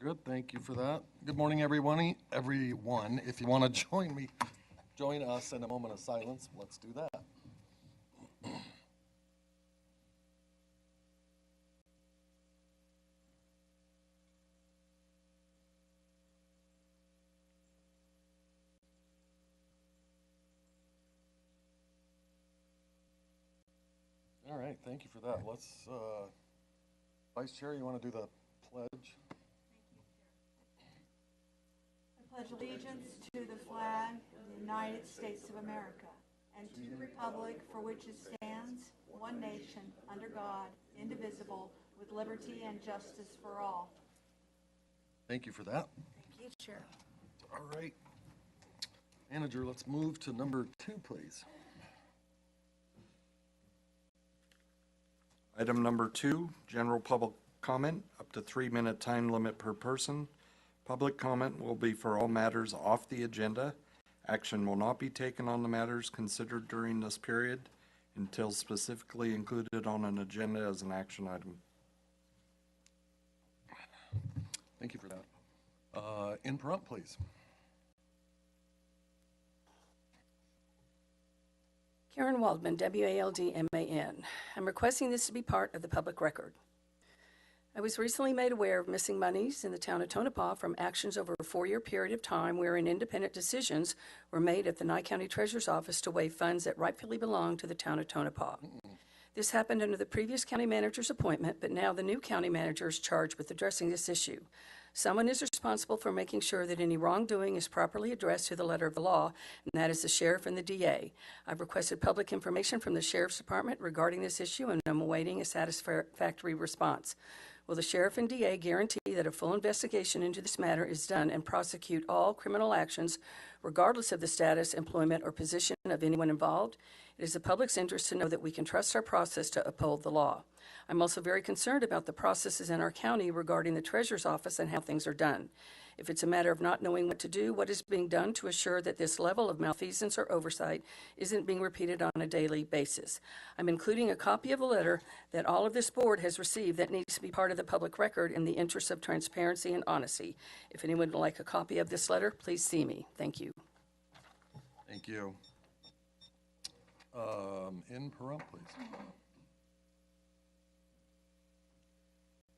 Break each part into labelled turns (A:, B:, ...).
A: We're good. Thank you for that. Good morning, everyone. If you want to join us in a moment of silence, let's do that. All right, thank you for that. Let's, Vice Chair, you want to do the pledge?
B: I pledge allegiance to the flag of the United States of America and to the republic for which it stands, one nation, under God, indivisible, with liberty and justice for all.
A: Thank you for that.
B: Thank you, Chair.
A: All right. Manager, let's move to number 2, please.
C: Item number 2, general public comment, up to 3-minute time limit per person. Public comment will be for all matters off the agenda. Action will not be taken on the matters considered during this period until specifically included on an agenda as an action item.
A: Thank you for that. In Pahrump, please.
D: Karen Waldman, W-A-L-D-M-A-N. I'm requesting this to be part of the public record. I was recently made aware of missing monies in the town of Tonopah from actions over a 4-year period of time wherein independent decisions were made at the Nye County Treasurer's Office to waive funds that rightfully belong to the town of Tonopah. This happened under the previous county manager's appointment, but now the new county manager is charged with addressing this issue. Someone is responsible for making sure that any wrongdoing is properly addressed to the letter of the law, and that is the sheriff and the DA. I've requested public information from the sheriff's department regarding this issue, and I'm awaiting a satisfactory response. Will the sheriff and DA guarantee that a full investigation into this matter is done and prosecute all criminal actions, regardless of the status, employment, or position of anyone involved? It is the public's interest to know that we can trust our process to uphold the law. I'm also very concerned about the processes in our county regarding the treasurer's office and how things are done. If it's a matter of not knowing what to do, what is being done to assure that this level of malfeasance or oversight isn't being repeated on a daily basis? I'm including a copy of a letter that all of this board has received that needs to be part of the public record in the interest of transparency and honesty. If anyone would like a copy of this letter, please see me. Thank you.
A: Thank you. In Pahrump, please.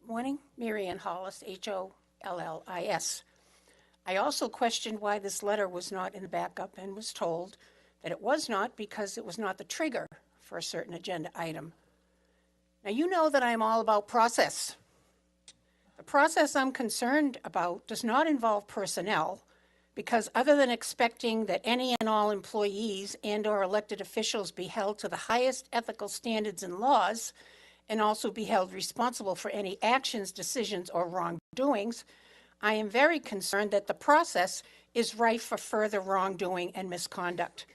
E: Morning, Mary Ann Hollis, Hollis. I also questioned why this letter was not in the backup and was told that it was not because it was not the trigger for a certain agenda item. Now, you know that I'm all about process. The process I'm concerned about does not involve personnel, because other than expecting that any and all employees and/or elected officials be held to the highest ethical standards and laws, and also be held responsible for any actions, decisions, or wrongdoings, I am very concerned that the process is rife for further wrongdoing and misconduct.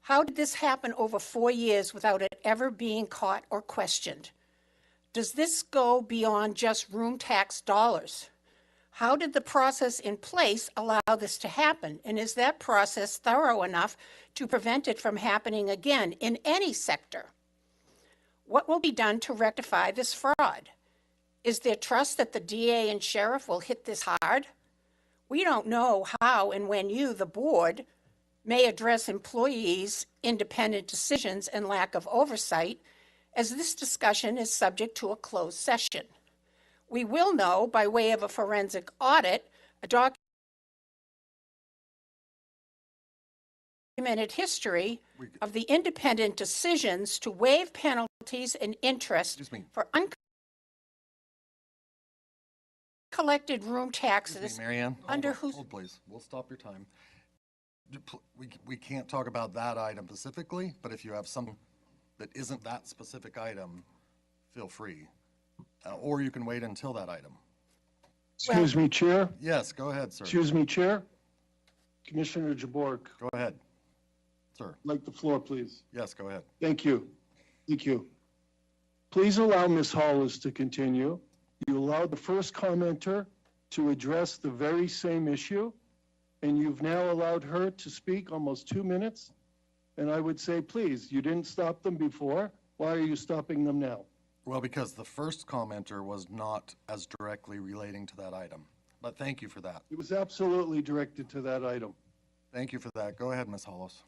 E: How did this happen over 4 years without it ever being caught or questioned? Does this go beyond just room tax dollars? How did the process in place allow this to happen? And is that process thorough enough to prevent it from happening again in any sector? What will be done to rectify this fraud? Is there trust that the DA and sheriff will hit this hard? We don't know how and when you, the board, may address employees' independent decisions and lack of oversight, as this discussion is subject to a closed session. We will know, by way of a forensic audit, a documented history of the independent decisions to waive penalties and interest for uncollected room taxes.
A: Mary Ann,
E: under
A: hold please. We'll stop your time. We can't talk about that item specifically, but if you have something that isn't that specific item, feel free. Or you can wait until that item.
F: Excuse me, Chair.
A: Yes, go ahead, sir.
F: Excuse me, Chair. Commissioner Jabork.
A: Go ahead, sir.
F: Like the floor, please.
A: Yes, go ahead.
F: Thank you. Thank you. Please allow Ms. Hollis to continue. You allowed the first commenter to address the very same issue, and you've now allowed her to speak almost 2 minutes. And I would say, please, you didn't stop them before. Why are you stopping them now?
A: Well, because the first commenter was not as directly relating to that item. but thank you for that.
F: It was absolutely directed to that item.
A: Thank you for that. Go ahead, Ms. Hollis.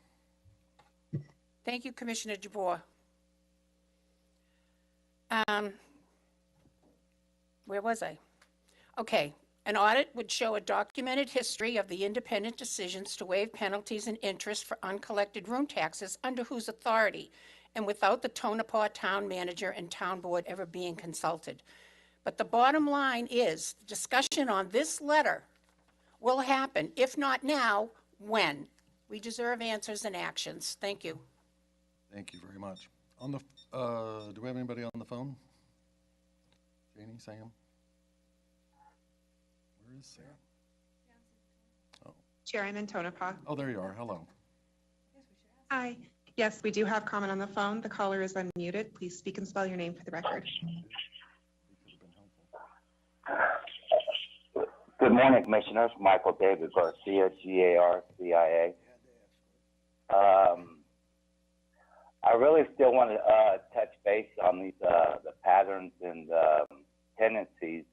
E: Thank you, Commissioner DeBoer. Where was I? Okay. An audit would show a documented history of the independent decisions to waive penalties and interest for uncollected room taxes under whose authority and without the Tonopah town manager and town board ever being consulted. But the bottom line is, discussion on this letter will happen, if not now, when? We deserve answers and actions. Thank you.
A: Thank you very much. On the, do we have anybody on the phone? Janie, Sam? Where is Sam?
G: Chair, I'm in Tonopah.
A: Oh, there you are. Hello.
G: Hi. Yes, we do have comment on the phone. The caller is unmuted. Please speak and spell your name for the record.
H: Good morning, Commissioners. Michael David Garcia, Garcia. I really still want to touch base on these the patterns and tendencies.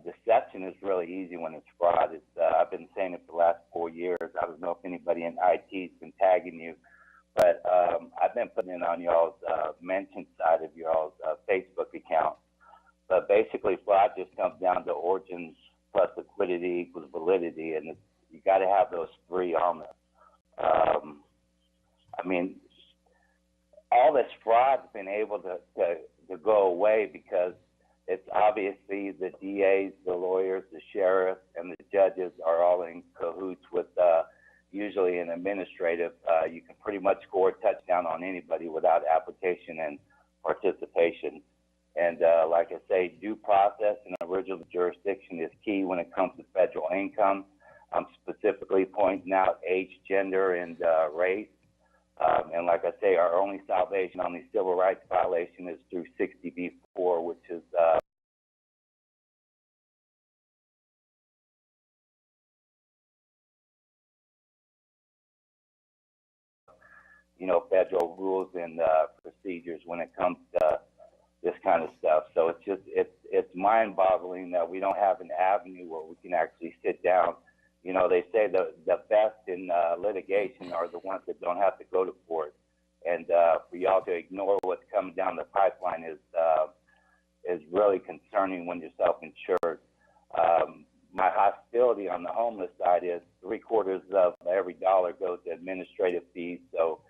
H: Deception is really easy when it's fraud. It's, I've been saying it for the last 4 years. I don't know if anybody in IT has been tagging you, but I've been putting it on y'all's mention side of y'all's Facebook account. But basically, fraud just comes down to origins plus liquidity equals validity, and it's, you got to have those three on there. I mean, all this fraud's been able to go away because it's obviously the DAs, the lawyers, the sheriffs, and the judges are all in cahoots with usually an administrative. You can pretty much score a touchdown on anybody without application and participation. And like I say, due process and original jurisdiction is key when it comes to federal income. I'm specifically pointing out age, gender, and race. And like I say, our only salvation on the civil rights violation is through 60B4, which is federal rules and procedures when it comes to this kind of stuff. So it's just it's mind-boggling that we don't have an avenue where we can actually sit down. You know, they say the best in litigation are the ones that don't have to go to court. And for y'all to ignore what's coming down the pipeline is really concerning when you're self-insured. My hostility on the homeless side is 3/4 of every dollar goes to administrative fees. So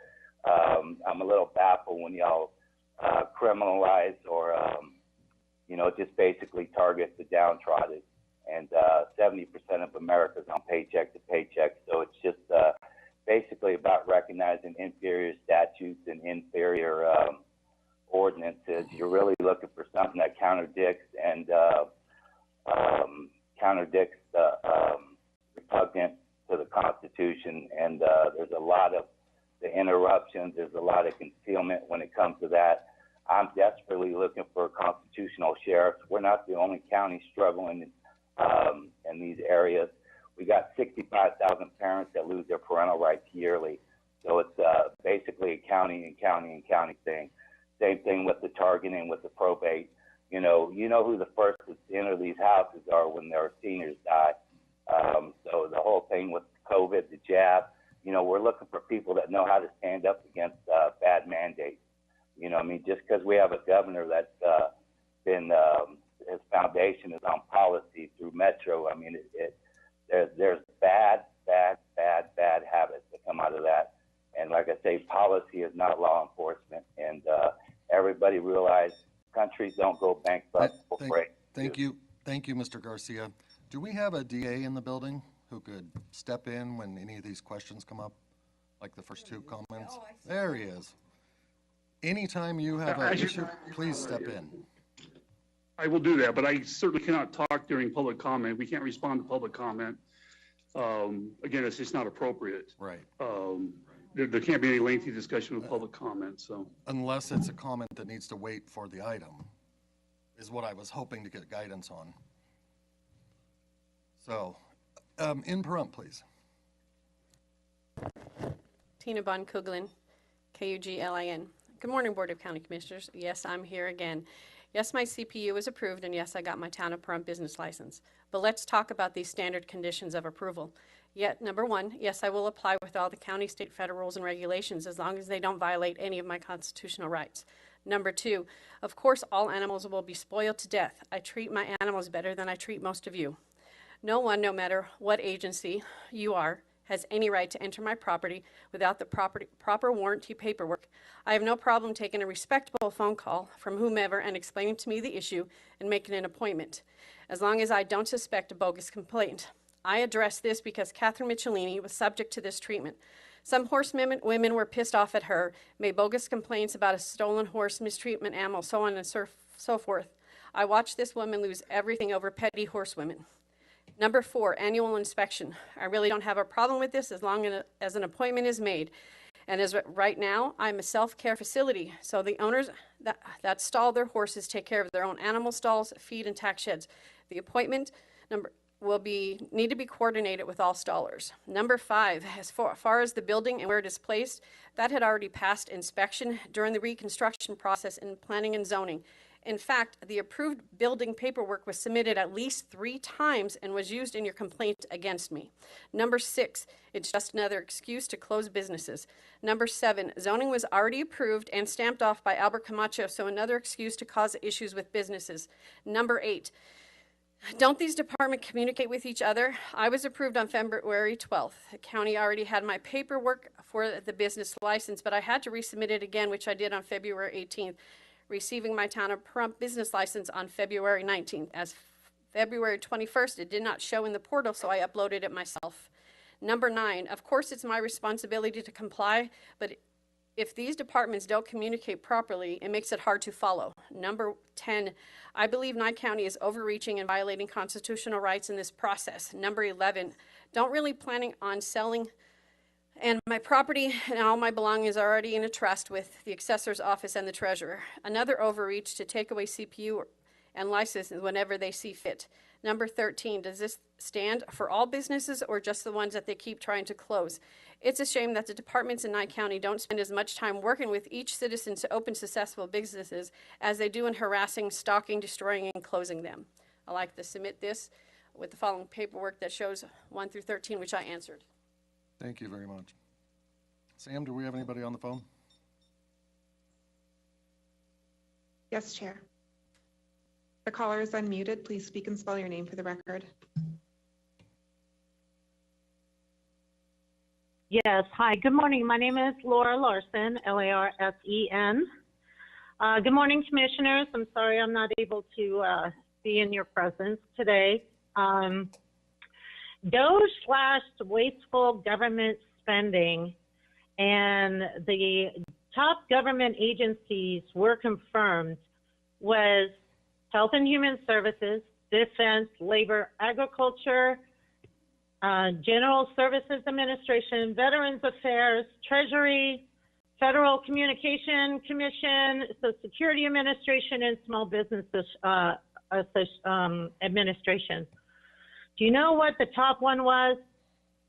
H: I'm a little baffled when y'all criminalize or, just basically target the downtrodden. And 70% of America is on paycheck to paycheck. So it's just basically about recognizing inferior statutes and inferior ordinances. You're really looking for something that contradicts repugnant to the Constitution. And there's a lot of the interruptions. There's a lot of concealment when it comes to that. I'm desperately looking for constitutional sheriffs. We're not the only county struggling in these areas. We got 65,000 parents that lose their parental rights yearly. So it's basically a county thing. Same thing with the targeting, with the probate. You know who the first to enter these houses are when their seniors die. So the whole thing with COVID, the jab, we're looking for people that know how to stand up against bad mandates. Just because we have a governor that's been his foundation is on policy through Metro. There's bad habits that come out of that. And like I say, policy is not law enforcement. And everybody realize countries don't go bankrupt for free.
A: Thank you, Mr. Garcia. Do we have a DA in the building who could step in when any of these questions come up, like the first two comments? There he is. Anytime you have an issue, please step in.
I: I will do that, but I certainly cannot talk during public comment. We can't respond to public comment. Again, it's just not appropriate.
A: Right.
I: There can't be any lengthy discussion with public comment, so.
A: Unless it's a comment that needs to wait for the item, is what I was hoping to get guidance on. So, in parenth, please.
J: Tina Von Kuglin, Kuglin. Good morning, Board of County Commissioners. Yes, I'm here again. Yes, my CPU was approved, and yes, I got my Town of Pahrump business license. But let's talk about these standard conditions of approval. Yet, number one, yes, I will apply with all the county, state, federal rules and regulations as long as they don't violate any of my constitutional rights. Number two, of course, all animals will be spoiled to death. I treat my animals better than I treat most of you. No one, no matter what agency you are, has any right to enter my property without the proper warranty paperwork. I have no problem taking a respectable phone call from whomever and explaining to me the issue and making an appointment, as long as I don't suspect a bogus complaint. I address this because Catherine Michelini was subject to this treatment. Some horsewomen were pissed off at her, made bogus complaints about a stolen horse, mistreatment animal, so on and so forth. I watched this woman lose everything over petty horsewomen. Number four, annual inspection. I really don't have a problem with this as long as an appointment is made. And as right now, I'm a self-care facility, so the owners that stall their horses take care of their own animal stalls, feed, and tack sheds. The appointment will need to be coordinated with all stallers. Number five, as far as the building and where it is placed, that had already passed inspection during the reconstruction process in planning and zoning. In fact, the approved building paperwork was submitted at least 3 times and was used in your complaint against me. Number 6, it's just another excuse to close businesses. Number 7, zoning was already approved and stamped off by Albert Camacho, so another excuse to cause issues with businesses. Number 8, don't these departments communicate with each other? I was approved on February 12th. The county already had my paperwork for the business license, but I had to resubmit it again, which I did on February 18th. Receiving my Town of Pahrump business license on February 19th. As February 21st, it did not show in the portal, so I uploaded it myself. Number 9, of course it's my responsibility to comply, but if these departments don't communicate properly, it makes it hard to follow. Number 10, I believe Nye County is overreaching and violating constitutional rights in this process. Number 11, don't really planning on selling, and my property and all my belongings are already in a trust with the assessor's office and the treasurer. Another overreach to take away CPU and licenses whenever they see fit. Number 13, does this stand for all businesses or just the ones that they keep trying to close? It's a shame that the departments in Nye County don't spend as much time working with each citizen to open successful businesses as they do in harassing, stalking, destroying, and closing them. I'd like to submit this with the following paperwork that shows 1 through 13, which I answered.
A: Thank you very much. Sam, do we have anybody on the phone?
G: Yes, Chair. The caller is unmuted. Please speak and spell your name for the record.
K: Yes, hi, good morning. My name is Laura Larson, Larsen. Good morning, Commissioners. I'm sorry I'm not able to be in your presence today. DOGE/wasteful government spending, and the top government agencies were confirmed was Health and Human Services, Defense, Labor, Agriculture, General Services Administration, Veterans Affairs, Treasury, Federal Communication Commission, Social Security Administration, and Small Business Administration. Do you know what the top one was?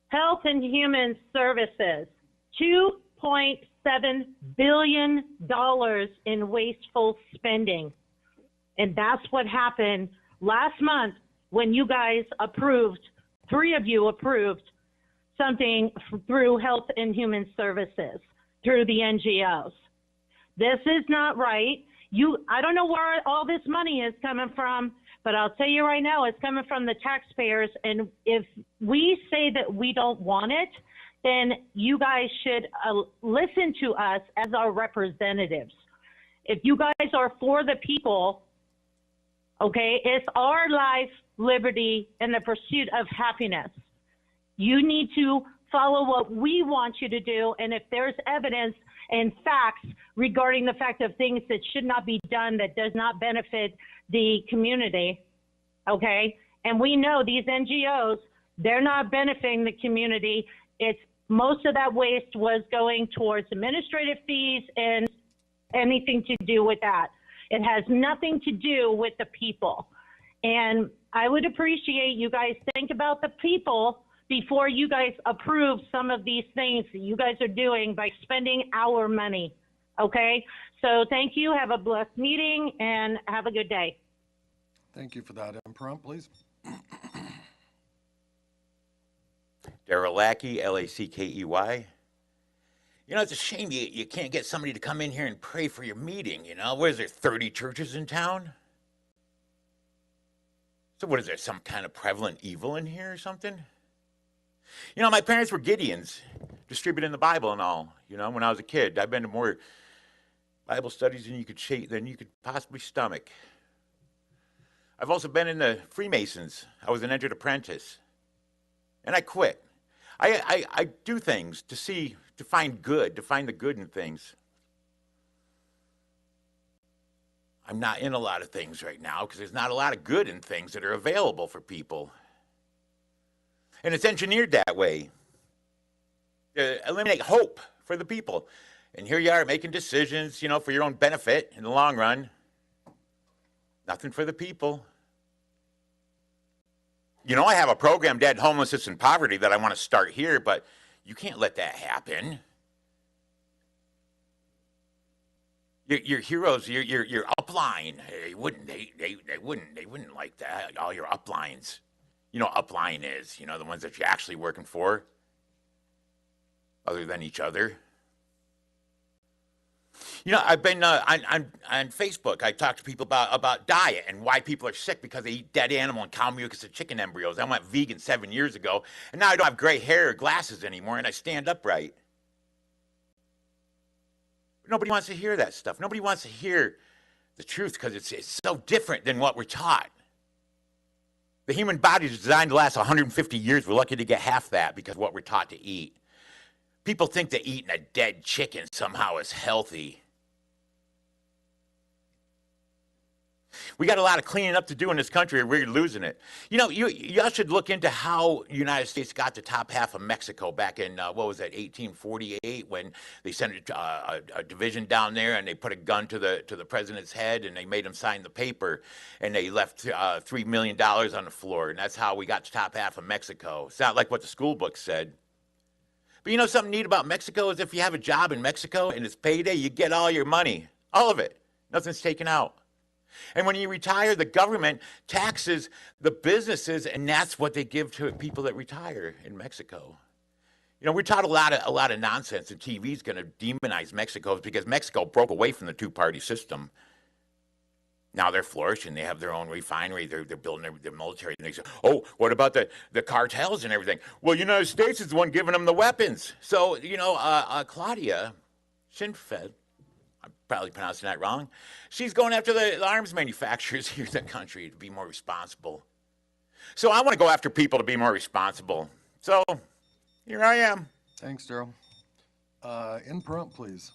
K: Health and Human Services, $2.7 billion in wasteful spending. And that's what happened last month when you guys approved, 3 of you approved something through Health and Human Services, through the NGOs. This is not right. I don't know where all this money is coming from, but I'll tell you right now, it's coming from the taxpayers. And if we say that we don't want it, then you guys should listen to us as our representatives. If you guys are for the people, okay, it's our life, liberty, and the pursuit of happiness. You need to follow what we want you to do, and if there's evidence and facts regarding the fact of things that should not be done that does not benefit the community, okay, and we know these NGOs, they're not benefiting the community. It's most of that waste was going towards administrative fees and anything to do with that. It has nothing to do with the people. And I would appreciate you guys think about the people before you guys approve some of these things that you guys are doing by spending our money. Okay? So thank you. Have a blessed meeting and have a good day.
A: Thank you for that. Imprompt, please.
L: Darrell Lackey, Lackey. You know, it's a shame you can't get somebody to come in here and pray for your meeting, you know? What is there, 30 churches in town? So what is there, some kind of prevalent evil in here or something? You know, my parents were Gideons, distributing the Bible and all, you know, when I was a kid. I've been to more Bible studies than you could possibly stomach. I've also been in the Freemasons. I was an entered apprentice. And I quit. I do things to find the good in things. I'm not in a lot of things right now because there's not a lot of good in things that are available for people. And it's engineered that way to eliminate hope for the people. And here you are making decisions, you know, for your own benefit in the long run. Nothing for the people. You know, I have a program to end homelessness and poverty that I want to start here, but you can't let that happen. Your heroes, your upline, they wouldn't like that. All your uplines. You know what upline is, you know, the ones that you're actually working for, other than each other. You know, I've been on Facebook. I talk to people about diet and why people are sick because they eat dead animal and cow mucus and chicken embryos. I went vegan 7 years ago, and now I don't have gray hair or glasses anymore, and I stand upright. But nobody wants to hear that stuff. Nobody wants to hear the truth because it's so different than what we're taught. The human body is designed to last 150 years. We're lucky to get half that because of what we're taught to eat. People think that eating a dead chicken somehow is healthy. We got a lot of cleaning up to do in this country, or we're losing it. You know, y'all should look into how the United States got the top half of Mexico back in, 1848, when they sent a division down there and they put a gun to the president's head and they made him sign the paper and they left $3 million on the floor. And that's how we got the top half of Mexico. It's not like what the school book said. But you know something neat about Mexico is if you have a job in Mexico and it's payday, you get all your money, all of it. Nothing's taken out. And when you retire, the government taxes the businesses, and that's what they give to people that retire in Mexico. You know, we're taught a lot of nonsense, and TV's going to demonize Mexico because Mexico broke away from the two-party system. Now they're flourishing. They have their own refinery. They're building their military. And they say, oh, what about the cartels and everything? Well, the United States is the one giving them the weapons. So, you know, Claudia Sheinfeld, I'm probably pronouncing that wrong, she's going after the arms manufacturers here in the country to be more responsible. So I want to go after people to be more responsible. So here I am.
A: Thanks, Darrell. Imprompt, please.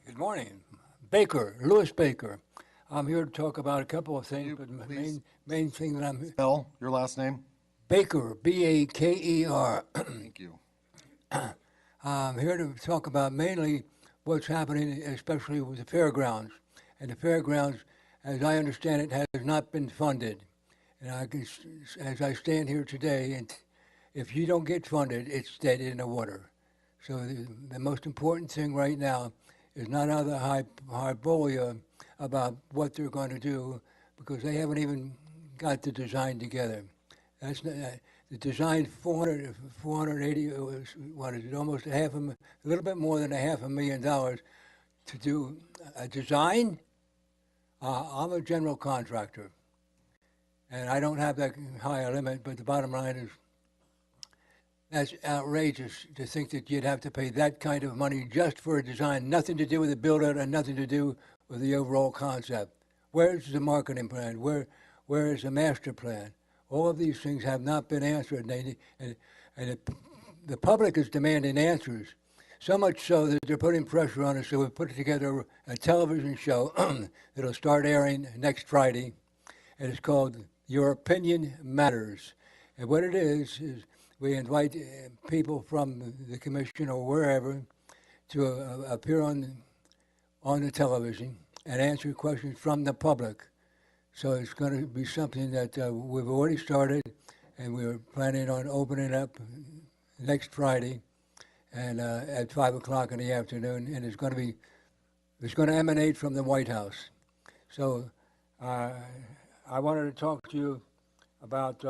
M: Good morning. Louis Baker. I'm here to talk about a couple of things, but the main thing that I'm...
A: Spell your last name.
M: Baker, Baker.
A: Thank you.
M: I'm here to talk about mainly what's happening, especially with the fairgrounds. And the fairgrounds, as I understand it, has not been funded. And as I stand here today, and if you don't get funded, it's dead in the water. So the most important thing right now is not out of the hyperbole about what they're going to do, because they haven't even got the design together. That's not, the design 480, what is it, almost a little bit more than $500,000 to do a design. I'm a general contractor, and I don't have that high a limit, but the bottom line is that's outrageous to think that you'd have to pay that kind of money just for a design, nothing to do with the build-out and nothing to do with the overall concept. Where's the marketing plan? Where is the master plan? All of these things have not been answered, and the public is demanding answers, so much so that they're putting pressure on us. So we've put together a television show that'll start airing next Friday, and it's called Your Opinion Matters. And what it is we invite people from the commission or wherever to appear on the television and answer questions from the public. So it's going to be something that we've already started, and we're planning on opening up next Friday, and at 5 o'clock in the afternoon, and it's going to emanate from the White House. So I wanted to talk to you about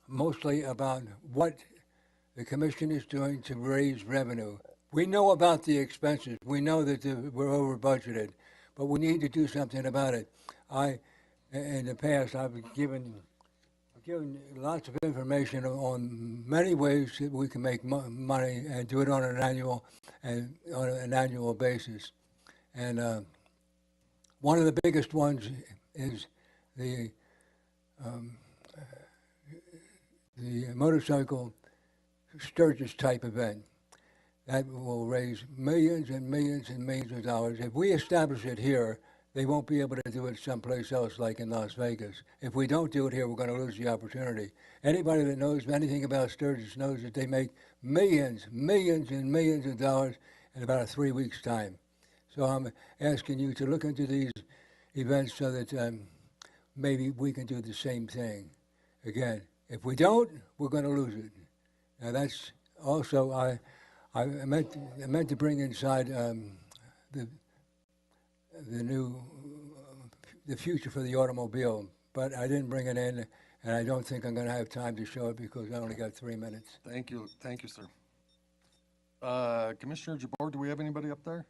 M: mostly about what the commission is doing to raise revenue. We know about the expenses. We know that we're over budgeted, but we need to do something about it. In the past, I've given lots of information on many ways that we can make money and do it on an annual basis. And one of the biggest ones is the motorcycle Sturgis type event. That will raise millions and millions and millions of dollars. If we establish it here, they won't be able to do it someplace else like in Las Vegas. If we don't do it here, we're going to lose the opportunity. Anybody that knows anything about Sturgis knows that they make millions, millions and millions of dollars in about 3 weeks' time. So I'm asking you to look into these events so that maybe we can do the same thing. Again, if we don't, we're going to lose it. Now that's also, I meant to bring inside the future for the automobile, but I didn't bring it in, and I don't think I'm going to have time to show it because I only got 3 minutes.
A: Thank you, sir. Commissioner Jabor, do we have anybody up there?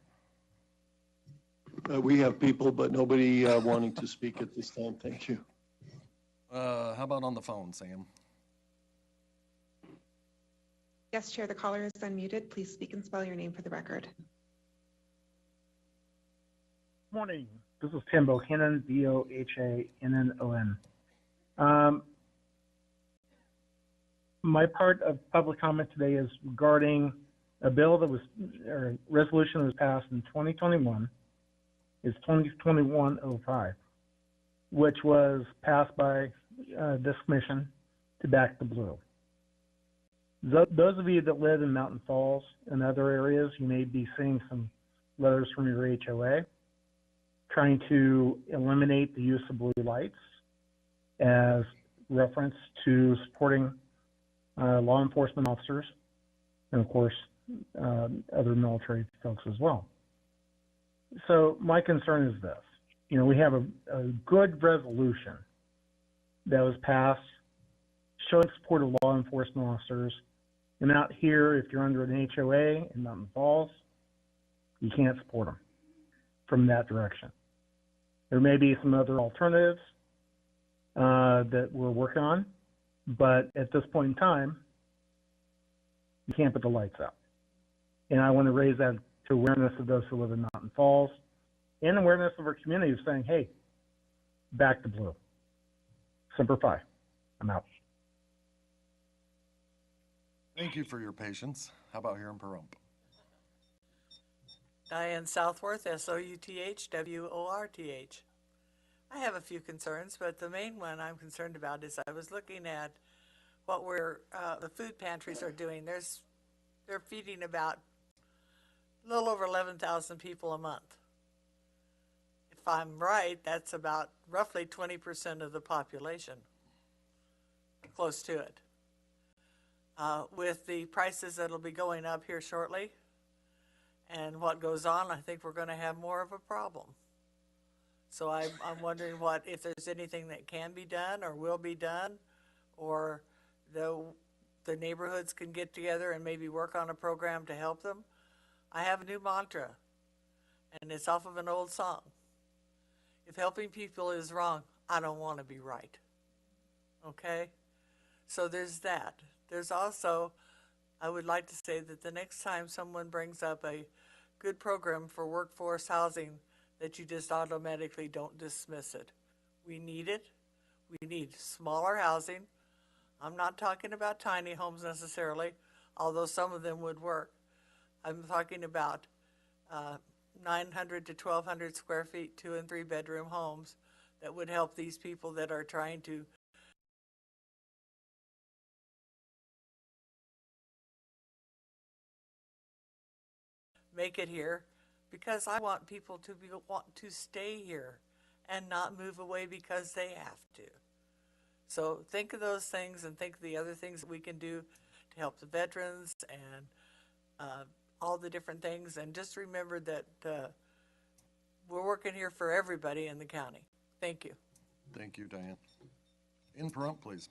F: We have people, but nobody wanting to speak at this time. Thank you.
A: How about on the phone, Sam?
G: Yes, Chair, the caller is unmuted. Please speak and spell your name for the record.
N: Morning. This is Tim Bohannon, Bohannon. My part of public comment today is regarding a bill that was, or a resolution that was passed in 2021. It's 2021-05, which was passed by this commission to back the blue. Those of you that live in Mountain Falls and other areas, you may be seeing some letters from your HOA trying to eliminate the use of blue lights as reference to supporting law enforcement officers and, of course, other military folks as well. So my concern is this. You know, we have a good resolution that was passed showing support of law enforcement officers. And out here, if you're under an HOA in Mountain Falls, you can't support them from that direction. There may be some other alternatives that we're working on, but at this point in time, you can't put the lights out. And I want to raise that to awareness of those who live in Mountain Falls and awareness of our community of saying, hey, back to blue. Semper Fi. I'm out.
A: Thank you for your patience. How about here in Pahrump?
O: Diane Southworth, Southworth. I have a few concerns, but the main one I'm concerned about is I was looking at what the food pantries are doing. They're feeding about a little over 11,000 people a month. If I'm right, that's about roughly 20% of the population, close to it. With the prices that'll be going up here shortly and what goes on, I think we're going to have more of a problem. So I'm wondering if there's anything that can be done or will be done, or the neighborhoods can get together and maybe work on a program to help them. I have a new mantra, and it's off of an old song. If helping people is wrong, I don't want to be right. Okay? So there's that. There's also, I would like to say that the next time someone brings up a good program for workforce housing, that you just automatically don't dismiss it. We need it. We need smaller housing. I'm not talking about tiny homes necessarily, although some of them would work. I'm talking about 900 to 1,200 square feet, 2 and 3 bedroom homes that would help these people that are trying to make it here, because I want people to want to stay here and not move away because they have to. So think of those things and think of the other things that we can do to help the veterans and all the different things. And just remember that we're working here for everybody in the county. Thank you.
A: Thank you, Diane. In Pahrump, please.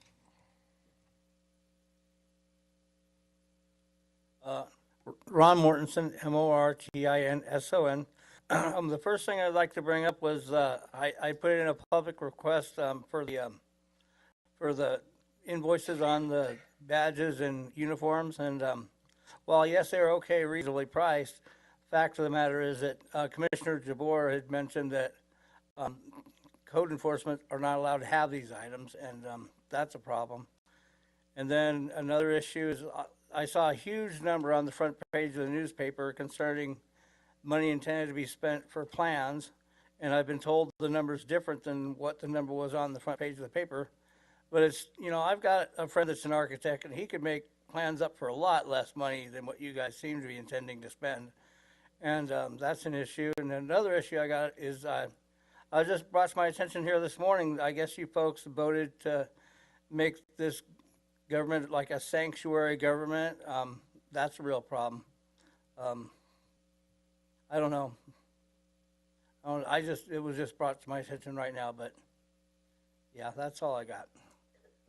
P: Ron Mortensen, Mortinson. The first thing I'd like to bring up was I put in a public request for the invoices on the badges and uniforms, and while yes, they're okay, reasonably priced, fact of the matter is that Commissioner Jabor had mentioned that code enforcement are not allowed to have these items, and that's a problem. And then another issue is I saw a huge number on the front page of the newspaper concerning money intended to be spent for plans, and I've been told the number's different than what the number was on the front page of the paper. But it's, I've got a friend that's an architect, and he could make plans up for a lot less money than what you guys seem to be intending to spend. And that's an issue. And another issue I got is I just brought to my attention here this morning, I guess you folks voted to make this government like a sanctuary government. That's a real problem. I don't know. It was just brought to my attention right now, but yeah, that's all I got.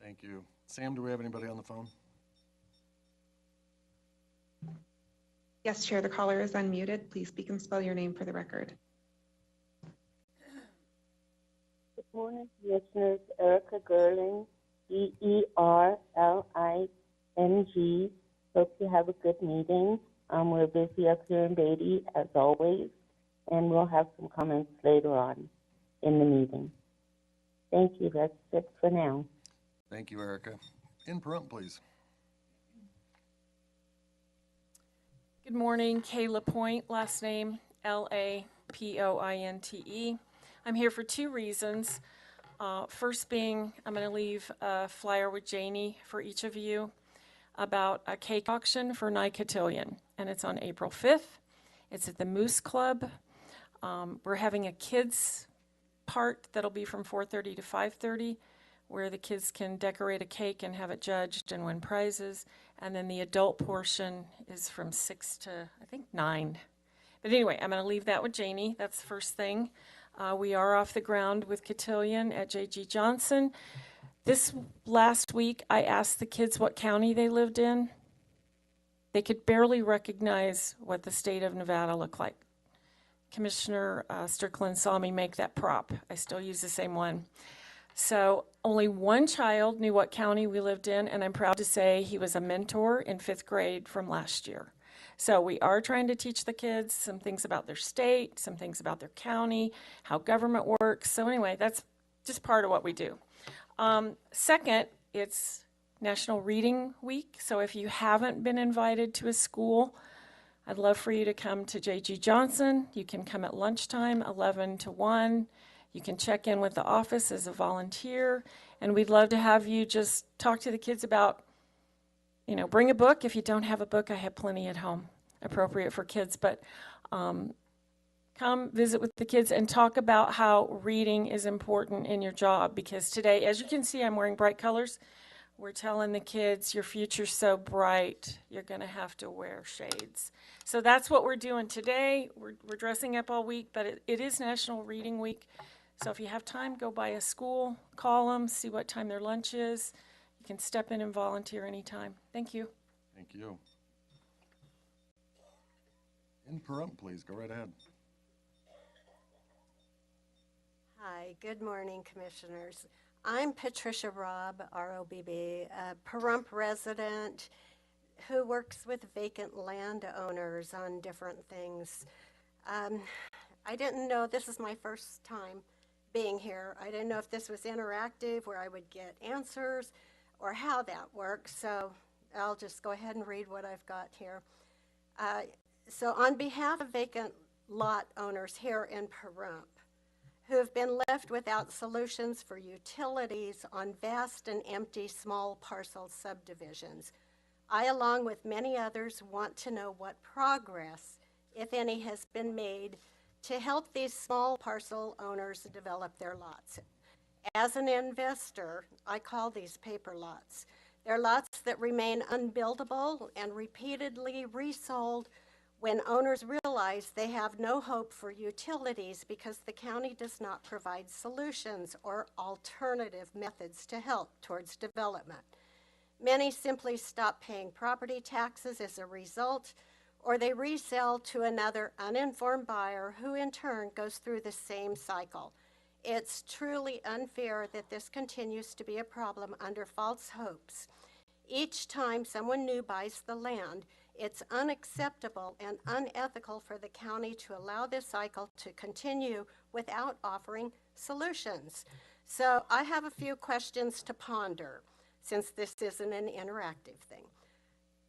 A: Thank you. Sam, do we have anybody on the phone?
G: Yes, Chair, the caller is unmuted. Please speak and spell your name for the record.
Q: Good morning, Commissioners. Erica Gerling, Gerling. Hope you have a good meeting. We're busy up here in Beatty, as always, and we'll have some comments later on in the meeting. Thank you. That's it for now.
A: Thank you, Erica. In Pahrump, please.
R: Good morning, Kayla Point, last name Lapointe. I'm here for two reasons. First being, I'm going to leave a flyer with Janie for each of you about a cake auction for Nye Cotillion, and it's on April 5th. It's at the Moose Club. We're having a kids part that'll be from 4:30 to 5:30, where the kids can decorate a cake and have it judged and win prizes. And then the adult portion is from 6 to, I think, 9. But anyway, I'm going to leave that with Janie. That's the first thing. We are off the ground with Cotillion at J.G. Johnson. This last week, I asked the kids what county they lived in. They could barely recognize what the state of Nevada looked like. Commissioner Strickland saw me make that prop. I still use the same one. So only one child knew what county we lived in, and I'm proud to say he was a mentor in 5th grade from last year. So we are trying to teach the kids some things about their state, some things about their county, how government works. So anyway, that's just part of what we do. Second, it's National Reading Week. So if you haven't been invited to a school, I'd love for you to come to J.G. Johnson. You can come at lunchtime, 11 to 1. You can check in with the office as a volunteer, and we'd love to have you just talk to the kids about, bring a book. If you don't have a book, I have plenty at home appropriate for kids, but come visit with the kids and talk about how reading is important in your job, because today, as you can see, I'm wearing bright colors. We're telling the kids, your future's so bright, you're going to have to wear shades. So that's what we're doing today. We're dressing up all week, but it is National Reading Week. So if you have time, go by a school, call them, see what time their lunch is. You can step in and volunteer anytime. Thank you.
A: Thank you. In Pahrump, please, go right ahead.
S: Hi, good morning, Commissioners. I'm Patricia Robb, ROBB, a Pahrump resident who works with vacant landowners on different things. I didn't know, this is my first time being here. I didn't know if this was interactive, where I would get answers, or how that works. So I'll just go ahead and read what I've got here. So on behalf of vacant lot owners here in Pahrump, who have been left without solutions for utilities on vast and empty small parcel subdivisions, I, along with many others, want to know what progress, if any, has been made to help these small parcel owners develop their lots. As an investor, I call these paper lots. They're lots that remain unbuildable and repeatedly resold when owners realize they have no hope for utilities because the county does not provide solutions or alternative methods to help towards development. Many simply stop paying property taxes as a result, or they resell to another uninformed buyer who in turn goes through the same cycle. It's truly unfair that this continues to be a problem under false hopes. Each time someone new buys the land, it's unacceptable and unethical for the county to allow this cycle to continue without offering solutions. So I have a few questions to ponder, since this isn't an interactive thing.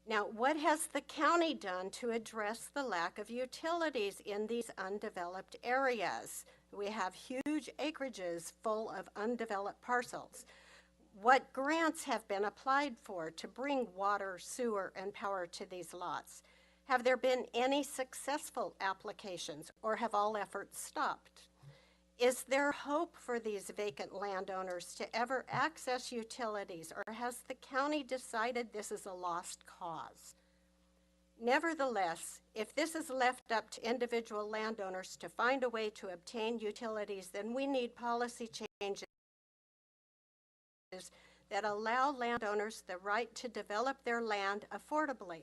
S: Now, what has the county done to address the lack of utilities in these undeveloped areas? We have huge acreages full of undeveloped parcels. What grants have been applied for to bring water, sewer, and power to these lots? Have there been any successful applications, or have all efforts stopped? Is there hope for these vacant landowners to ever access utilities, or has the county decided this is a lost cause? Nevertheless, if this is left up to individual landowners to find a way to obtain utilities, then we need policy changes that allow landowners the right to develop their land affordably.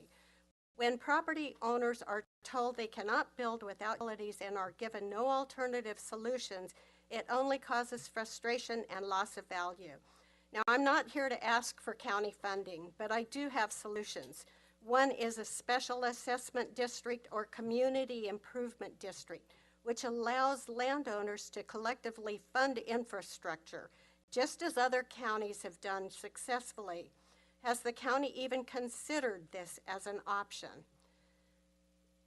S: When property owners are told they cannot build without utilities and are given no alternative solutions, it only causes frustration and loss of value. Now, I'm not here to ask for county funding, but I do have solutions. One is a special assessment district or community improvement district, which allows landowners to collectively fund infrastructure, just as other counties have done successfully. Has the county even considered this as an option?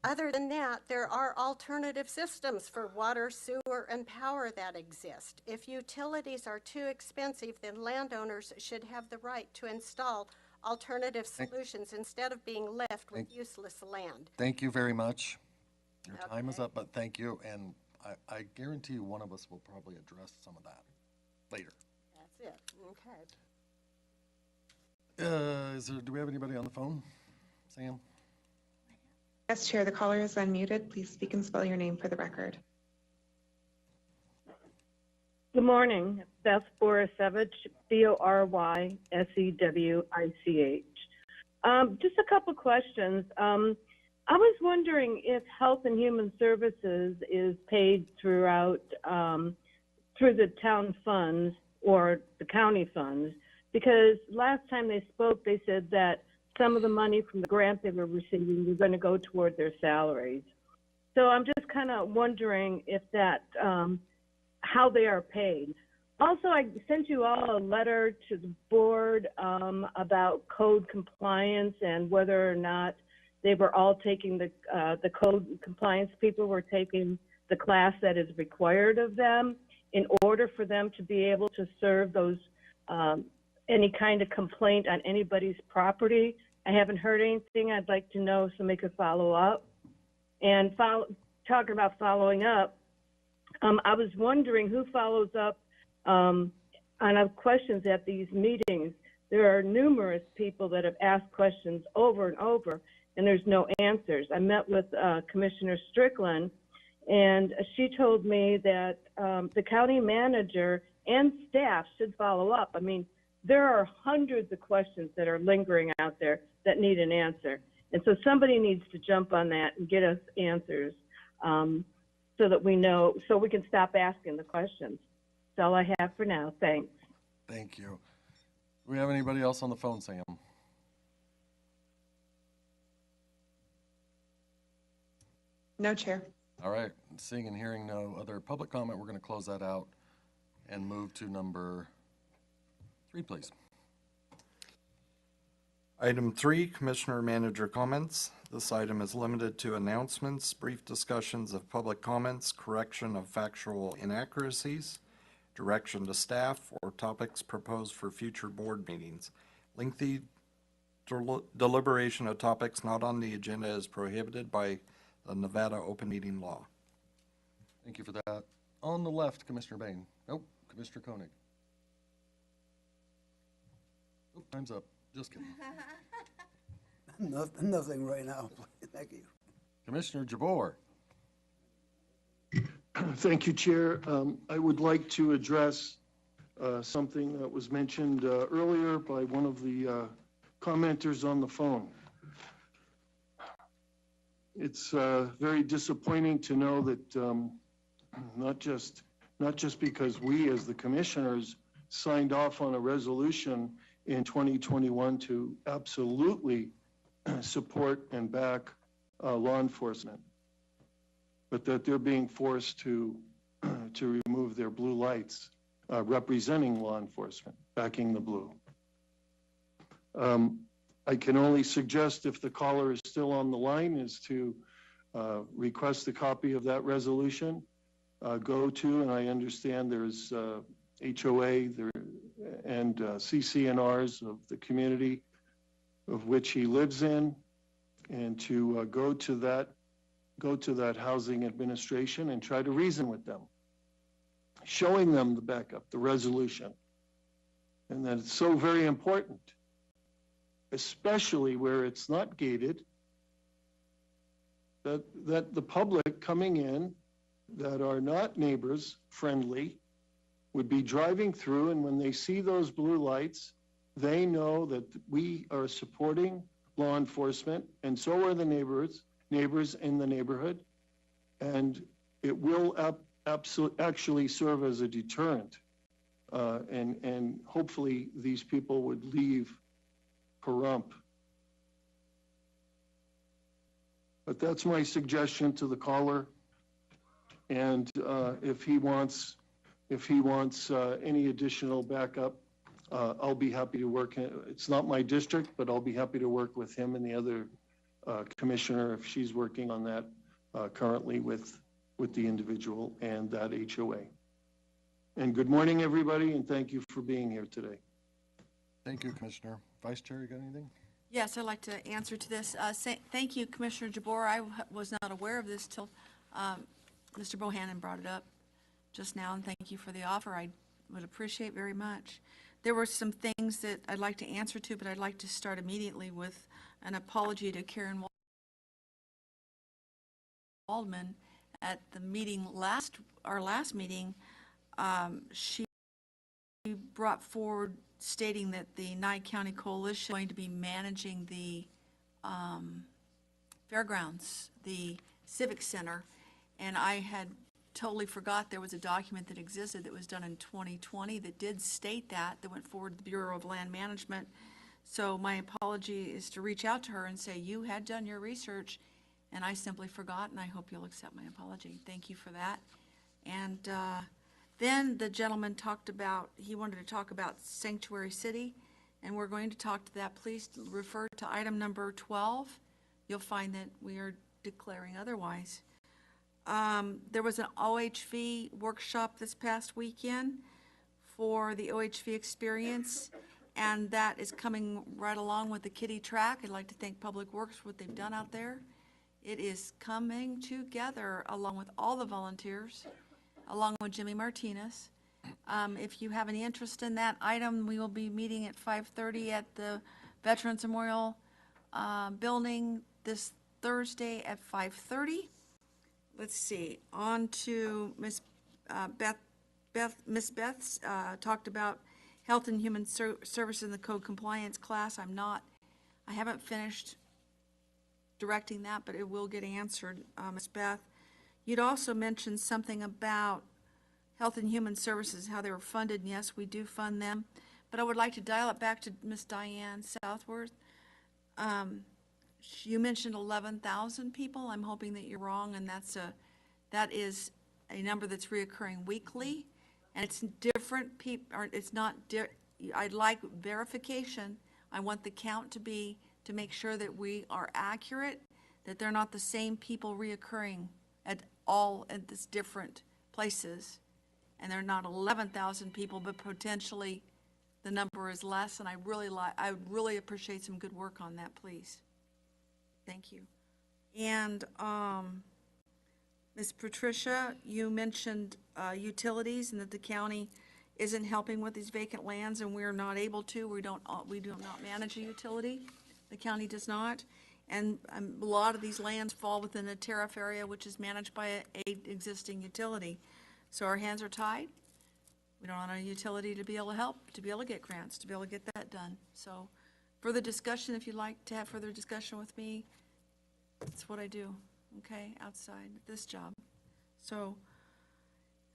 S: Other than that, there are alternative systems for water, sewer, and power that exist. If utilities are too expensive, then landowners should have the right to install alternative solutions instead of being left with useless land.
A: Thank you very much. Your time is up, but thank you. And I guarantee you one of us will probably address some of that later.
S: That's it. Okay.
A: Do we have anybody on the phone? Sam?
G: Yes, Chair, the caller is unmuted. Please speak and spell your name for the record.
K: Good morning. Beth Borisevich, Borsewich. Just a couple questions. I was wondering if Health and Human Services is paid throughout through the town funds or the county funds, because last time they spoke, they said that some of the money from the grant they were receiving was going to go toward their salaries. So I'm just kind of wondering if that, how they are paid. Also, I sent you all a letter to the board about code compliance and whether or not they were all taking the code compliance people were taking the class that is required of them in order for them to be able to serve those any kind of complaint on anybody's property. I haven't heard anything. I'd like to know so they could follow up. And talking about following up, I was wondering who follows up on questions at these meetings. There are numerous people that have asked questions over and over, and there's no answers. I met with Commissioner Strickland, and she told me that the county manager and staff should follow up. I mean, there are hundreds of questions that are lingering out there that need an answer. And so somebody needs to jump on that and get us answers so that we know, so we can stop asking the questions. That's all I have for now. Thanks.
A: Thank you. Do we have anybody else on the phone, Sam?
G: No, Chair.
A: All right. Seeing and hearing no other public comment, we're going to close that out and move to number 3, please.
C: Item 3, Commissioner Manager comments. This item is limited to announcements, brief discussions of public comments, correction of factual inaccuracies, direction to staff, or topics proposed for future board meetings. Lengthy deliberation of topics not on the agenda is prohibited by the Nevada Open Meeting Law.
A: Thank you for that. On the left, Commissioner Bain. Nope, Commissioner Koenig. Oop, time's up. Just kidding.
T: Nothing right now. Thank you.
A: Commissioner Jabor.
F: Thank you, Chair. I would like to address something that was mentioned earlier by one of the commenters on the phone. It's very disappointing to know that not just because we as the commissioners signed off on a resolution in 2021 to absolutely support and back law enforcement, but that they're being forced to remove their blue lights representing law enforcement, backing the blue. I can only suggest, if the caller is still on the line, is to request a copy of that resolution. Go to, and I understand there's HOA there and CCNRs of the community of which he lives in, and to go to that housing administration and try to reason with them, showing them the backup, the resolution, and that it's so very important, especially where it's not gated, that the public coming in that are not neighbors friendly would be driving through, and when they see those blue lights, they know that we are supporting law enforcement, and so are the neighbors in the neighborhood, and it will actually serve as a deterrent, and hopefully these people would leave Pahrump. But that's my suggestion to the caller, and if he wants any additional backup, I'll be happy to work. It's not my district, but I'll be happy to work with him and the other commissioner if she's working on that currently with the individual and that HOA. And good morning, everybody, and thank you for being here today.
A: Thank you, Commissioner. Vice Chair, you got anything?
B: Yes, I'd like to answer to this. Thank you, Commissioner Jabor. I was not aware of this till Mr. Bohannon brought it up just now, and thank you for the offer. I would appreciate very much. There were some things that I'd like to answer to, but I'd like to start immediately with an apology to Karen Waldman. At the meeting our last meeting, she brought forward stating that the Nye County Coalition is going to be managing the fairgrounds, the Civic Center, and I had totally forgot there was a document that existed that was done in 2020 that did state that went forward to the Bureau of Land Management. So my apology is to reach out to her and say, you had done your research and I simply forgot, and I hope you'll accept my apology. Thank you for that. And then the gentleman he wanted to talk about Sanctuary City, and we're going to talk to that. Please refer to item number 12. You'll find that we are declaring otherwise. There was an OHV workshop this past weekend for the OHV experience, and that is coming right along with the kiddie track. I'd like to thank Public Works for what they've done out there. It is coming together along with all the volunteers, along with Jimmy Martinez. If you have any interest in that item, we will be meeting at 5:30 at the Veterans Memorial building this Thursday at 5:30. Let's see, on to Miss Beth talked about Health and Human Services in the Code Compliance class. I haven't finished directing that, but it will get answered, Ms. Beth. You'd also mentioned something about Health and Human Services, how they were funded, and yes, we do fund them. But I would like to dial it back to Ms. Diane Southworth. You mentioned 11,000 people. I'm hoping that you're wrong, and that is a number that's reoccurring weekly, and it's different people. It's not. I'd like verification. I want the count to make sure that we are accurate, that they're not the same people reoccurring at this different places, and they're not 11,000 people, but potentially the number is less. And I would really appreciate some good work on that, please. Thank you. And Ms. Patricia, you mentioned utilities and that the county isn't helping with these vacant lands and we're not able to, we do not manage a utility. The county does not. And a lot of these lands fall within a tariff area, which is managed by a existing utility. So our hands are tied. We don't want a utility to be able to help, to be able to get grants, to be able to get that done. So further discussion, if you'd like to have further discussion with me, that's what I do, okay, outside this job. So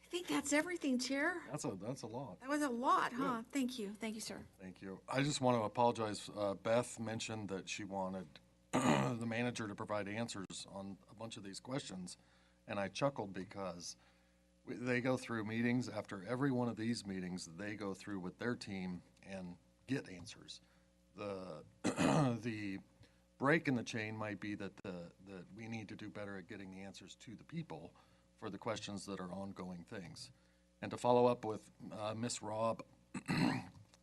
B: I think that's everything, Chair.
A: That's a lot.
B: That was a lot, huh? Thank you. Thank you, sir.
A: Thank you. I just want to apologize. Beth mentioned that she wanted the manager to provide answers on a bunch of these questions, and I chuckled because they go through meetings. After every one of these meetings, they go through with their team and get answers. The break in the chain might be that we need to do better at getting the answers to the people for the questions that are ongoing things. And to follow up with Miss Robb,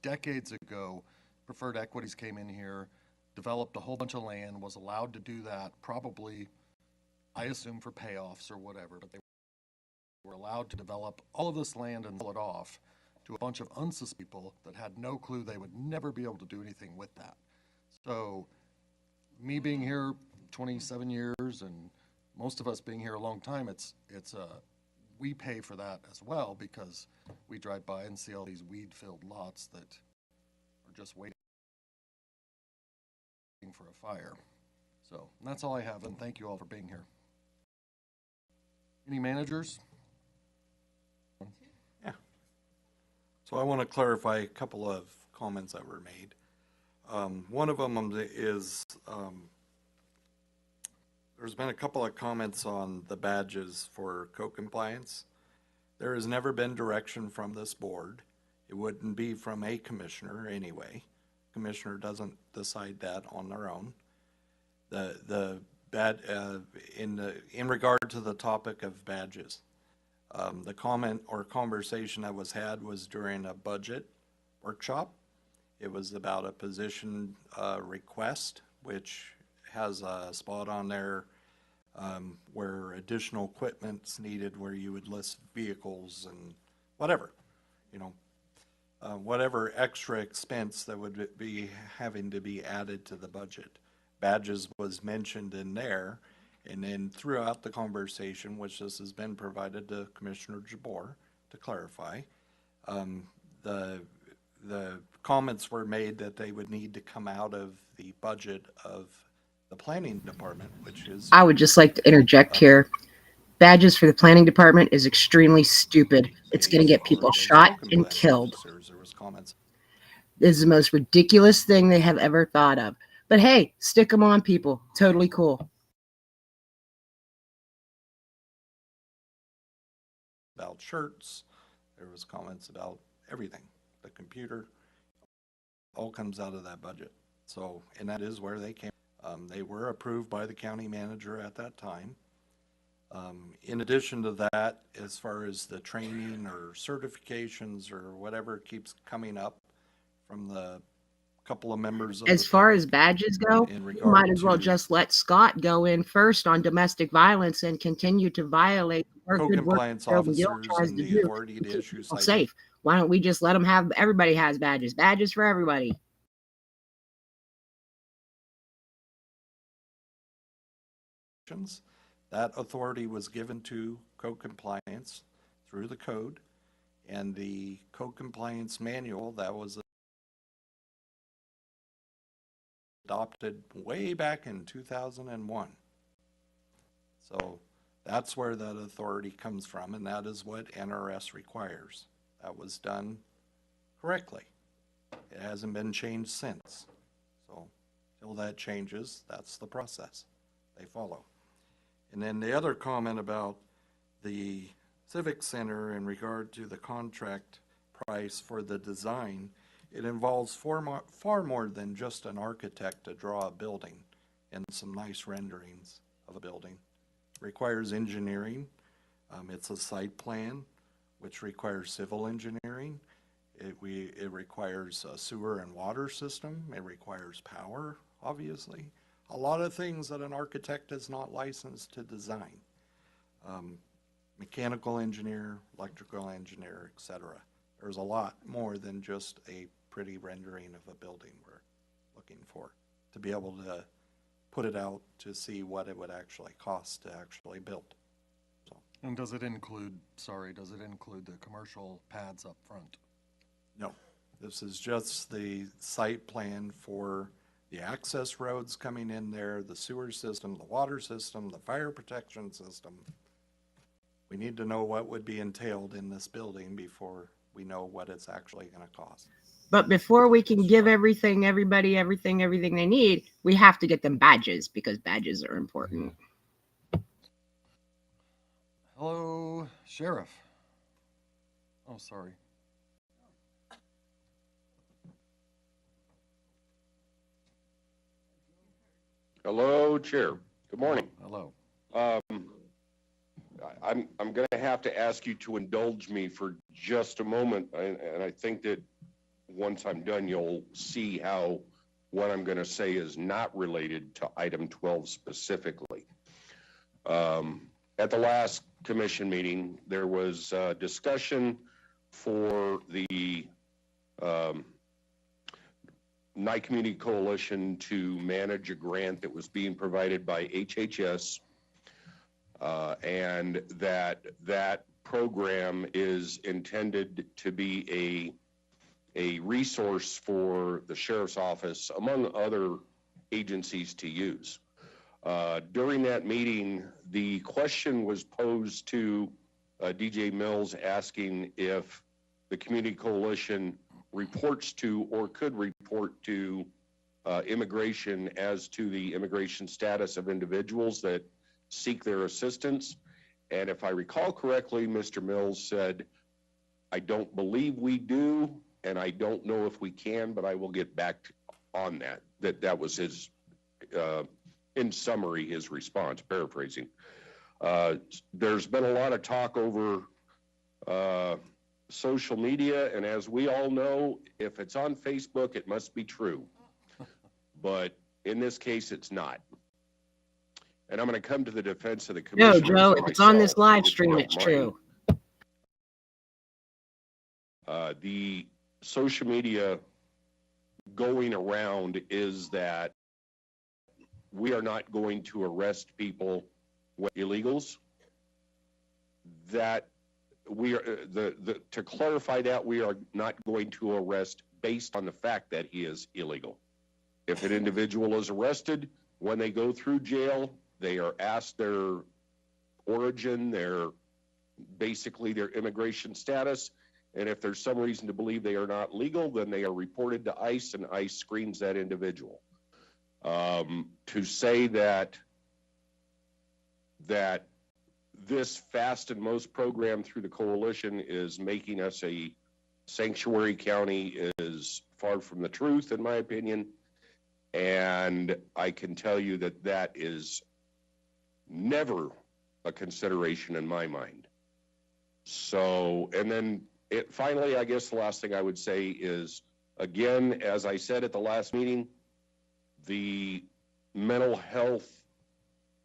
A: decades ago, Preferred Equities came in here, developed a whole bunch of land, was allowed to do that, probably, I assume, for payoffs or whatever, but they were allowed to develop all of this land and sell it off to a bunch of unsuspicious people that had no clue they would never be able to do anything with that. So me being here 27 years and most of us being here a long time, we pay for that as well because we drive by and see all these weed-filled lots that are just waiting for a fire. So that's all I have, and thank you all for being here. Any managers?
C: Yeah. So I want to clarify a couple of comments that were made. One of them is there's been a couple of comments on the badges for co-compliance. There has never been direction from this board. It wouldn't be from a commissioner anyway. Commissioner doesn't decide that on their own. In regard to the topic of badges, the comment or conversation that was had was during a budget workshop. It was about a position request, which has a spot on there where additional equipment's needed, where you would list vehicles and whatever, whatever extra expense that would be having to be added to the budget. Badges was mentioned in there, and then throughout the conversation, which this has been provided to Commissioner Jabor to clarify, the comments were made that they would need to come out of the budget of the planning department, which is...
U: I would just like to interject here. Badges for the planning department is extremely stupid. It's going to get people shot and killed. This is the most ridiculous thing they have ever thought of. But hey, stick them on, people. Totally cool.
C: About shirts, there was comments about everything. The computer, all comes out of that budget. So, and that is where they came. They were approved by the county manager at that time. In addition to that, as far as the training or certifications or whatever keeps coming up from the couple of members of
U: as far as badges go, you might as well just let Scott go in first on domestic violence and continue to violate
C: co-compliance officers and the authority to issue
U: safe. Why don't we just let them have, everybody has badges for everybody.
C: That authority was given to co-compliance through the code, and the co-compliance manual that was adopted way back in 2001. So that's where that authority comes from, and that is what NRS requires. That was done correctly. It hasn't been changed since. So until that changes, that's the process they follow. And then the other comment about the Civic Center in regard to the contract price for the design, it involves far more than just an architect to draw a building and some nice renderings of a building. It requires engineering. It's a site plan, which requires civil engineering. It requires a sewer and water system. It requires power, obviously. A lot of things that an architect is not licensed to design. Mechanical engineer, electrical engineer, etc. There's a lot more than just a pretty rendering of a building we're looking for, to be able to put it out to see what it would actually cost to actually build. So,
A: And does it include the commercial pads up front?
C: no, this is just the site plan for the access roads coming in there, the sewer system, the water system, the fire protection system. We need to know what would be entailed in this building before we know what it's actually going to cost.
U: But before we can give everybody everything they need, we have to get them badges because badges are important.
A: Hello, Sheriff. Oh, sorry.
D: Hello, Chair. Good morning.
A: Hello.
D: I'm going to have to ask you to indulge me for just a moment, and I think that once I'm done, you'll see how what I'm going to say is not related to item 12 specifically. At the last commission meeting, there was discussion for the Nye Community Coalition to manage a grant that was being provided by HHS, and that program is intended to be a resource for the sheriff's office, among other agencies, to use. During that meeting, the question was posed to DJ Mills, asking if the Community Coalition reports to or could report to immigration as to the immigration status of individuals that seek their assistance. And if I recall correctly, Mr. Mills said, I don't believe we do, and I don't know if we can, but I will get back on that. That was his, in summary, his response, paraphrasing. There's been a lot of talk over social media, and as we all know, if it's on Facebook, it must be true. But in this case, it's not. And I'm going to come to the defense of the commission.
U: No, Joe, if it's on this live stream, it's true.
D: The social media going around is that we are not going to arrest people with illegals. That we are, to clarify that, we are not going to arrest based on the fact that he is illegal. If an individual is arrested, when they go through jail, they are asked their origin, basically their immigration status, and if there's some reason to believe they are not legal, then they are reported to ICE, and ICE screens that individual. To say that this Fast and Most program through the coalition is making us a sanctuary county is far from the truth, in my opinion. And I can tell you that that is never a consideration in my mind. So, and then finally, I guess the last thing I would say is, again, as I said at the last meeting, the mental health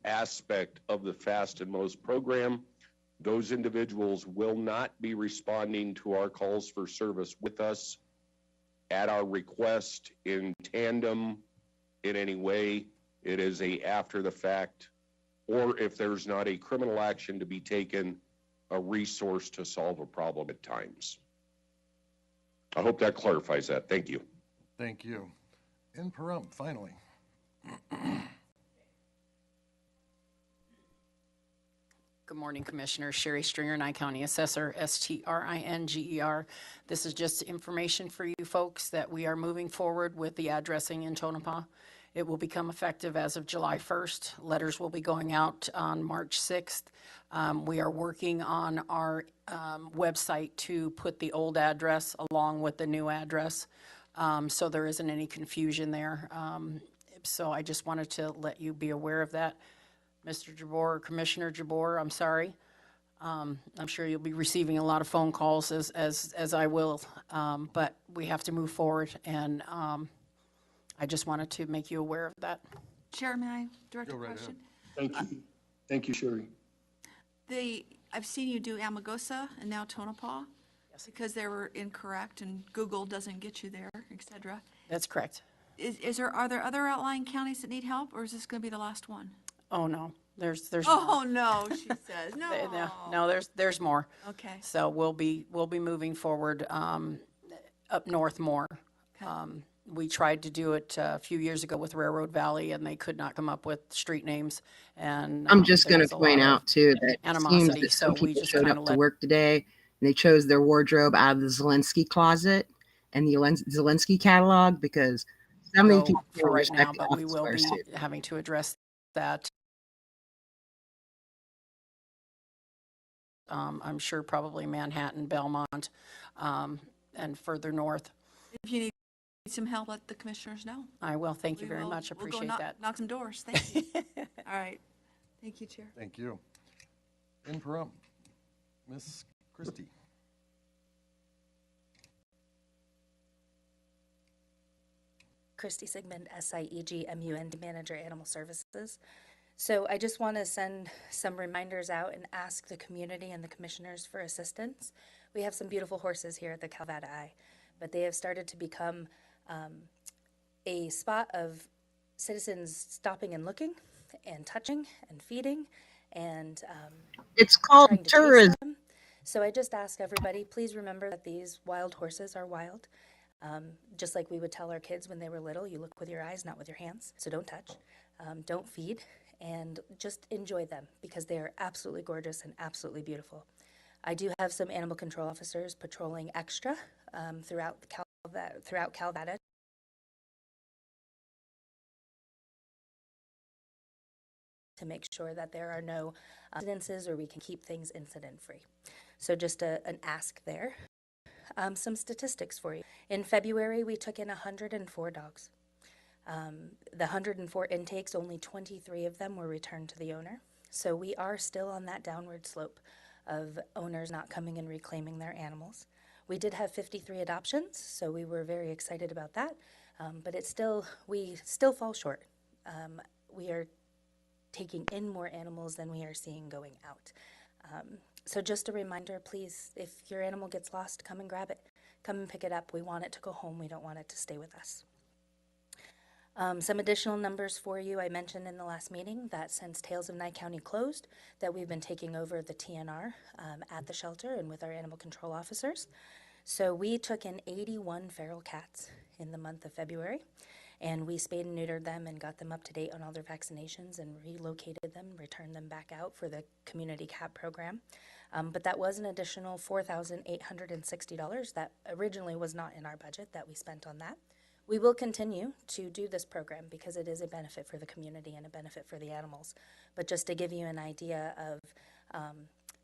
D: aspect of the Fast and Most program, those individuals will not be responding to our calls for service with us at our request in tandem in any way. It is a after the fact, or if there's not a criminal action to be taken, a resource to solve a problem at times. I hope that clarifies that. Thank you.
A: Thank you. In Pahrump, finally.
V: Good morning, Commissioner. Sherry Stringer, Nye County Assessor, Stringer. This is just information for you folks that we are moving forward with the addressing in Tonopah. It will become effective as of July 1st. Letters will be going out on March 6th. We are working on our website to put the old address along with the new address, so there isn't any confusion there. So I just wanted to let you be aware of that. Mr. Jabor, or Commissioner Jabor, I'm sorry. I'm sure you'll be receiving a lot of phone calls as I will, but we have to move forward, and I just wanted to make you aware of that.
B: Chair, may I direct a question?
F: Thank you. Thank you, Sherry.
B: I've seen you do Amargosa and now Tonopah. because they were incorrect and Google doesn't get you there, et cetera.
V: That's correct.
B: Are there other outlying counties that need help, or is this going to be the last one?
V: Oh, no, there's
B: Oh, no, she says,
V: no, there's more.
B: Okay.
V: So we'll be moving forward, up north more. We tried to do it a few years ago with Railroad Valley, and they could not come up with street names. And
U: I'm just
V: there
U: going
V: was
U: to
V: a
U: point
V: lot of
U: out too that it seems
V: animosity,
U: that
V: so
U: some
V: we
U: people
V: just
U: showed
V: kind
U: up
V: of
U: to
V: let.
U: work today and they chose their wardrobe out of the Zelensky closet and the Zelensky catalog because some of these
V: Go
U: people
V: for
U: don't
V: right now,
U: respect the
V: but we
U: office
V: will
U: wear
V: be
U: suit.
V: having to address that. I'm sure probably Manhattan, Belmont, and further north.
B: If you need some help, let the commissioners know.
V: I will. Thank you very much.
B: We'll go
V: Appreciate that.
B: knock some doors. Thank you. All right. Thank you, Chair.
A: Thank you. In Pahrump, Miss Christie.
E: Christy Sigmund, SIEG-MUND Manager, Animal Services. So I just want to send some reminders out and ask the community and the commissioners for assistance. We have some beautiful horses here at the Calvada Eye, but they have started to become a spot of citizens stopping and looking and touching and feeding and
U: It's called
E: trying to
U: tourism.
E: chase them. So I just ask everybody, please remember that these wild horses are wild. Just like we would tell our kids when they were little, you look with your eyes, not with your hands. So don't touch, don't feed, and just enjoy them because they are absolutely gorgeous and absolutely beautiful. I do have some animal control officers patrolling extra throughout Calvada to make sure that there are no incidences or we can keep things incident-free. So just an ask there. Some statistics for you. In February, we took in 104 dogs. The 104 intakes, only 23 of them were returned to the owner. So we are still on that downward slope of owners not coming and reclaiming their animals. We did have 53 adoptions, so we were very excited about that. But we still fall short. We are taking in more animals than we are seeing going out. So just a reminder, please, if your animal gets lost, come and grab it. Come and pick it up. We want it to go home. We don't want it to stay with us. Some additional numbers for you. I mentioned in the last meeting that since Tales of Nye County closed, that we've been taking over the TNR at the shelter and with our animal control officers. So we took in 81 feral cats in the month of February, and we spayed and neutered them and got them up to date on all their vaccinations and relocated them, returned them back out for the community cat program. But that was an additional $4,860 that originally was not in our budget that we spent on that. We will continue to do this program because it is a benefit for the community and a benefit for the animals. But just to give you an idea of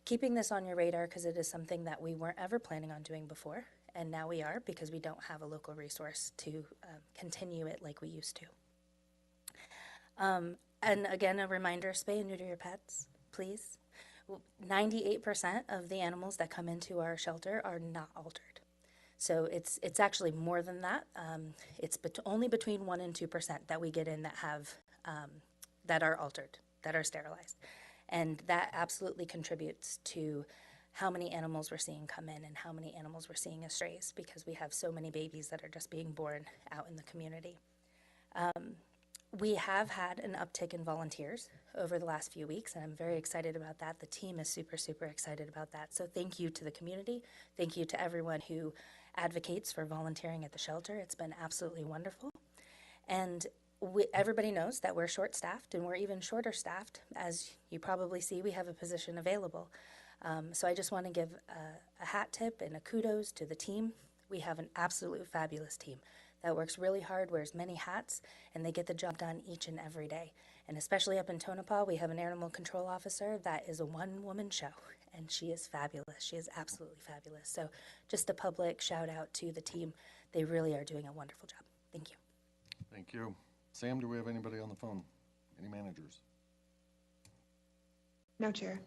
E: keeping this on your radar, because it is something that we weren't ever planning on doing before, and now we are because we don't have a local resource to continue it like we used to. And again, a reminder, spay and neuter your pets, please. 98% of the animals that come into our shelter are not altered. So it's actually more than that. It's only between 1% and 2% that we get in that have that are altered, that are sterilized. And that absolutely contributes to how many animals we're seeing come in and how many animals we're seeing as strays, because we have so many babies that are just being born out in the community. We have had an uptick in volunteers over the last few weeks, and I'm very excited about that. The team is super, super excited about that. So thank you to the community. Thank you to everyone who advocates for volunteering at the shelter. It's been absolutely wonderful. And everybody knows that we're short-staffed, and we're even shorter staffed. As you probably see, we have a position available. So I just want to give a hat tip and a kudos to the team. We have an absolute fabulous team that works really hard, wears many hats, and they get the job done each and every day. And especially up in Tonopah, we have an animal control officer that is a one-woman show, and she is fabulous. She is absolutely fabulous. So just a public shout out to the team. They really are doing a wonderful job. Thank you.
A: Thank you. Sam, do we have anybody on the phone? Any managers?
G: No, Chair.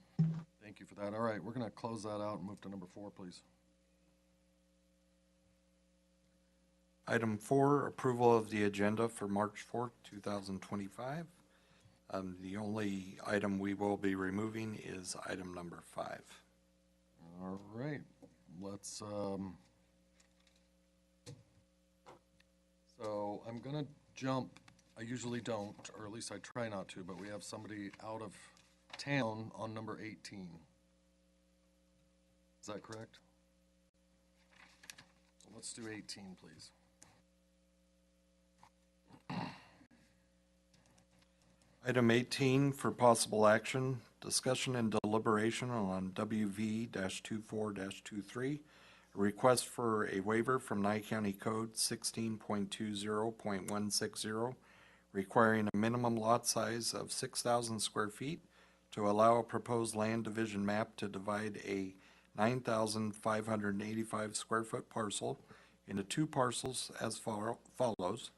A: Thank you for that. All right, we're going to close that out and move to number 4, please.
C: Item 4, approval of the agenda for March 4th, 2025. The only item we will be removing is item number 5.
A: All right. let's, so I'm gonna jump, I usually don't, or at least I try not to, but we have somebody out of town on number 18. Is that correct? So let's do 18, please.
C: Item 18 for possible action, discussion and deliberation on WV-24-23, a request for a waiver from Nye County Code 16.20.160, requiring a minimum lot size of 6,000 square feet to allow a proposed land division map to divide a 9,585 square foot parcel into two parcels as follows.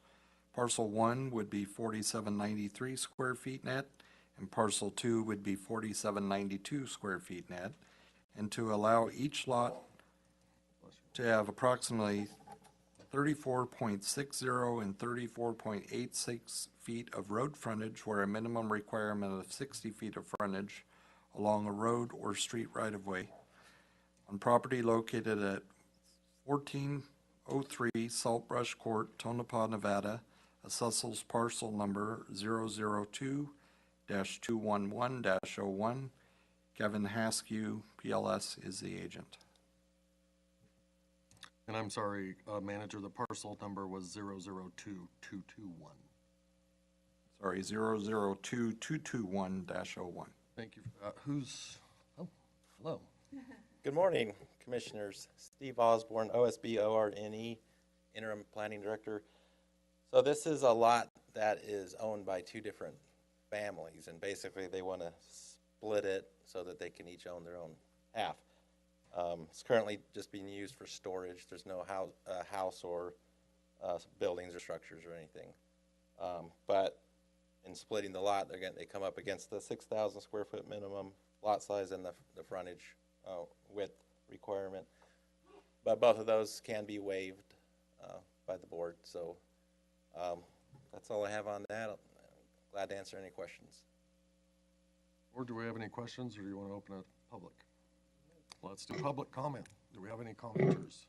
C: Parcel 1 would be 4793 square feet net, and parcel 2 would be 4792 square feet net, and to allow each lot to have approximately 34.60 and 34.86 feet of road frontage, where a minimum requirement of 60 feet of frontage along a road or street right-of-way on property located at 1403 Saltbrush Court, Tonopah, Nevada. Assessors parcel number 002-211-01. Kevin Haskew, PLS, is the agent.
A: And I'm sorry, Manager, the parcel number was 002221.
C: Sorry, 002-221-01.
A: Thank you for that. Who's, oh, hello.
H: Good morning, Commissioners. Steve Osborne, OSB-ORNE, Interim Planning Director. So this is a lot that is owned by two different families, and basically they want to split it so that they can each own their own half. It's currently just being used for storage. There's no house or buildings or structures or anything. But in splitting the lot, they come up against the 6,000 square foot minimum lot size and the frontage width requirement. But both of those can be waived by the board. So that's all I have on that. I'm glad to answer any questions.
A: Or do we have any questions, or do you want to open it public? Let's do public comment. Do we have any commenters?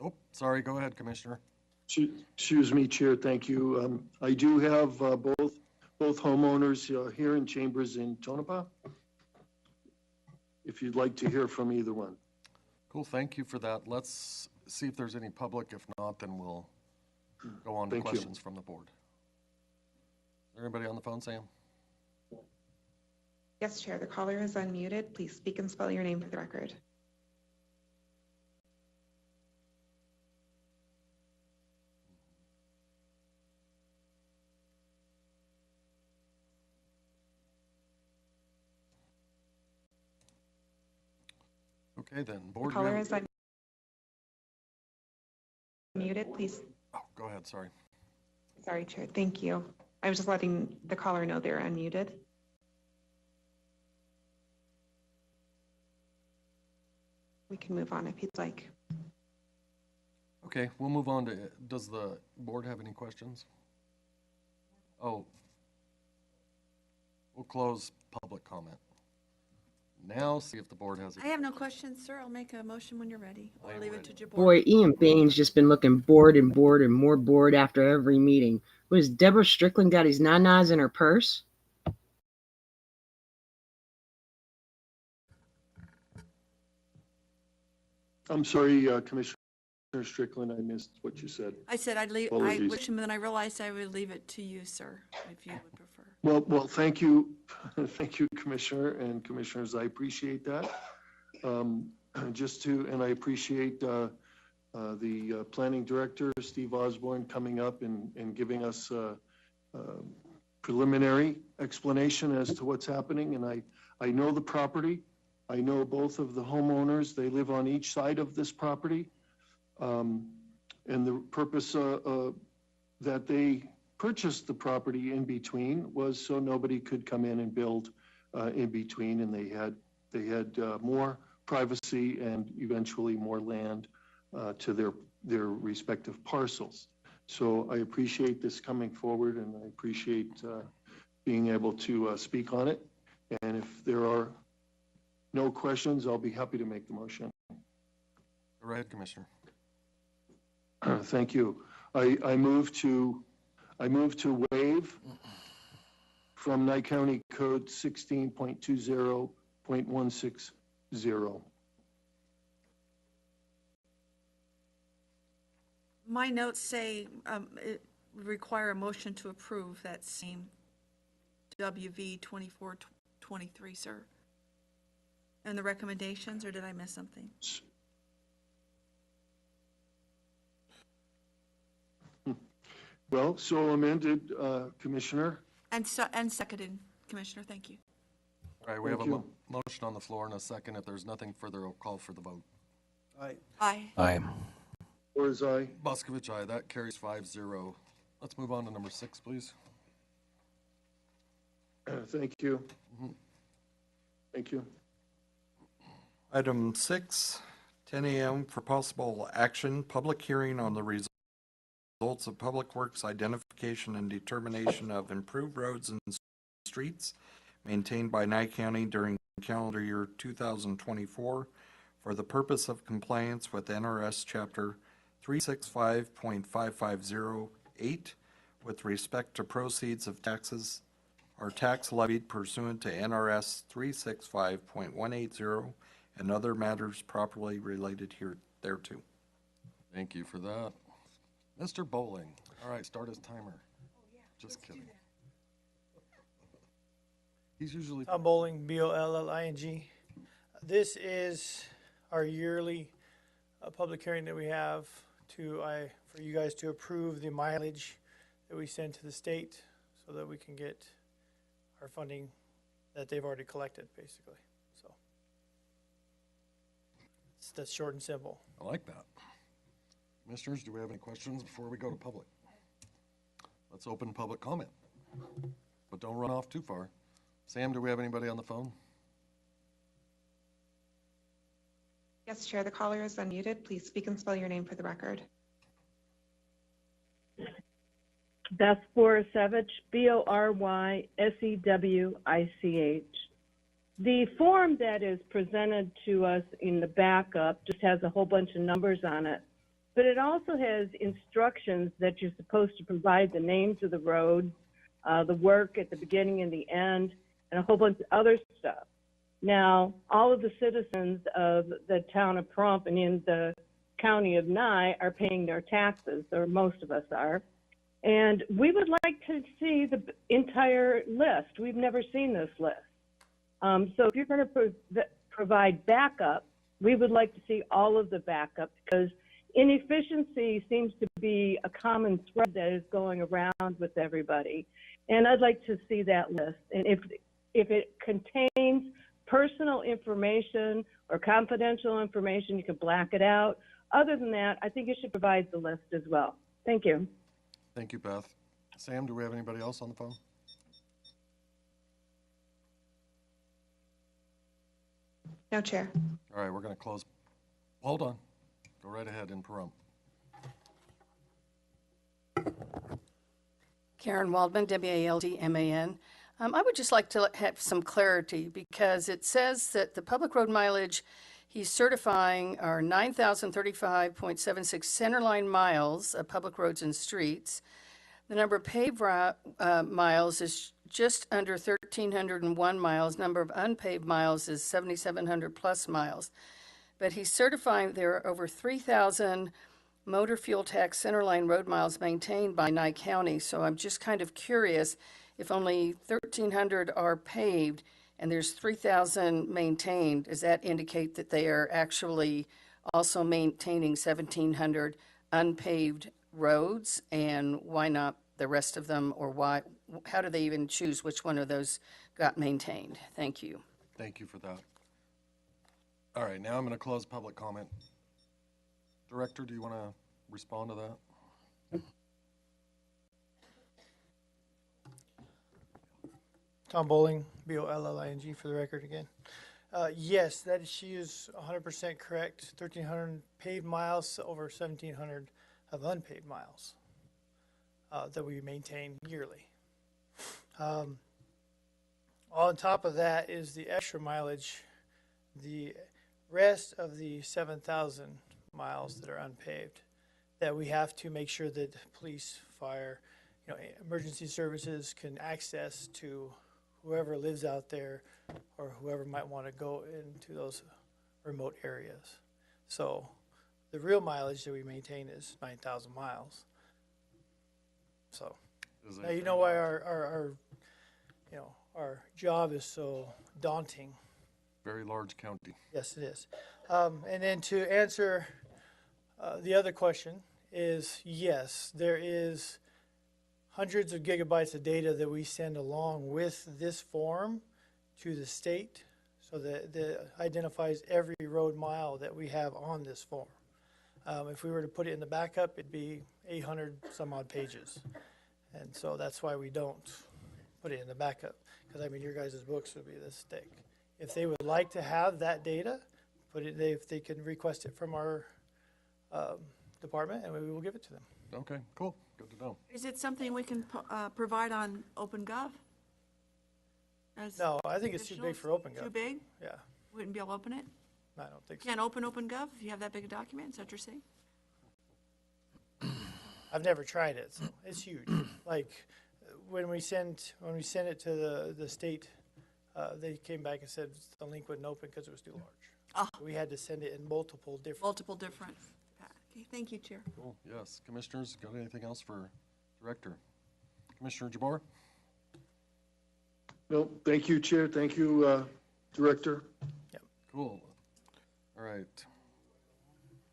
A: Oh, sorry, go ahead, Commissioner.
F: Excuse me, Chair, thank you. I do have both homeowners here in chambers in Tonopah, if you'd like to hear from either one.
A: Cool, thank you for that. Let's see if there's any public. If not, then we'll go on to
F: Thank you.
A: questions from the board. Is there anybody on the phone, Sam?
G: Yes, Chair, the caller is unmuted. Please speak and spell your name for the record.
A: Okay, then,
G: The
A: board.
G: caller is unmuted, please.
A: Oh, go ahead, sorry.
G: Sorry, Chair, thank you. I was just letting the caller know they're unmuted. We can move on if you'd like.
A: Okay, we'll move on to, does the board have any questions? Oh, we'll close public comment. Now see if the board has.
B: I have no questions, sir. I'll make a motion when you're ready. Or leave it to your board.
U: Boy, Ian Bain's just been looking bored and bored and more bored after every meeting. Was Deborah Strickland got his nanas in her purse?
F: I'm sorry, Commissioner Strickland, I missed what you said.
B: I said I'd leave, I
F: Apologies.
B: wish him, and then I realized I would leave it to you, sir, if you would prefer.
F: Well, thank you, thank you, Commissioner and Commissioners. I appreciate that. And I appreciate the Planning Director, Steve Osborne, coming up and giving us a preliminary explanation as to what's happening. And I know the property. I know both of the homeowners. They live on each side of this property. And the purpose that they purchased the property in between was so nobody could come in and build in between, and they had more privacy and eventually more land to their respective parcels. So I appreciate this coming forward, and I appreciate being able to speak on it. And if there are no questions, I'll be happy to make the motion.
A: Go ahead, Commissioner.
F: Thank you. I move to waive from Nye County Code 16.20.160.
B: My notes say it would require a motion to approve that same WV 2423, sir. And the recommendations, or did I miss something?
F: Well, so amended, Commissioner.
B: And seconded, Commissioner, thank you.
A: All right, we have a
F: Thank you.
A: motion on the floor and a second. If there's nothing further, I'll call for the vote.
T: Aye.
B: Aye.
L: Aye.
F: Or is aye?
A: Boscovich, aye. That carries 5-0. Let's move on to number 6, please.
F: Thank you. Thank you.
C: Item 6, 10 a.m. for possible action, public hearing on the results of Public Works identification and determination of improved roads and streets maintained by Nye County during calendar year 2024 for the purpose of compliance with NRS Chapter 365.5508 with respect to proceeds of taxes or tax levied pursuant to NRS 365.180 and other matters properly related here thereto.
A: Thank you for that. Mr. Bowling. All right, start his timer. Just kidding. He's usually...
I: Tom Bowling, B-O-L-L-I-N-G. This is our yearly public hearing that we have for you guys to approve the mileage that we send to the state so that we can get our funding that they've already collected, basically. So that's short and simple.
A: I like that. Commissioners, do we have any questions before we go to public? Let's open public comment, but don't run off too far. Sam, do we have anybody on the phone?
G: Yes, Chair, the caller is unmuted. Please speak and spell your name for the record.
J: Beth Borisevich, Borysewich. The form that is presented to us in the backup just has a whole bunch of numbers on it, but it also has instructions that you're supposed to provide the names of the roads, the work at the beginning and the end, and a whole bunch of other stuff. Now, all of the citizens of the town of Pahrump and in the county of Nye are paying their taxes, or most of us are, and we would like to see the entire list. We've never seen this list. So if you're going to provide backup, we would like to see all of the backup, because inefficiency seems to be a common thread that is going around with everybody. And I'd like to see that list. And if it contains personal information or confidential information, you can black it out. Other than that, I think you should provide the list as well. Thank you.
A: Thank you, Beth. Sam, do we have anybody else on the phone?
G: No, Chair.
A: All right, we're going to close. Hold on. Go right ahead in Pahrump.
V: Karen Waldman, W-A-L-D-M-A-N. I would just like to have some clarity, because it says that the public road mileage he's certifying are 9,035.76 centerline miles of public roads and streets. The number of paved miles is just under 1,301 miles. Number of unpaved miles is 7,700 plus miles. But he's certifying there are over 3,000 motor fuel tax centerline road miles maintained by Nye County. So I'm just kind of curious, if only 1,300 are paved and there's 3,000 maintained, does that indicate that they are actually also maintaining 1,700 unpaved roads? And why not the rest of them, or why? How do they even choose which one of those got maintained? Thank you.
A: Thank you for that. All right, now I'm going to close public comment. Director, do you want to respond to that?
I: Tom Bowling, B-O-L-L-I-N-G for the record again. Yes, she is 100% correct. 1,300 paved miles, over 1,700 of unpaved miles that we maintain yearly. On top of that is the extra mileage the rest of the 7,000 miles that are unpaved, that we have to make sure that police, fire, emergency services can access to whoever lives out there or whoever might want to go into those remote areas. So the real mileage that we maintain is 9,000 miles. So now you know why our job is so daunting.
A: Very large county.
I: Yes, it is. And then to answer the other question is, yes, there is hundreds of gigabytes of data that we send along with this form to the state, so that it identifies every road mile that we have on this form. If we were to put it in the backup, it'd be 800 some odd pages. And so that's why we don't put it in the backup, because I mean, your guys' books would be this thick. If they would like to have that data, if they can request it from our department, and we will give it to them.
A: Okay, cool. Good to know.
B: Is it something we can provide on OpenGov?
I: No, I think it's too big for OpenGov.
B: Too big?
I: Yeah,
B: Wouldn't be able to open it?
I: I don't think so.
B: Can't open OpenGov if you have that big a document, is that what you're saying?
I: I've never tried it, so it's huge. Like, when we sent it to the state, they came back and said the link wouldn't open because it was too large. We had to send it in multiple different.
B: Okay, thank you, Chair.
A: Cool, yes. Commissioners, got anything else for Director? Commissioner Jabbar?
F: No, thank you, Chair. Thank you, Director.
A: Cool. All right.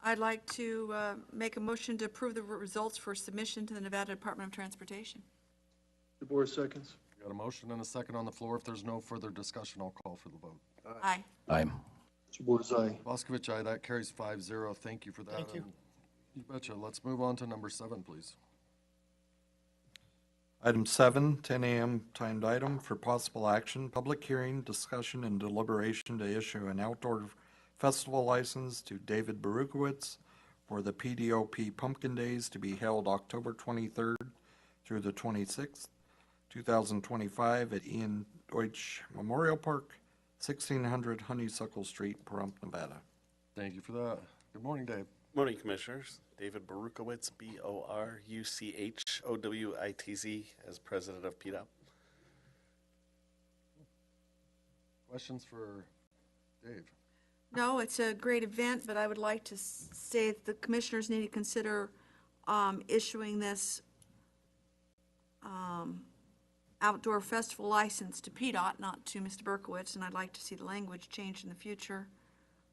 B: I'd like to make a motion to approve the results for submission to the Nevada Department of Transportation.
F: DeBoer seconds.
A: Got a motion and a second on the floor. If there's no further discussion, I'll call for the vote.
B: Aye.
T: Aye.
F: DeBoer's aye.
A: Boscovich, aye. That carries 5-0. Thank you for that.
I: Thank you.
A: And you betcha. Let's move on to number 7, please.
C: Item 7, 10 a.m. timed item for possible action, public hearing, discussion, and deliberation to issue an outdoor festival license to David Berukowitz for the PDOP Pumpkin Days to be held October 23rd through the 26th, 2025 at Ian Deutsch Memorial Park, 1600 Honeysuckle Street, Pahrump, Nevada.
A: Thank you for that. Good morning, Dave.
M: Morning, Commissioners. David Berukowitz, Boruchowitz, as president of PDOP.
A: Questions for Dave?
B: No, it's a great event, but I would like to say that the commissioners need to consider issuing this outdoor festival license to PDOT, not to Mr. Berkowitz, and I'd like to see the language changed in the future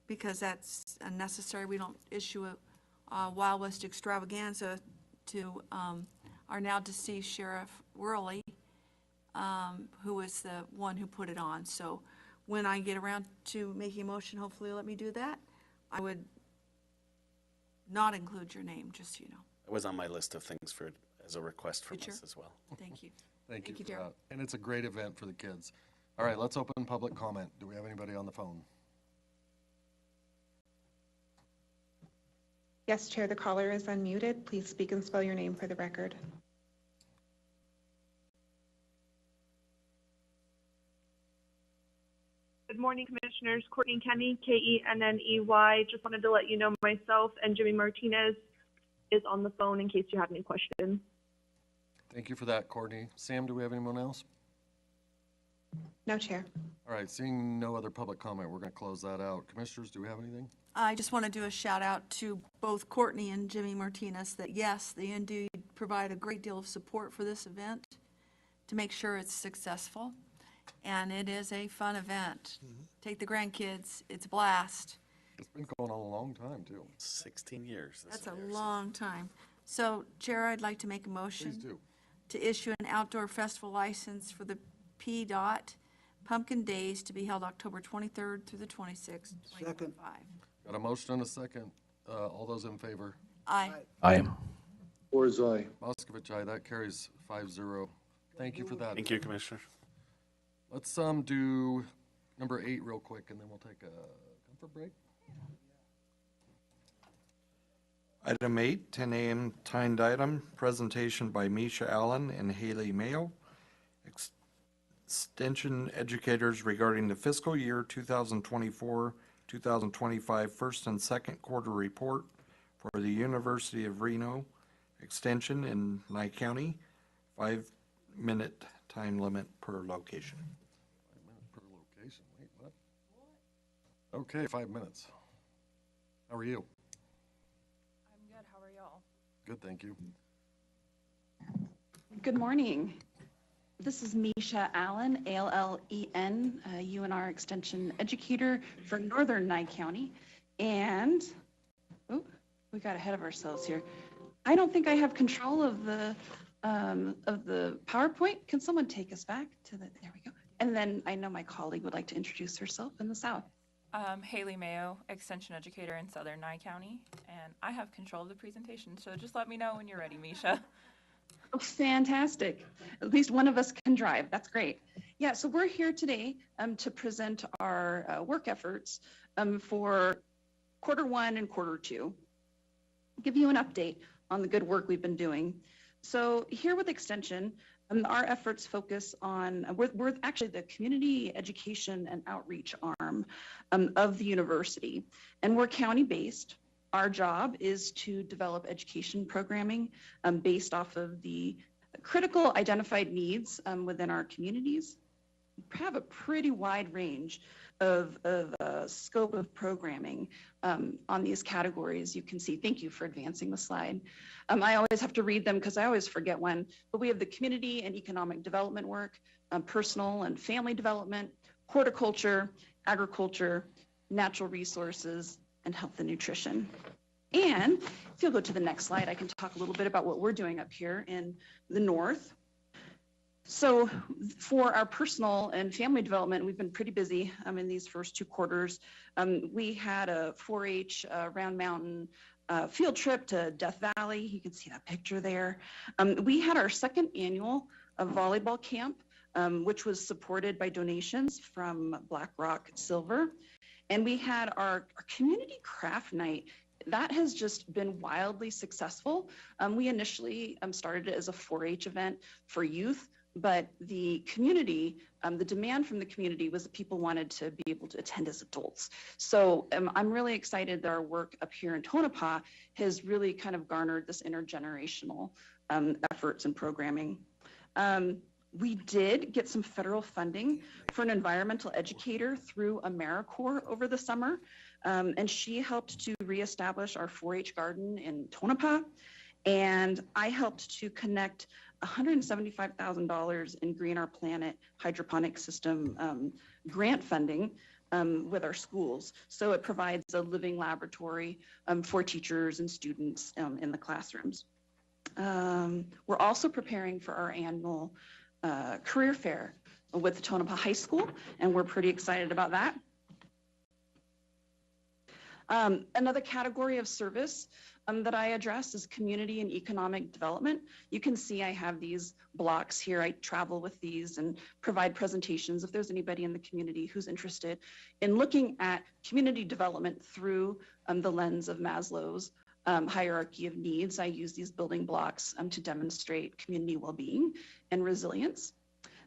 B: because that's unnecessary. We don't issue a Wild West extravaganza to our now deceased Sheriff Worley, who was the one who put it on. So when I get around to making a motion, hopefully you'll let me do that. I would not include your name, just so you know.
M: It was on my list of things as a request from us as well.
B: Thank you.
A: Thank you for
B: Darryl.
A: that. And it's a great event for the kids. All right, let's open public comment. Do we have anybody on the phone?
G: Yes, Chair, the caller is unmuted. Please speak and spell your name for the record.
N: Good morning, Commissioners. Courtney Kenney, Kenney. Just wanted to let you know myself and Jimmy Martinez is on the phone in case you have any questions.
A: Thank you for that, Courtney. Sam, do we have anyone else?
G: No, Chair.
A: All right, seeing no other public comment, we're going to close that out. Commissioners, do we have anything?
B: I just want to do a shout out to both Courtney and Jimmy Martinez that yes, they indeed provide a great deal of support for this event to make sure it's successful. And it is a fun event. Take the grandkids, it's a blast.
A: It's been going on a long time, too.
M: 16 years.
B: That's a long time. So, Chair, I'd like to make a motion.
A: Please do.
B: To issue an outdoor festival license for the PDOT Pumpkin Days to be held October 23rd through the 26th, 2025.
A: Got a motion and a second. All those in favor?
B: Aye.
T: Aye.
F: DeBoer's aye.
A: Boscovich, aye. That carries 5-0. Thank you for that.
M: Thank you, Commissioner.
A: Let's do number 8 real quick, and then we'll take a comfort break.
C: Item 8, 10 a.m. timed item, presentation by Misha Allen and Haley Mayo. extension educators regarding the fiscal year 2024-2025 first and second quarter report for the University of Reno Extension in Nye County. 5-minute time limit per location.
A: 5 minutes per location. Wait, what? Okay, 5 minutes. How are you?
O: I'm good. How are y'all?
A: Good, thank you.
O: Good morning. This is Misha Allen, ALLEN, UNR Extension Educator for Northern Nye County. And, oh, we got ahead of ourselves here. I don't think I have control of the PowerPoint. Can someone take us back to the, there we go. And then I know my colleague would like to introduce herself in the South.
P: Haley Mayo, Extension Educator in Southern Nye County, and I have control of the presentation, so just let me know when you're ready, Misha.
O: Oh, fantastic. At least one of us can drive. That's great. Yeah, so we're here today to present our work efforts for quarter one and quarter two. Give you an update on the good work we've been doing. So here with Extension, our efforts focus on, we're actually the community education and outreach arm of the university, and we're county-based. Our job is to develop education programming based off of the critical identified needs within our communities. We have a pretty wide range of scope of programming on these categories. You can see, thank you for advancing the slide. I always have to read them because I always forget one, but we have the community and economic development work, personal and family development, horticulture, agriculture, natural resources, and health and nutrition. And if you'll go to the next slide, I can talk a little bit about what we're doing up here in the north. So for our personal and family development, we've been pretty busy in these first 2 quarters. We had a 4-H Round Mountain field trip to Death Valley. You can see that picture there. We had our 2nd annual volleyball camp, which was supported by donations from Black Rock Silver. And we had our community craft night. That has just been wildly successful. We initially started it as a 4-H event for youth, but the community, the demand from the community was that people wanted to be able to attend as adults. So I'm really excited that our work up here in Tonopah has really kind of garnered this intergenerational efforts and programming. We did get some federal funding for an environmental educator through AmeriCorps over the summer, and she helped to reestablish our 4-H garden in Tonopah, and I helped to connect $175,000 in Green Our Planet hydroponic system grant funding with our schools. So it provides a living laboratory for teachers and students in the classrooms. We're also preparing for our annual career fair with Tonopah High School, and we're pretty excited about that. Another category of service that I address is community and economic development. You can see I have these blocks here. I travel with these and provide presentations if there's anybody in the community who's interested in looking at community development through the lens of Maslow's hierarchy of needs. I use these building blocks to demonstrate community well-being and resilience.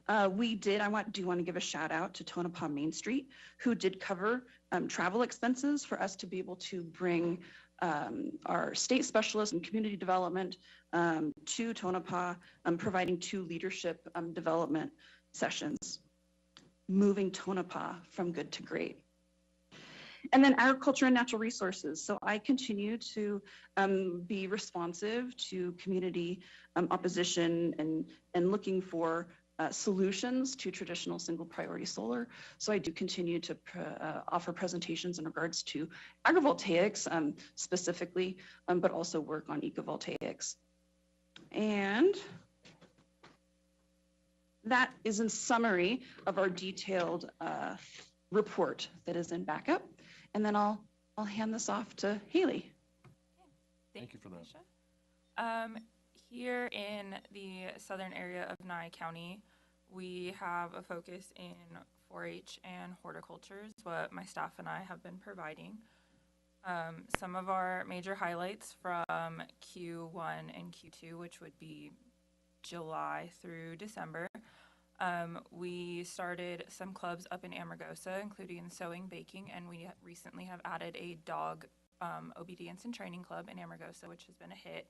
O: I do want to give a shout out to Tonopah Main Street, who did cover travel expenses for us to be able to bring our state specialists in community development to Tonopah, providing 2 leadership development sessions, moving Tonopah from good to great. And then agriculture and natural resources. So I continue to be responsive to community opposition and looking for solutions to traditional single priority solar. So I do continue to offer presentations in regards to agrivoltaics specifically, but also work on ecovoltaics. And that is in summary of our detailed report that is in backup. And then I'll hand this off to Haley.
A: Thank you for that.
P: Here in the southern area of Nye County, we have a focus in 4-H and horticulture is what my staff and I have been providing. Some of our major highlights from Q1 and Q2, which would be July through December, We started some clubs up in Amargosa, including sewing, baking, and we recently have added a dog obedience and training club in Amargosa, which has been a hit.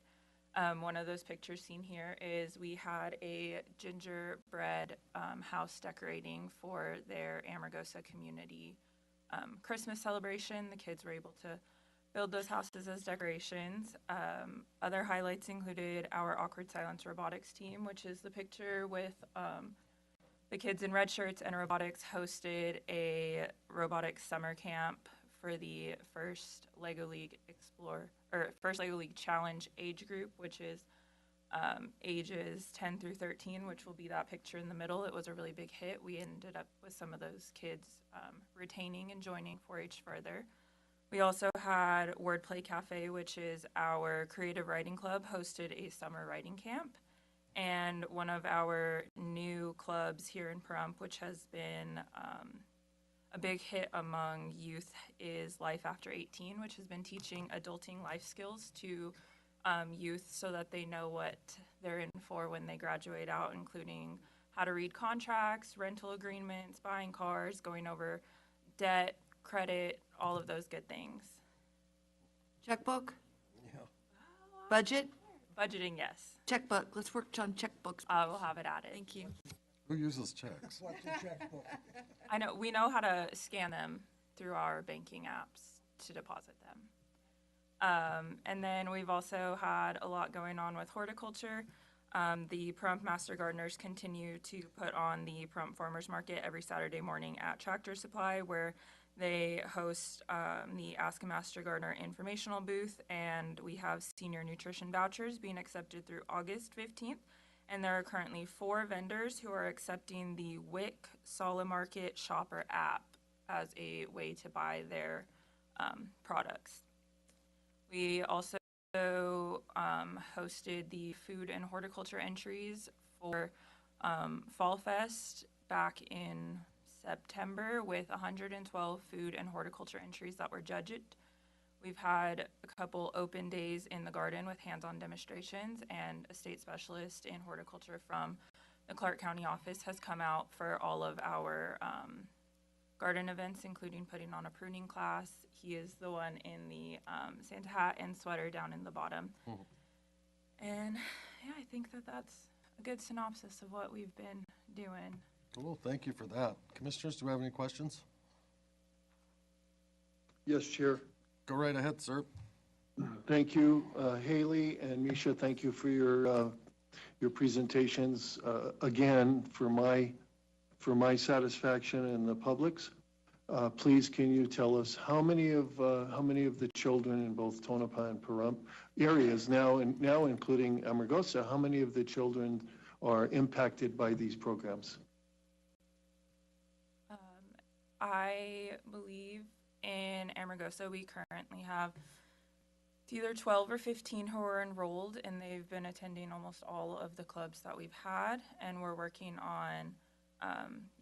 P: One of those pictures seen here is we had a gingerbread house decorating for their Amargosa community Christmas celebration. The kids were able to build those houses as decorations. Other highlights included our Awkward Silence robotics team, which is the picture with the kids in red shirts, and robotics hosted a robotics summer camp for the first LEGO League first LEGO League Challenge age group, which is ages 10 through 13, which will be that picture in the middle. It was a really big hit. We ended up with some of those kids retaining and joining 4-H further. We also had Wordplay Cafe, which is our creative writing club, hosted a summer writing camp. And one of our new clubs here in Pahrump, which has been a big hit among youth, is Life After 18, which has been teaching adulting life skills to youth so that they know what they're in for when they graduate out, including how to read contracts, rental agreements, buying cars, going over debt, credit, all of those good things.
Q: Checkbook?
A: Yeah.
Q: Budget?
P: Budgeting, yes.
Q: Checkbook. Let's work on checkbooks.
P: We'll have it added.
Q: Thank you.
A: Who uses checks?
R: What's a checkbook?
P: I know, we know how to scan them through our banking apps to deposit them. And then we've also had a lot going on with horticulture. The Pahrump Master Gardeners continue to put on the Pahrump Farmers Market every Saturday morning at Tractor Supply, where they host the Ask a Master Gardener informational booth, and we have senior nutrition vouchers being accepted through August 15th. And there are currently 4 vendors who are accepting the WIC Solid Market Shopper app as a way to buy their products. We also hosted the food and horticulture entries for Fall Fest back in September with 112 food and horticulture entries that were judged. We've had a couple open days in the garden with hands-on demonstrations, and a state specialist in horticulture from the Clark County office has come out for all of our garden events, including putting on a pruning class. He is the one in the Santa hat and sweater down in the bottom. And yeah, I think that that's a good synopsis of what we've been doing.
A: Cool, thank you for that. Commissioners, do we have any questions?
F: Yes, Chair.
A: Go right ahead, sir.
F: Thank you, Haley and Misha. Thank you for your presentations. Again, for my satisfaction and the public's. Please, can you tell us how many of the children in both Tonopah and Pahrump areas now including Amargosa, how many of the children are impacted by these programs?
P: I believe in Amargosa we currently have either 12 or 15 who are enrolled, and they've been attending almost all of the clubs that we've had, and we're working on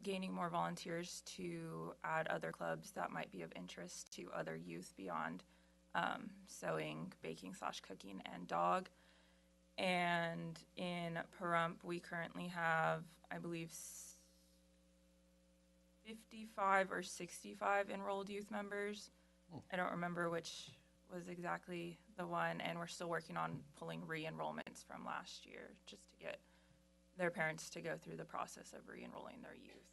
P: gaining more volunteers to add other clubs that might be of interest to other youth beyond sewing, baking / cooking, and dog. And in Pahrump, we currently have, I believe, 55 or 65 enrolled youth members. I don't remember which was exactly the one, and we're still working on pulling re-enrollments from last year just to get their parents to go through the process of re-enrolling their youth.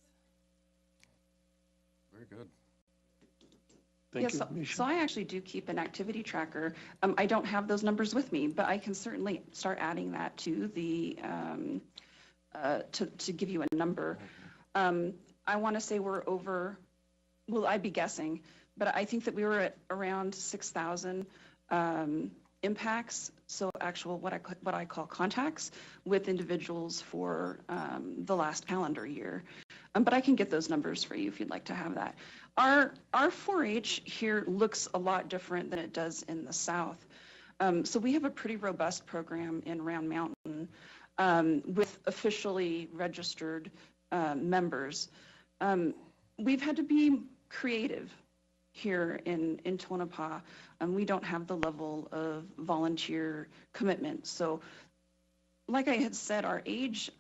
A: Very good.
F: Thank you,
O: so,
F: Misha.
O: so I actually do keep an activity tracker. I don't have those numbers with me, but I can certainly start adding that to the to give you a number. I want to say we're over. Well, I'd be guessing, but I think that we were at around 6,000 impacts. So actual what I call contacts with individuals for the last calendar year. But I can get those numbers for you if you'd like to have that. Our 4-H here looks a lot different than it does in the South. So we have a pretty robust program in Round Mountain with officially registered members. We've had to be creative here in Tonopah. We don't have the level of volunteer commitment. So like I had said, our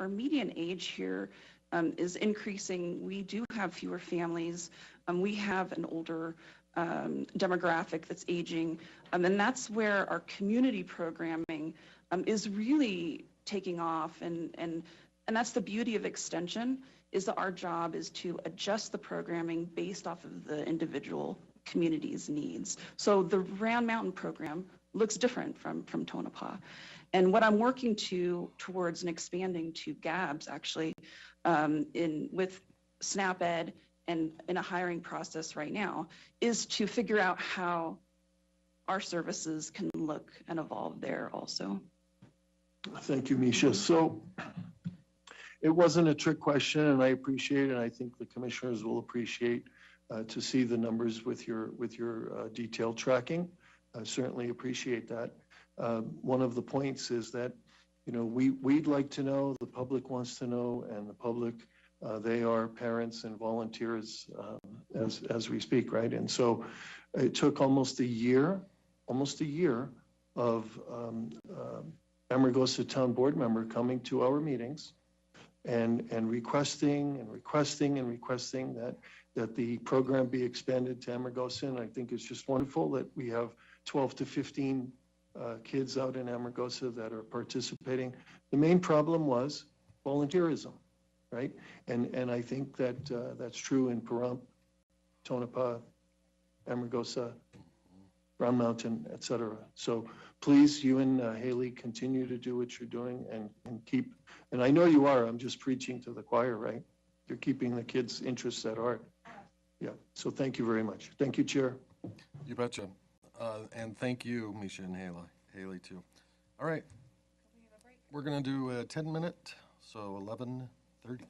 O: median age here is increasing. We do have fewer families. We have an older demographic that's aging. And that's where our community programming is really taking off. And that's the beauty of extension, is that our job is to adjust the programming based off of the individual community's needs. So the Round Mountain program looks different from Tonopah. And what I'm working towards and expanding to GABS actually with SNAP-Ed and in a hiring process right now is to figure out how our services can look and evolve there also.
F: Thank you, Misha. So it wasn't a trick question, and I appreciate it. And I think the commissioners will appreciate to see the numbers with your detailed tracking. I certainly appreciate that. One of the points is that, you know, we'd like to know, the public wants to know, and the public, they are parents and volunteers as we speak, right? And so it took almost a year of Amargosa Town Board member coming to our meetings and requesting that the program be expanded to Amargosa. And I think it's just wonderful that we have 12 to 15 kids out in Amargosa that are participating. The main problem was volunteerism, right? And I think that that's true in Pahrump, Tonopah, Amargosa, Round Mountain, et cetera. So please, you and Haley, continue to do what you're doing and keep, and I know you are, I'm just preaching to the choir, right? You're keeping the kids' interests at heart. Yeah, so thank you very much. Thank you, Chair.
A: You betcha. And thank you, Misha and Haley too. All right. We're gonna do a 10-minute, so 11:30.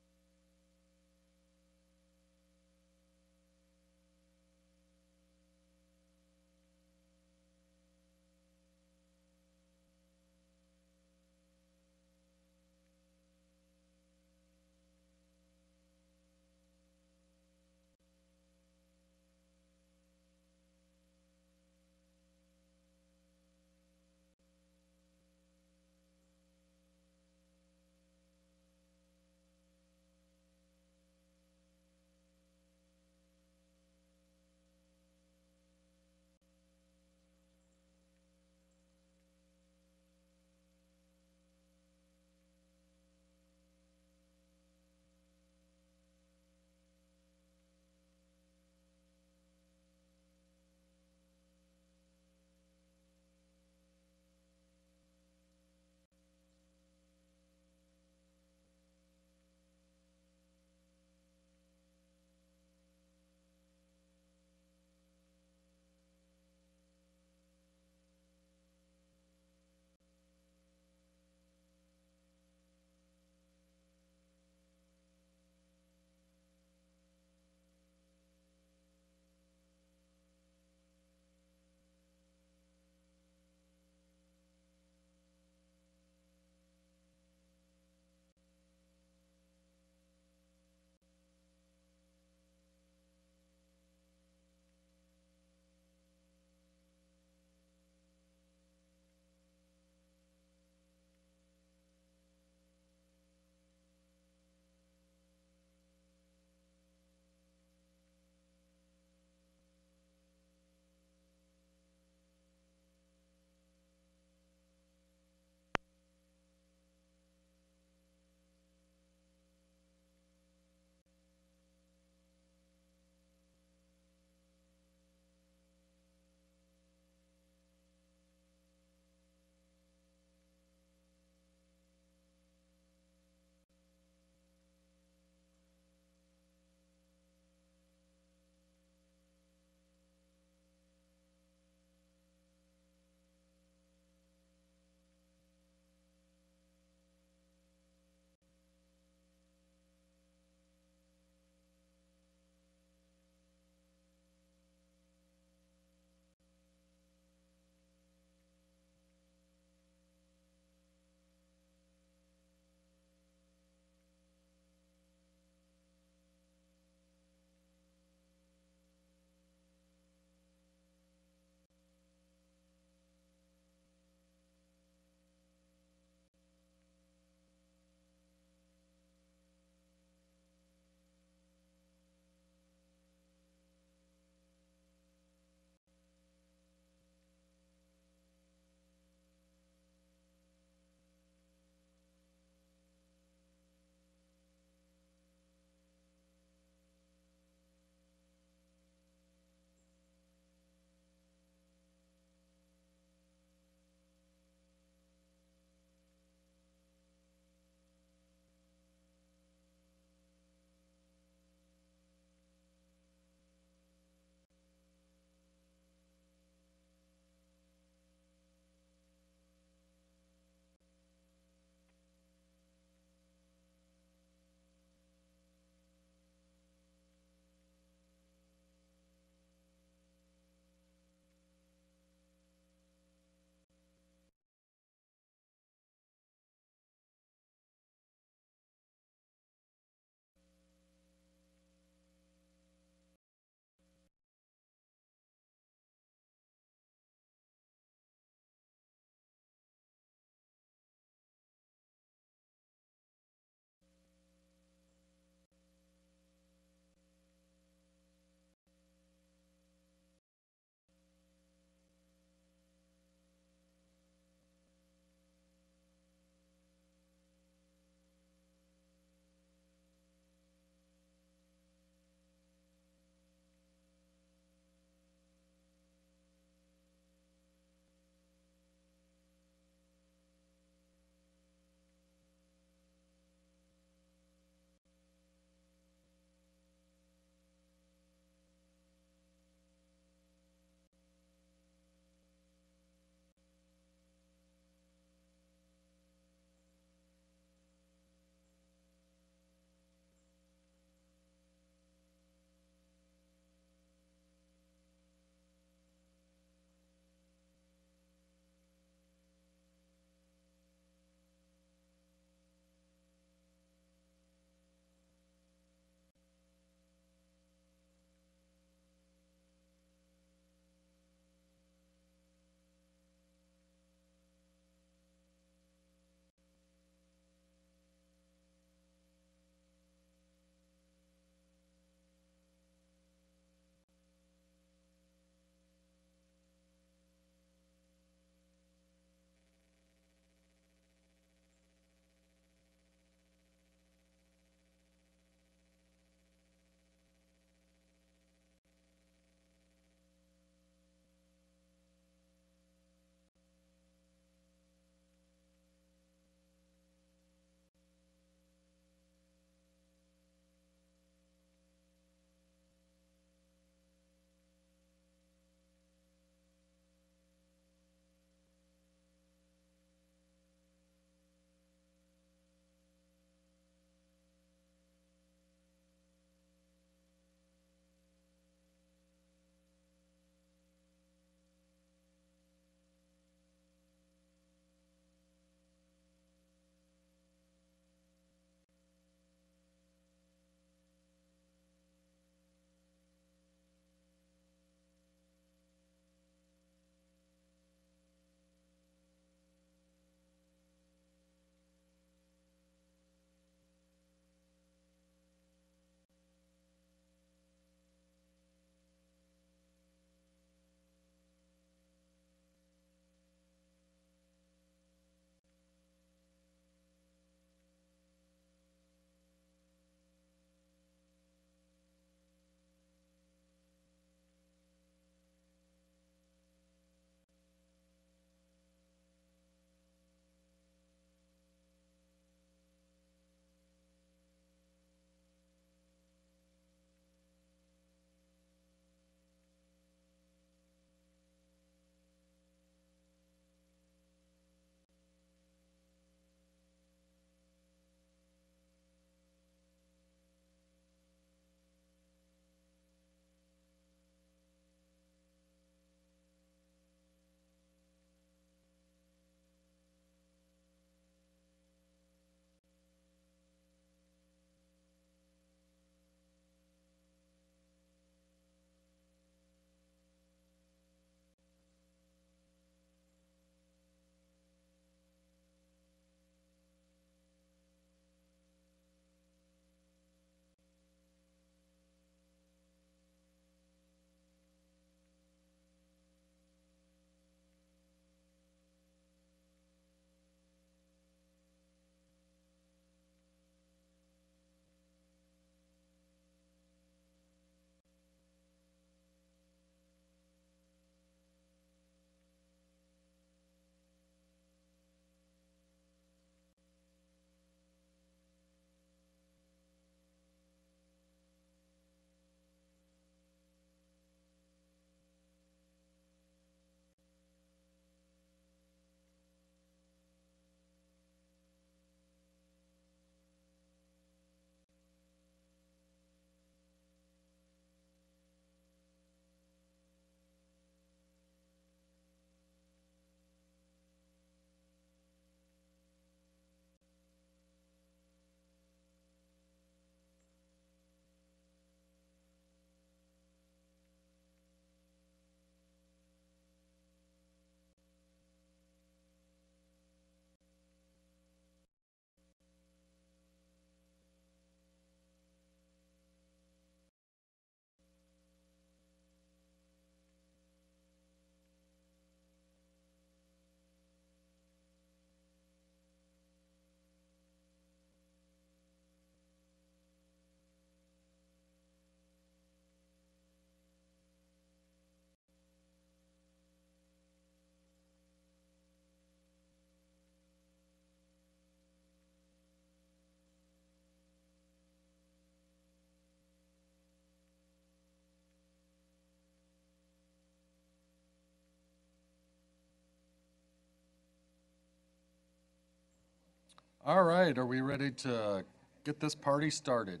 A: All right, are we ready to get this party started?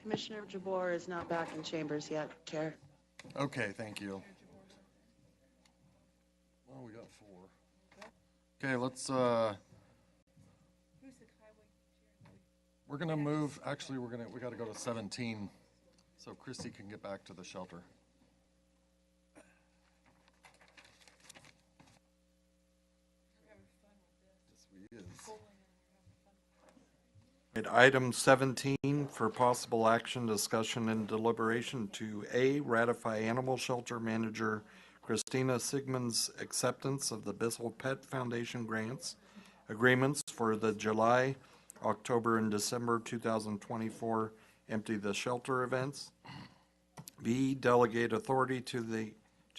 R: Commissioner Jabor is not back in chambers yet, Chair.
A: Okay, thank you. Well, we got 4. Okay, let's, we're gonna move, actually, we gotta go to 17, so Christy can get back to the shelter. Yes, we is.
C: At item 17 for possible action, discussion, and deliberation to A, ratify animal shelter manager Christina Sigmund's acceptance of the Bissell Pet Foundation grants agreements for the July, October, and December 2024 Empty the Shelter events. B, delegate authority to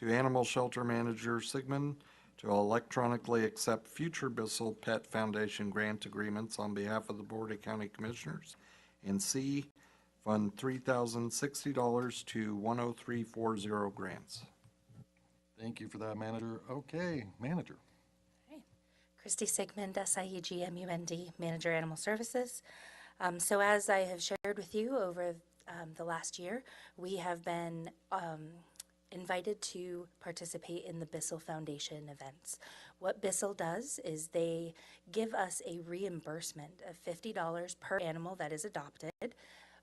C: animal shelter manager Sigmund to electronically accept future Bissell Pet Foundation grant agreements on behalf of the Board of County Commissioners. And C, fund $3,060 to 10340 grants.
A: Thank you for that, Manager. Okay, Manager.
E: Christy Sigmund, SIEGMUND, Manager Animal Services. So as I have shared with you over the last year, we have been invited to participate in the Bissell Foundation events. What Bissell does is they give us a reimbursement of $50 per animal that is adopted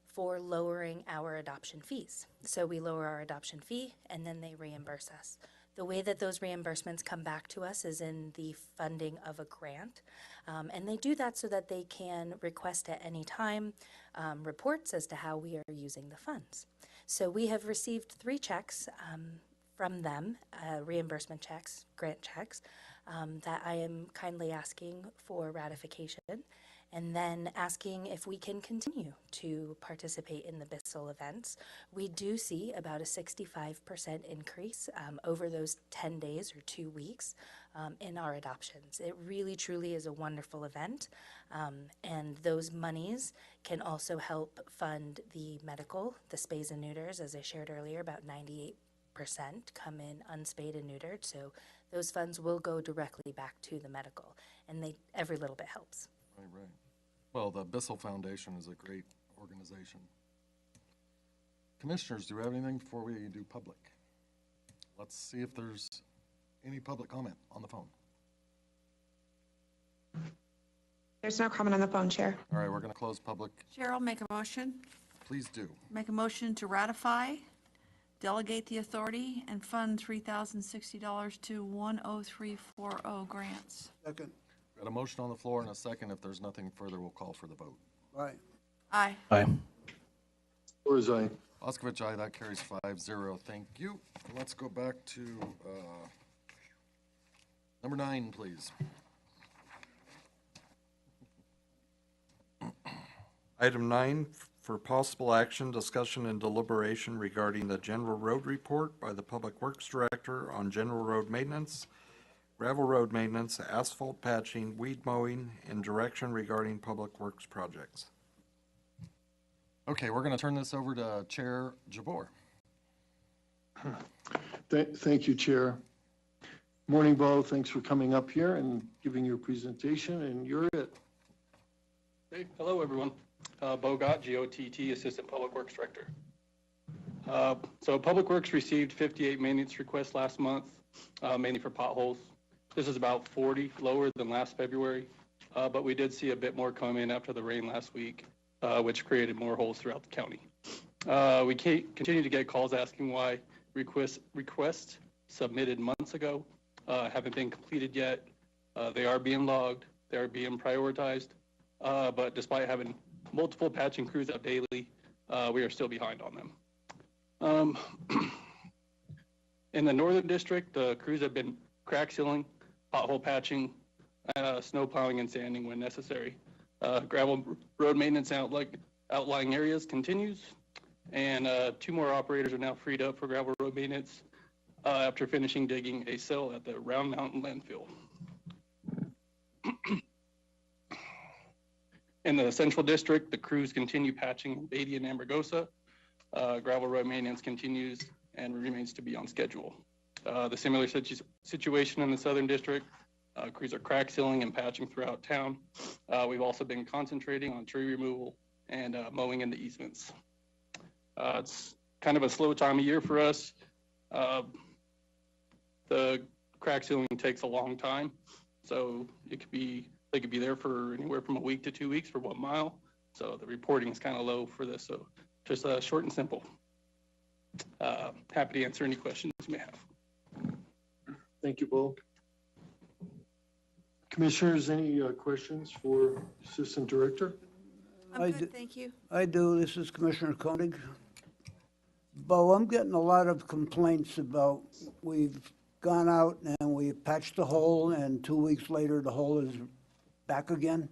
E: for lowering our adoption fees. So we lower our adoption fee and then they reimburse us. The way that those reimbursements come back to us is in the funding of a grant. And they do that so that they can request at any time reports as to how we are using the funds. So we have received 3 checks from them, reimbursement checks, grant checks, that I am kindly asking for ratification, and then asking if we can continue to participate in the Bissell events. We do see about a 65% increase over those 10 days or 2 weeks in our adoptions. It really, truly is a wonderful event, and those monies can also help fund the medical, the spays and neuters. As I shared earlier, about 98% come in unspayed and neutered, so those funds will go directly back to the medical, and every little bit helps.
A: Right. Well, the Bissell Foundation is a great organization. Commissioners, do we have anything before we do public? Let's see if there's any public comment on the phone.
G: There's no comment on the phone, Chair.
A: All right, we're going to close public.
Q: Chair, I'll make a motion.
A: Please do.
Q: Make a motion to ratify, delegate the authority, and fund $3,060 to 10340 grants.
T: Second.
A: Got a motion on the floor and a second. If there's nothing further, we'll call for the vote.
T: Aye.
Q: Aye.
M: Aye.
F: Or is aye?
A: Bocc, aye. That carries 5-0. Thank you. Let's go back to number 9, please.
C: Item 9 for possible action, discussion, and deliberation regarding the general road report by the Public Works Director on general road maintenance, gravel road maintenance, asphalt patching, weed mowing, and direction regarding public works projects.
A: Okay, we're going to turn this over to Chair Jabor.
F: Thank you, Chair. Morning, Bo. Thanks for coming up here and giving your presentation, and you're it.
S: Hey, hello, everyone. Bocc, GOTT, Assistant Public Works Director. So Public Works received 58 maintenance requests last month, mainly for potholes. This is about 40 lower than last February, but we did see a bit more come in after the rain last week, which created more holes throughout the county. We continue to get calls asking why requests submitted months ago haven't been completed yet. They are being logged, they are being prioritized, but despite having multiple patching crews up daily, we are still behind on them. In the Northern District, the crews have been crack sealing, pothole patching, snow plowing, and sanding when necessary. Gravel road maintenance outlying areas continues, and 2 more operators are now freed up for gravel road maintenance after finishing digging a cell at the Round Mountain landfill. In the Central District, the crews continue patching Beatty and Amargosa. Gravel road maintenance continues and remains to be on schedule. The similar situation in the Southern District, crews are crack sealing and patching throughout town. We've also been concentrating on tree removal and mowing in the easements. It's kind of a slow time of year for us. The crack sealing takes a long time, so they could be there for anywhere from a week to 2 weeks for 1 mile. So the reporting is kind of low for this. So just short and simple. Happy to answer any questions you may have.
F: Thank you, Bo. Commissioners, any questions for Assistant Director?
B: I'm good, thank you.
T: I do. This is Commissioner Koenig. Bo, I'm getting a lot of complaints about we've gone out and we patched the hole and 2 weeks later the hole is back again.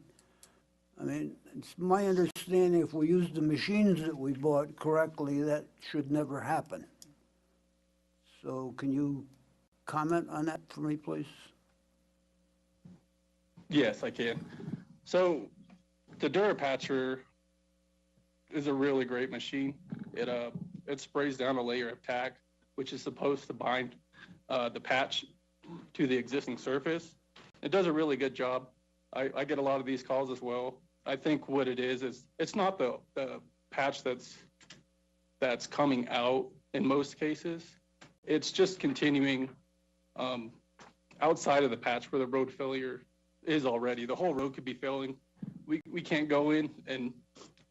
T: I mean, it's my understanding if we use the machines that we bought correctly, that should never happen. So can you comment on that for me, please?
S: Yes, I can. So the Durapatcher is a really great machine. It sprays down a layer of tack, which is supposed to bind the patch to the existing surface. It does a really good job. I get a lot of these calls as well. I think what it is it's not the patch that's coming out in most cases. It's just continuing outside of the patch where the road failure is already. The whole road could be failing. We can't go in and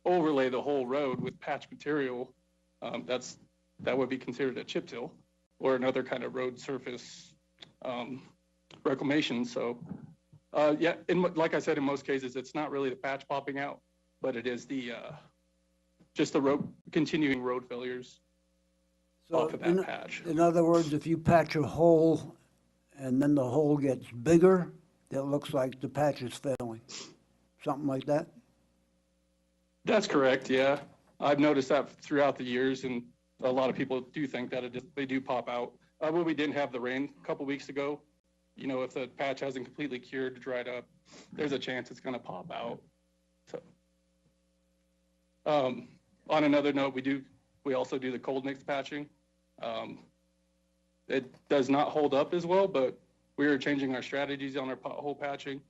S: overlay the whole road with patch material. That would be considered a chip seal or another kind of road surface reclamation. So yeah, like I said, in most cases, it's not really the patch popping out, but it is just the continuing road failures off of that patch.
T: In other words, if you patch a hole and then the hole gets bigger, it looks like the patch is failing. Something like that?
S: That's correct, yeah. I've noticed that throughout the years, and a lot of people do think that they do pop out. When we didn't have the rain a couple weeks ago, you know, if the patch hasn't completely cured, dried up, there's a chance it's going to pop out. So, on another note, we also do the cold mix patching. It does not hold up as well, but we are changing our strategies on our pothole patching,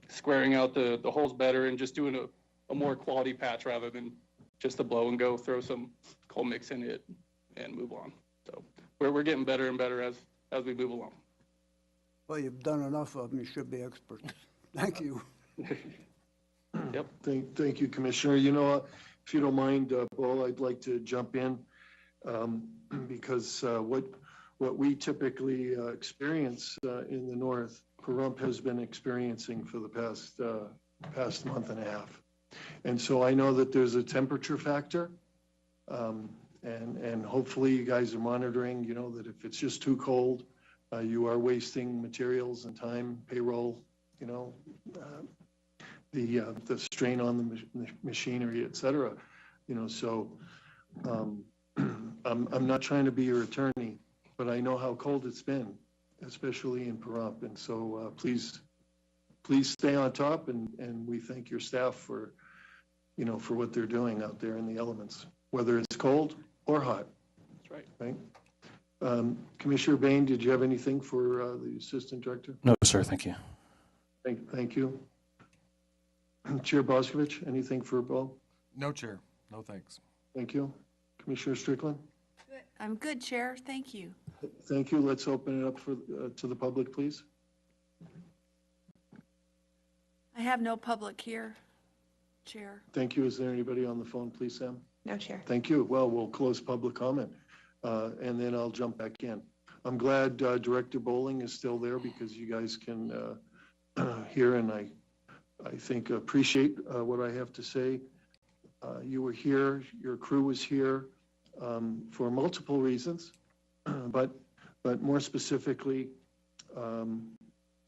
S: squaring out the holes better, and just doing a more quality patch rather than just a blow and go, throw some cold mix in it and move on. So we're getting better and better as we move along.
T: Well, you've done enough of them. You should be experts. Thank you.
S: Yep.
F: Thank you, Commissioner. You know, if you don't mind, Bo, I'd like to jump in because what we typically experience in the north, Pahrump has been experiencing for the past month and a half. And so I know that there's a temperature factor, and hopefully you guys are monitoring, you know, that if it's just too cold, you are wasting materials and time, payroll, you know, the strain on the machinery, et cetera, you know. So I'm not trying to be your attorney, but I know how cold it's been, especially in Pahrump. And so please stay on top, and we thank your staff for, you know, for what they're doing out there in the elements, whether it's cold or hot.
S: That's right.
F: Right. Commissioner Bain, did you have anything for the Assistant Director?
M: No, sir. Thank you.
F: Thank you. Chair Boscovich, anything for Bo?
A: No, Chair. No, thanks.
F: Thank you. Commissioner Strickland?
Q: I'm good, Chair. Thank you.
F: Thank you. Let's open it up to the public, please.
Q: I have no public here, Chair.
F: Thank you. Is there anybody on the phone, please, Sam?
G: No, Chair.
F: Thank you. Well, we'll close public comment, and then I'll jump back in. I'm glad Director Bowling is still there because you guys can hear, and I think appreciate what I have to say. You were here, your crew was here for multiple reasons, but more specifically, a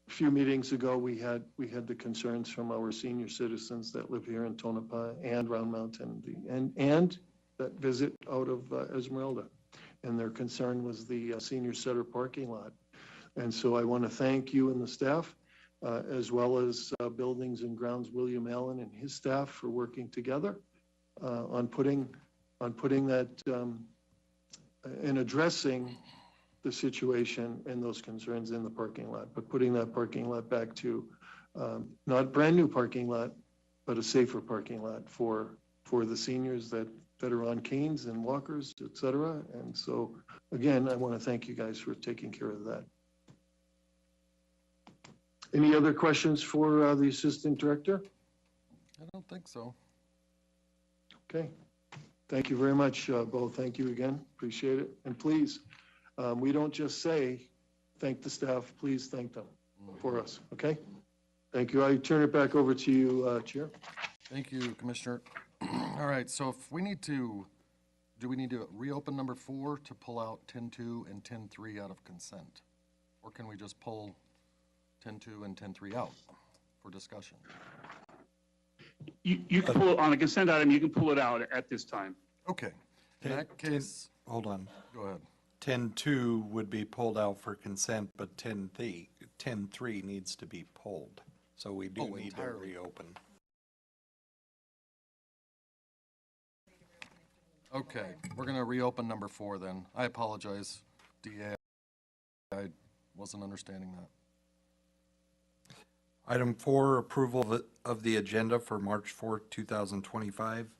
F: few meetings ago, we had the concerns from our senior citizens that live here in Tonopah and Round Mountain, and that visit out of Esmeralda. And their concern was the senior center parking lot. And so I want to thank you and the staff, as well as Buildings and Grounds William Allen and his staff for working together on putting that in addressing the situation and those concerns in the parking lot, but putting that parking lot back to not brand new parking lot, but a safer parking lot for the seniors that are on canes and walkers, et cetera. And so, again, I want to thank you guys for taking care of that. Any other questions for the Assistant Director?
A: I don't think so.
F: Okay. Thank you very much, Bo. Thank you again. Appreciate it. And please, we don't just say, thank the staff, please thank them for us, okay? Thank you. I turn it back over to you, Chair.
A: Thank you, Commissioner. All right, so if we need to, do we need to reopen number 4 to pull out 10.2 and 10.3 out of consent? Or can we just pull 10.2 and 10.3 out for discussion?
D: You can pull it on a consent item, you can pull it out at this time.
A: Okay. In that case,
C: Hold on.
A: go ahead.
C: 10.2 would be pulled out for consent, but 10.3 needs to be pulled. So we do need to
A: entirely.
C: reopen.
A: Okay, we're gonna reopen number 4 then. I apologize, DA. I wasn't understanding that.
C: Item 4, approval of the agenda for March 4th, 2025.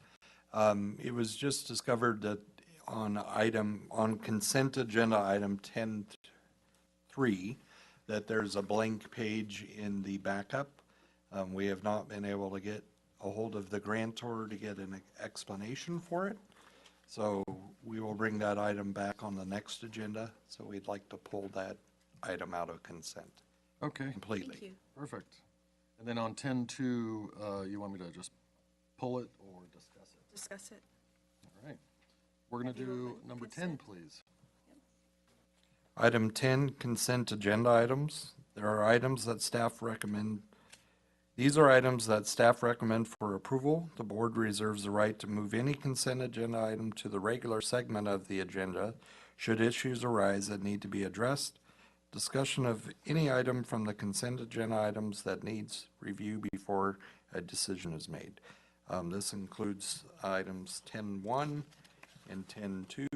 C: It was just discovered that on consent agenda item 10.3, that there's a blank page in the backup. We have not been able to get a hold of the grantor to get an explanation for it. So we will bring that item back on the next agenda. So we'd like to pull that item out of consent.
A: Okay.
C: Completely.
Q: Thank you.
A: Perfect. And then on 10.2, you want me to just pull it or discuss it?
Q: Discuss it.
A: All right. We're gonna do number 10, please.
C: Item 10, consent agenda items. There are items that staff recommend. These are items that staff recommend for approval. The board reserves the right to move any consent agenda item to the regular segment of the agenda should issues arise that need to be addressed. Discussion of any item from the consent agenda items that needs review before a decision is made. This includes items 10.1 and 10.2,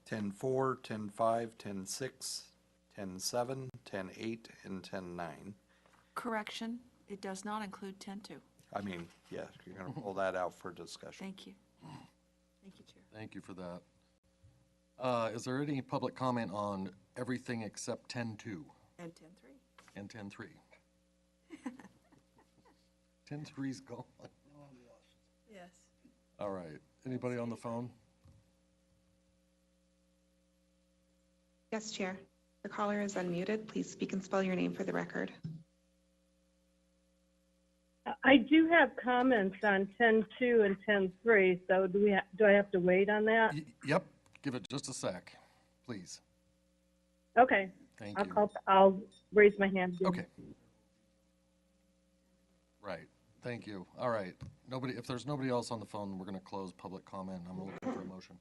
C: 10.4, 10.5, 10.6, 10.7, 10.8, and 10.9.
Q: Correction, it does not include 10.2.
C: I mean, yeah, you're going to pull that out for discussion.
Q: Thank you. Thank you, Chair.
A: Thank you for that. Is there any public comment on everything except 10.2
Q: And 10.3.
A: and 10.3? 10.3's gone.
Q: Yes.
A: All right. Anybody on the phone?
G: Yes, Chair. The caller is unmuted. Please speak and spell your name for the record.
J: I do have comments on 10.2 and 10.3, so do I have to wait on that?
A: Yep. Give it just a sec, please.
J: Okay.
A: Thank you.
J: I'll raise my hand again.
A: Okay. Right. Thank you. All right. If there's nobody else on the phone, we're going to close public comment. I'm looking for a motion.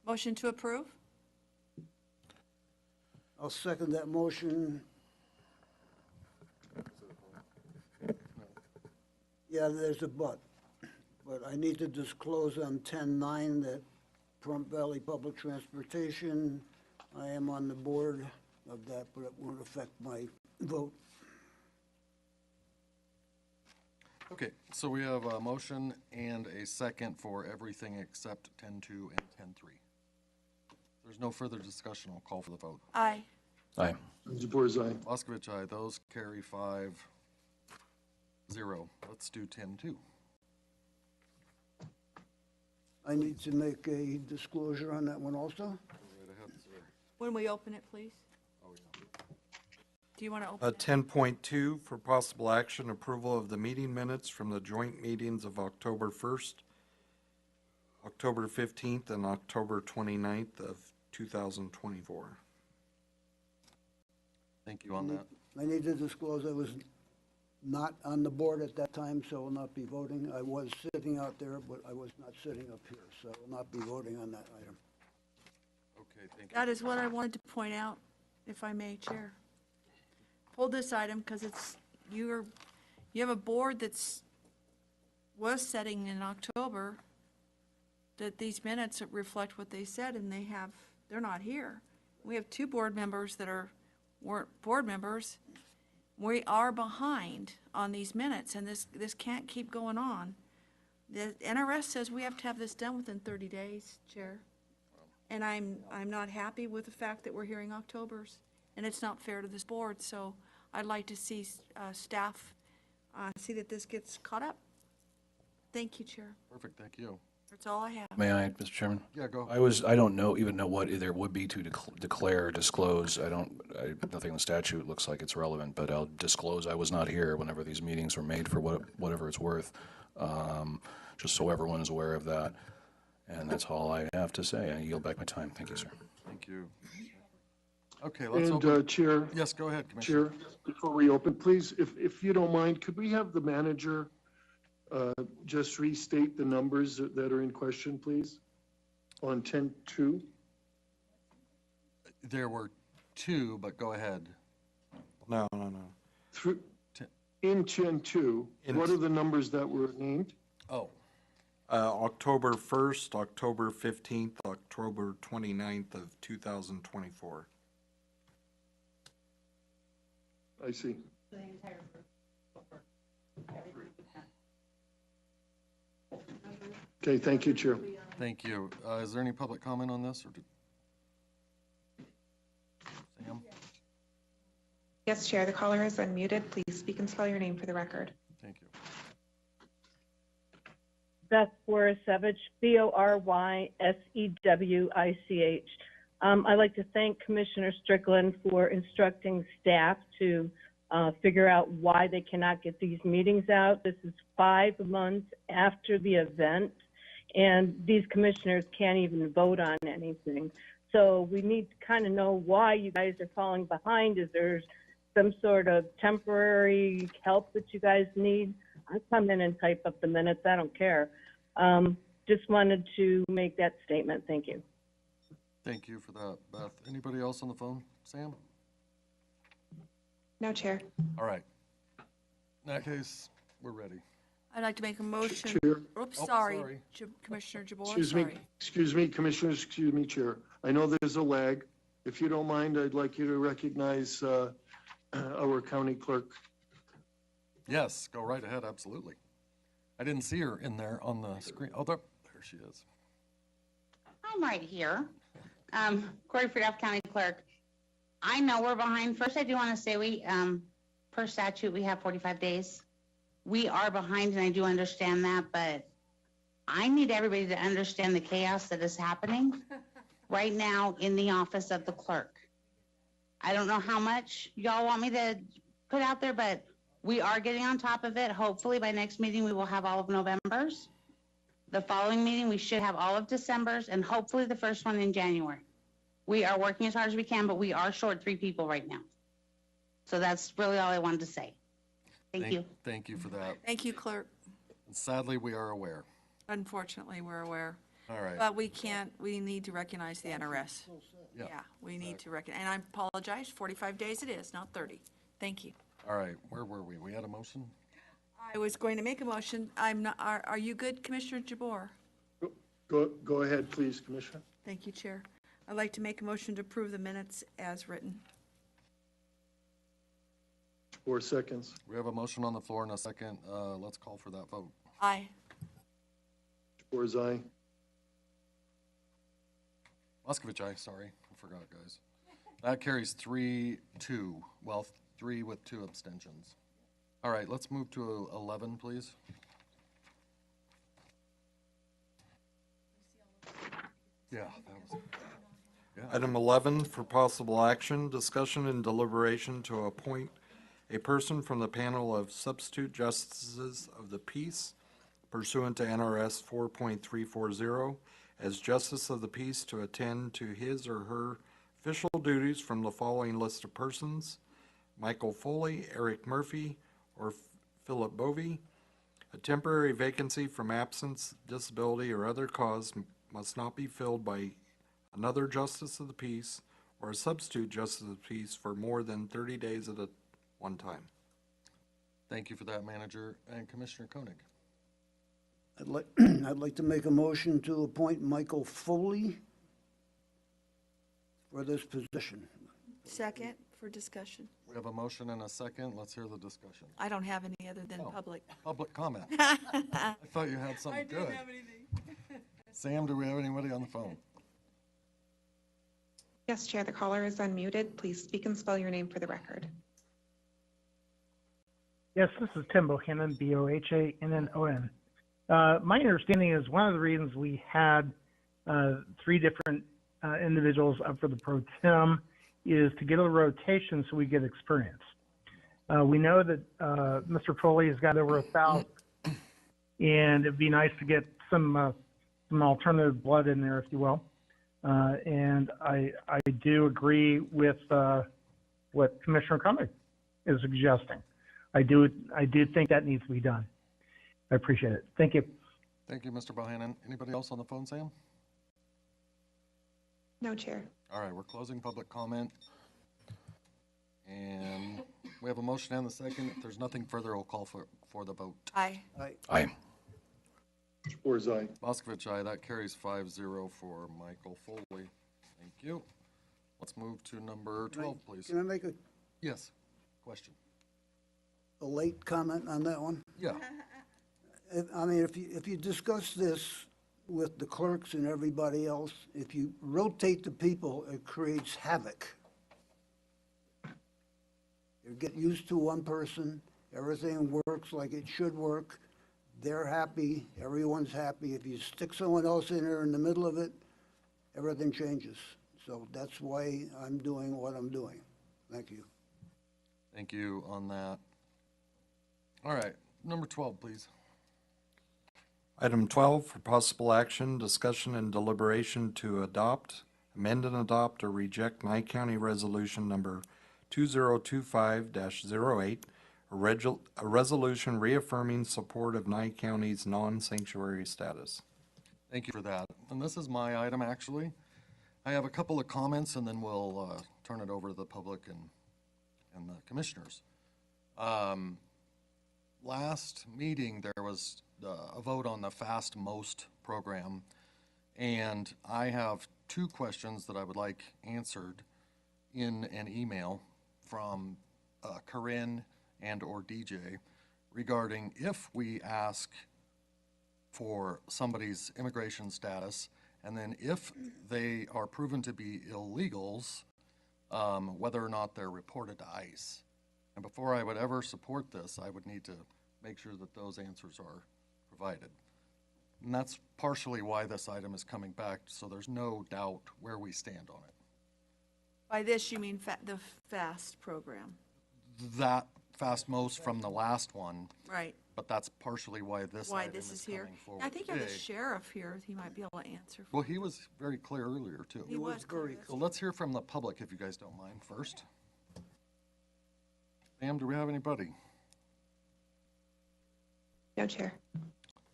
Q: Motion to approve?
T: I'll second that motion. Yeah, there's a but I need to disclose on 10.9 that Trump Valley Public Transportation, I am on the board of that, but it won't affect my vote.
A: Okay, so we have a motion and a second for everything except 10.2 and 10.3. There's no further discussion. I'll call for the vote.
Q: Aye.
M: Aye.
F: Zabor's aye.
A: Bocc, aye. Those carry 5-0. Let's do 10.2.
T: I need to make a disclosure on that one also.
A: Right ahead, sir.
Q: When we open it, please.
A: Oh, yeah.
Q: Do you want to open it?
C: 10.2 for possible action, approval of the meeting minutes from the joint meetings of October 1st, October 15th, and October 29th of 2024.
A: Thank you on that.
T: I need to disclose I was not on the board at that time, so I will not be voting. I was sitting out there, but I was not sitting up here, so I will not be voting on that item.
A: Okay, thank you.
Q: That is what I wanted to point out, if I may, Chair. Hold this item because you have a board was setting in October, that these minutes reflect what they said, and they're not here. We have 2 board members that weren't board members. We are behind on these minutes, and this can't keep going on. The NRS says we have to have this done within 30 days, Chair. And I'm not happy with the fact that we're hearing Octobers, and it's not fair to this board, so I'd like to see staff see that this gets caught up. Thank you, Chair.
A: Perfect, thank you.
Q: That's all I have.
H: May I, Mr. Chairman?
A: Yeah, go.
H: I don't even know what there would be to declare or disclose. Nothing in the statute looks like it's relevant, but I'll disclose I was not here whenever these meetings were made for whatever it's worth, just so everyone is aware of that. And that's all I have to say. I yield back my time. Thank you, sir.
A: Thank you. Okay, let's
F: And,
A: open.
F: Chair.
A: Yes, go ahead, Commissioner.
F: Chair, before we open, please, if you don't mind, could we have the manager just restate the numbers that are in question, please? On 10-2?
A: There were 2, but go ahead.
C: No.
F: In 10-2, what are the numbers that were named?
A: Oh.
C: October 1st, October 15th, October 29th of 2024.
F: I see. Okay, thank you, Chair.
A: Thank you. Is there any public comment on this, or Sam?
G: Yes, Chair, the caller is unmuted. Please speak and spell your name for the record.
A: Thank you.
J: Beth Borisevich, Borysewich. I'd like to thank Commissioner Strickland for instructing staff to figure out why they cannot get these meetings out. This is 5 months after the event, and these commissioners can't even vote on anything. So we need to kind of know why you guys are falling behind. Is there some sort of temporary help that you guys need? I come in and type up the minutes. I don't care. Just wanted to make that statement. Thank you.
A: Thank you for that, Beth. Anybody else on the phone? Sam?
G: No, Chair.
A: All right. In that case, we're ready.
Q: I'd like to make a motion.
F: Chair.
Q: Oops,
A: Oh,
Q: sorry.
A: sorry.
Q: Commissioner Jabor,
F: Excuse me,
Q: sorry.
F: excuse me, Commissioners, excuse me, Chair. I know there's a lag. If you don't mind, I'd like you to recognize our county clerk.
A: Yes, go right ahead, absolutely. I didn't see her in there on the screen. Oh, there she is.
K: I'm right here. Corey Friedhoff, County Clerk. I know we're behind. First, I do want to say per statute, we have 45 days. We are behind, and I do understand that, but I need everybody to understand the chaos that is happening right now in the office of the clerk. I don't know how much y'all want me to put out there, but we are getting on top of it. Hopefully by next meeting, we will have all of November's. The following meeting, we should have all of December's, and hopefully the first one in January. We are working as hard as we can, but we are short 3 people right now. So that's really all I wanted to say. Thank you.
A: Thank you for that.
Q: Thank you, Clerk.
A: And sadly, we are aware.
Q: Unfortunately, we're aware.
A: All right.
Q: But we need to recognize the NRS.
A: Yeah,
Q: We need to recognize, and I apologize, 45 days it is, not 30. Thank you.
A: All right, where were we? We had a motion?
Q: I was going to make a motion. Are you good, Commissioner Jabor?
F: Go ahead, please, Commissioner.
Q: Thank you, Chair. I'd like to make a motion to approve the minutes as written.
F: 4 seconds.
A: We have a motion on the floor in a second. Let's call for that vote.
Q: Aye.
F: Jabor's aye.
A: Bocc, aye, sorry. I forgot, guys. That carries 3-2. Well, 3 with 2 abstentions. All right, let's move to 11, please. Yeah, that was. Yeah.
C: Item 11 for possible action, discussion and deliberation to appoint a person from the panel of substitute justices of the peace pursuant to NRS 4.340 as justice of the peace to attend to his or her official duties from the following list of persons: Michael Foley, Eric Murphy, or Philip Bovey. A temporary vacancy from absence, disability, or other cause must not be filled by another justice of the peace or a substitute justice of the peace for more than 30 days at one time.
A: Thank you for that, Manager. And Commissioner Koenig.
T: I'd like to make a motion to appoint Michael Foley for this position.
Q: Second for discussion.
A: We have a motion and a second. Let's hear the discussion.
Q: I don't have any other than public.
A: Public comment. I thought you had something good.
Q: I didn't have anything.
A: Sam, do we have anybody on the phone?
G: Yes, Chair, the caller is unmuted. Please speak and spell your name for the record.
L: Yes, this is Tim Bohannon, Bohannon. My understanding is one of the reasons we had 3 different individuals up for the pro tem is to get a rotation so we get experience. We know that Mr. Foley has got over 1,000, and it'd be nice to get some alternative blood in there, if you will. And I do agree with what Commissioner Cummings is suggesting. I do think that needs to be done. I appreciate it. Thank you.
A: Thank you, Mr. Bohannon. Anybody else on the phone, Sam?
G: No, Chair.
A: All right, we're closing public comment. And we have a motion and a second. If there's nothing further, we'll call for the vote.
Q: Aye.
H: Aye.
F: Or aye.
A: Boscovich, aye. That carries 5-0 for Michael Foley. Thank you. Let's move to number 12, please.
T: Can I make
A: Yes. Question.
T: a late comment on that one?
A: Yeah.
T: I mean, if you discuss this with the clerks and everybody else, if you rotate the people, it creates havoc. You get used to one person, everything works like it should work, they're happy, everyone's happy. If you stick someone else in there in the middle of it, everything changes. So that's why I'm doing what I'm doing. Thank you.
A: Thank you on that. All right, number 12, please.
C: Item 12 for possible action, discussion and deliberation to adopt, amend and adopt or reject Nye County Resolution Number 2025-08, a resolution reaffirming support of Nye County's non-sanctuary status.
A: Thank you for that. And this is my item, actually. I have a couple of comments, and then we'll turn it over to the public and the commissioners. Last meeting, there was a vote on the Fast Most program, and I have 2 questions that I would like answered in an email from Corinne and or DJ regarding if we ask for somebody's immigration status, and then if they are proven to be illegals, whether or not they're reported to ICE. And before I would ever support this, I would need to make sure that those answers are provided. And that's partially why this item is coming back, so there's no doubt where we stand on it.
Q: By this, you mean the FAST program?
A: That Fast Most from the last one.
Q: Right.
A: But that's partially why this
Q: Why
A: item
Q: this is
A: coming
Q: here?
A: forward
Q: I think you have the
A: today.
Q: sheriff here. He might be able to answer.
A: Well, he was very clear earlier, too.
Q: He was clear.
A: So let's hear from the public, if you guys don't mind, first. Pam, do we have anybody?
G: No, Chair.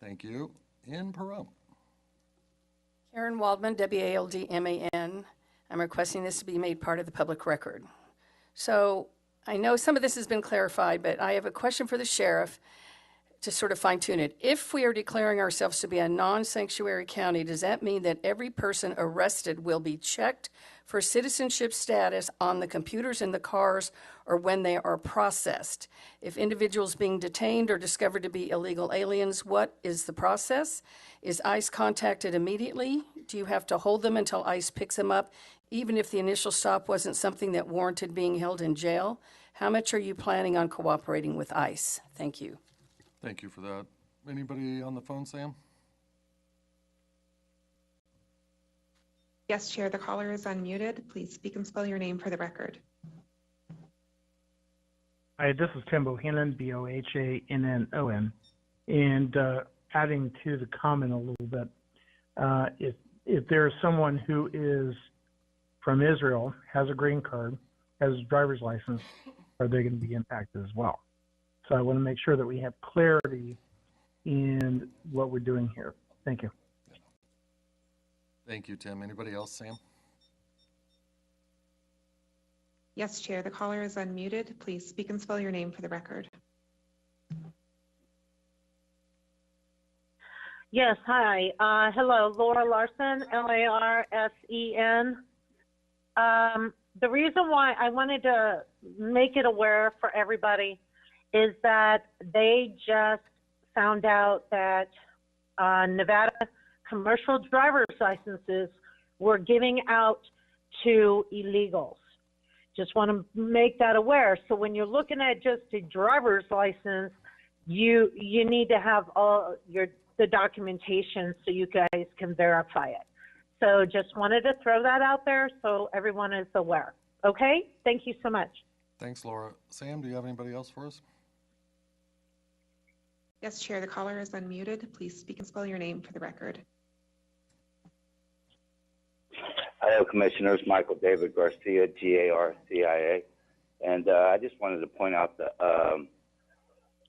A: Thank you. In Pahrump.
V: Karen Waldman, W-A-L-D-M-A-N. I'm requesting this to be made part of the public record. So I know some of this has been clarified, but I have a question for the sheriff to sort of fine tune it. If we are declaring ourselves to be a non-sanctuary county, does that mean that every person arrested will be checked for citizenship status on the computers in the cars or when they are processed? If individuals being detained are discovered to be illegal aliens, what is the process? Is ICE contacted immediately? Do you have to hold them until ICE picks them up, even if the initial stop wasn't something that warranted being held in jail? How much are you planning on cooperating with ICE? Thank you.
A: Thank you for that. Anybody on the phone, Sam?
G: Yes, Chair, the caller is unmuted. Please speak and spell your name for the record.
L: Hi, this is Tim Bohannon, Bohannon. And adding to the comment a little bit, if there's someone who is from Israel, has a green card, has a driver's license, are they going to be impacted as well? So I want to make sure that we have clarity in what we're doing here. Thank you.
A: Thank you, Tim. Anybody else, Sam?
G: Yes, Chair, the caller is unmuted. Please speak and spell your name for the record.
I: Yes, hi. Hello, Laura Larson, Larsen. The reason why I wanted to make it aware for everybody is that they just found out that Nevada commercial driver's licenses were giving out to illegals. Just want to make that aware. So when you're looking at just a driver's license, you need to have all the documentation so you guys can verify it. So just wanted to throw that out there so everyone is aware. Okay? Thank you so much.
A: Thanks, Laura. Sam, do you have anybody else for us?
G: Yes, Chair, the caller is unmuted. Please speak and spell your name for the record.
U: Hello, Commissioners. Michael David Garcia, Garcia. And I just wanted to point out that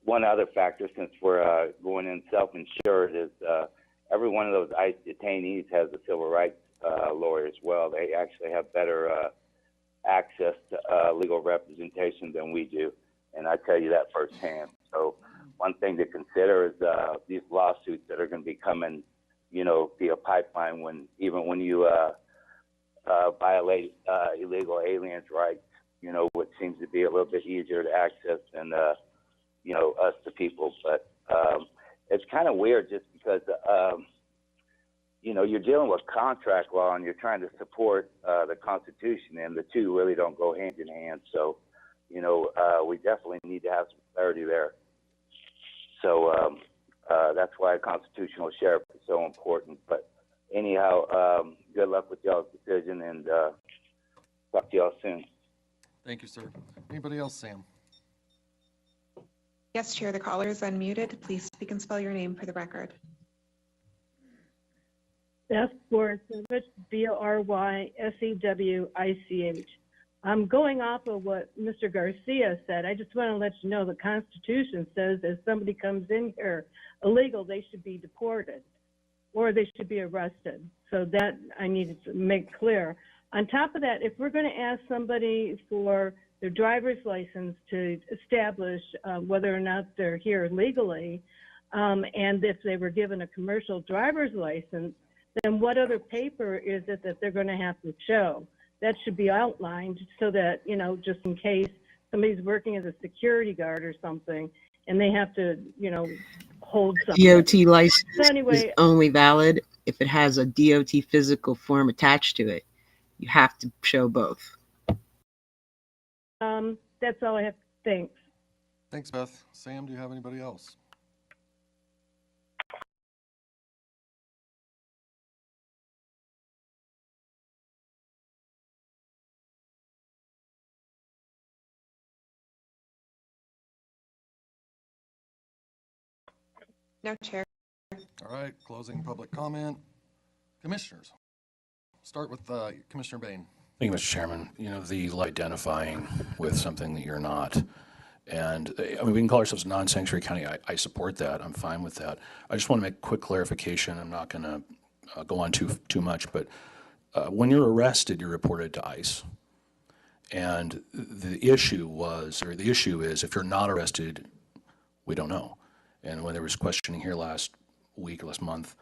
U: one other factor, since we're going in self-insured, is every one of those ICE detainees has a civil rights lawyer as well. They actually have better access to legal representation than we do, and I tell you that firsthand. So one thing to consider is these lawsuits that are going to be coming, via pipeline when you violate illegal aliens' rights, which seems to be a little bit easier to access than, us the people. But it's kind of weird just because, you're dealing with contract law and you're trying to support the Constitution, and the two really don't go hand in hand. So, we definitely need to have some clarity there. So that's why a constitutional sheriff is so important. But anyhow, good luck with y'all's decision, and talk to y'all soon.
A: Thank you, sir. Anybody else, Sam?
G: Yes, Chair, the caller is unmuted. Please speak and spell your name for the record.
J: Beth Borsevich, Borysewich. I'm going off of what Mr. Garcia said. I just want to let you know the Constitution says if somebody comes in here illegal, they should be deported or they should be arrested. So that I needed to make clear. On top of that, if we're going to ask somebody for their driver's license to establish whether or not they're here legally, and if they were given a commercial driver's license, then what other paper is it that they're going to have to show? That should be outlined so that, just in case somebody's working as a security guard or something and they have to, hold something.
W: DOT license
J: So anyway,
W: is only valid if it has a DOT physical form attached to it. You have to show both.
J: that's all I have. Thanks.
A: Thanks, Beth. Sam, do you have anybody else?
G: No, Chair.
A: All right, closing public comment. Commissioners, start with Commissioner Bain.
H: Thank you, Mr. Chairman. The identifying with something that you're not. And we can call ourselves non-sanctuary county. I support that. I'm fine with that. I just want to make a quick clarification. I'm not going to go on too much, but when you're arrested, you're reported to ICE. And the issue is, if you're not arrested, we don't know. And when there was questioning here last week or last month,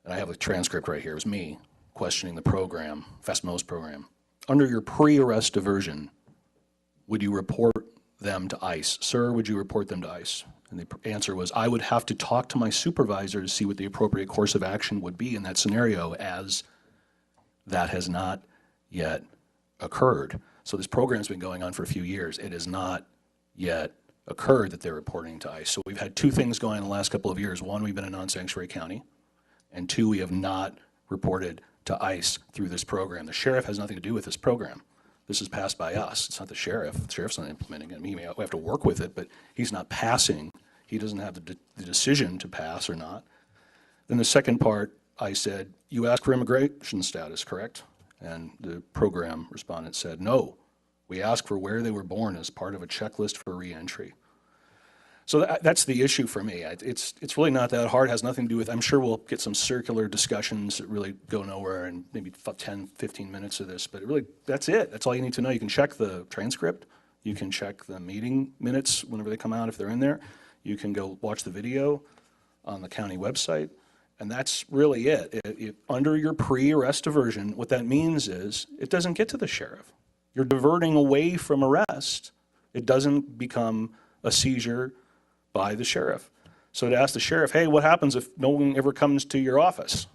H: and I have a transcript right here, it was me questioning the program, Fast Mo's program. Under your pre-arrest diversion, would you report them to ICE? Sir, would you report them to ICE? And the answer was, I would have to talk to my supervisor to see what the appropriate course of action would be in that scenario, as that has not yet occurred. So this program's been going on for a few years. It has not yet occurred that they're reporting to ICE. So we've had two things going in the last couple of years. One, we've been a non-sanctuary county, and two, we have not reported to ICE through this program. The sheriff has nothing to do with this program. This is passed by us. It's not the sheriff. The sheriff's not implementing it. We have to work with it, but he's not passing. He doesn't have the decision to pass or not. Then the second part, I said, you asked for immigration status, correct? And the program respondent said, no. We asked for where they were born as part of a checklist for reentry. So that's the issue for me. It's really not that hard. It has nothing to do with, I'm sure we'll get some circular discussions that really go nowhere in maybe 10, 15 minutes of this, but that's it. That's all you need to know. You can check the transcript. You can check the meeting minutes whenever they come out if they're in there. You can go watch the video on the county website. And that's really it. Under your pre-arrest diversion, what that means is it doesn't get to the sheriff. You're diverting away from arrest. It doesn't become a seizure by the sheriff. So to ask the sheriff, hey, what happens if no one ever comes to your office?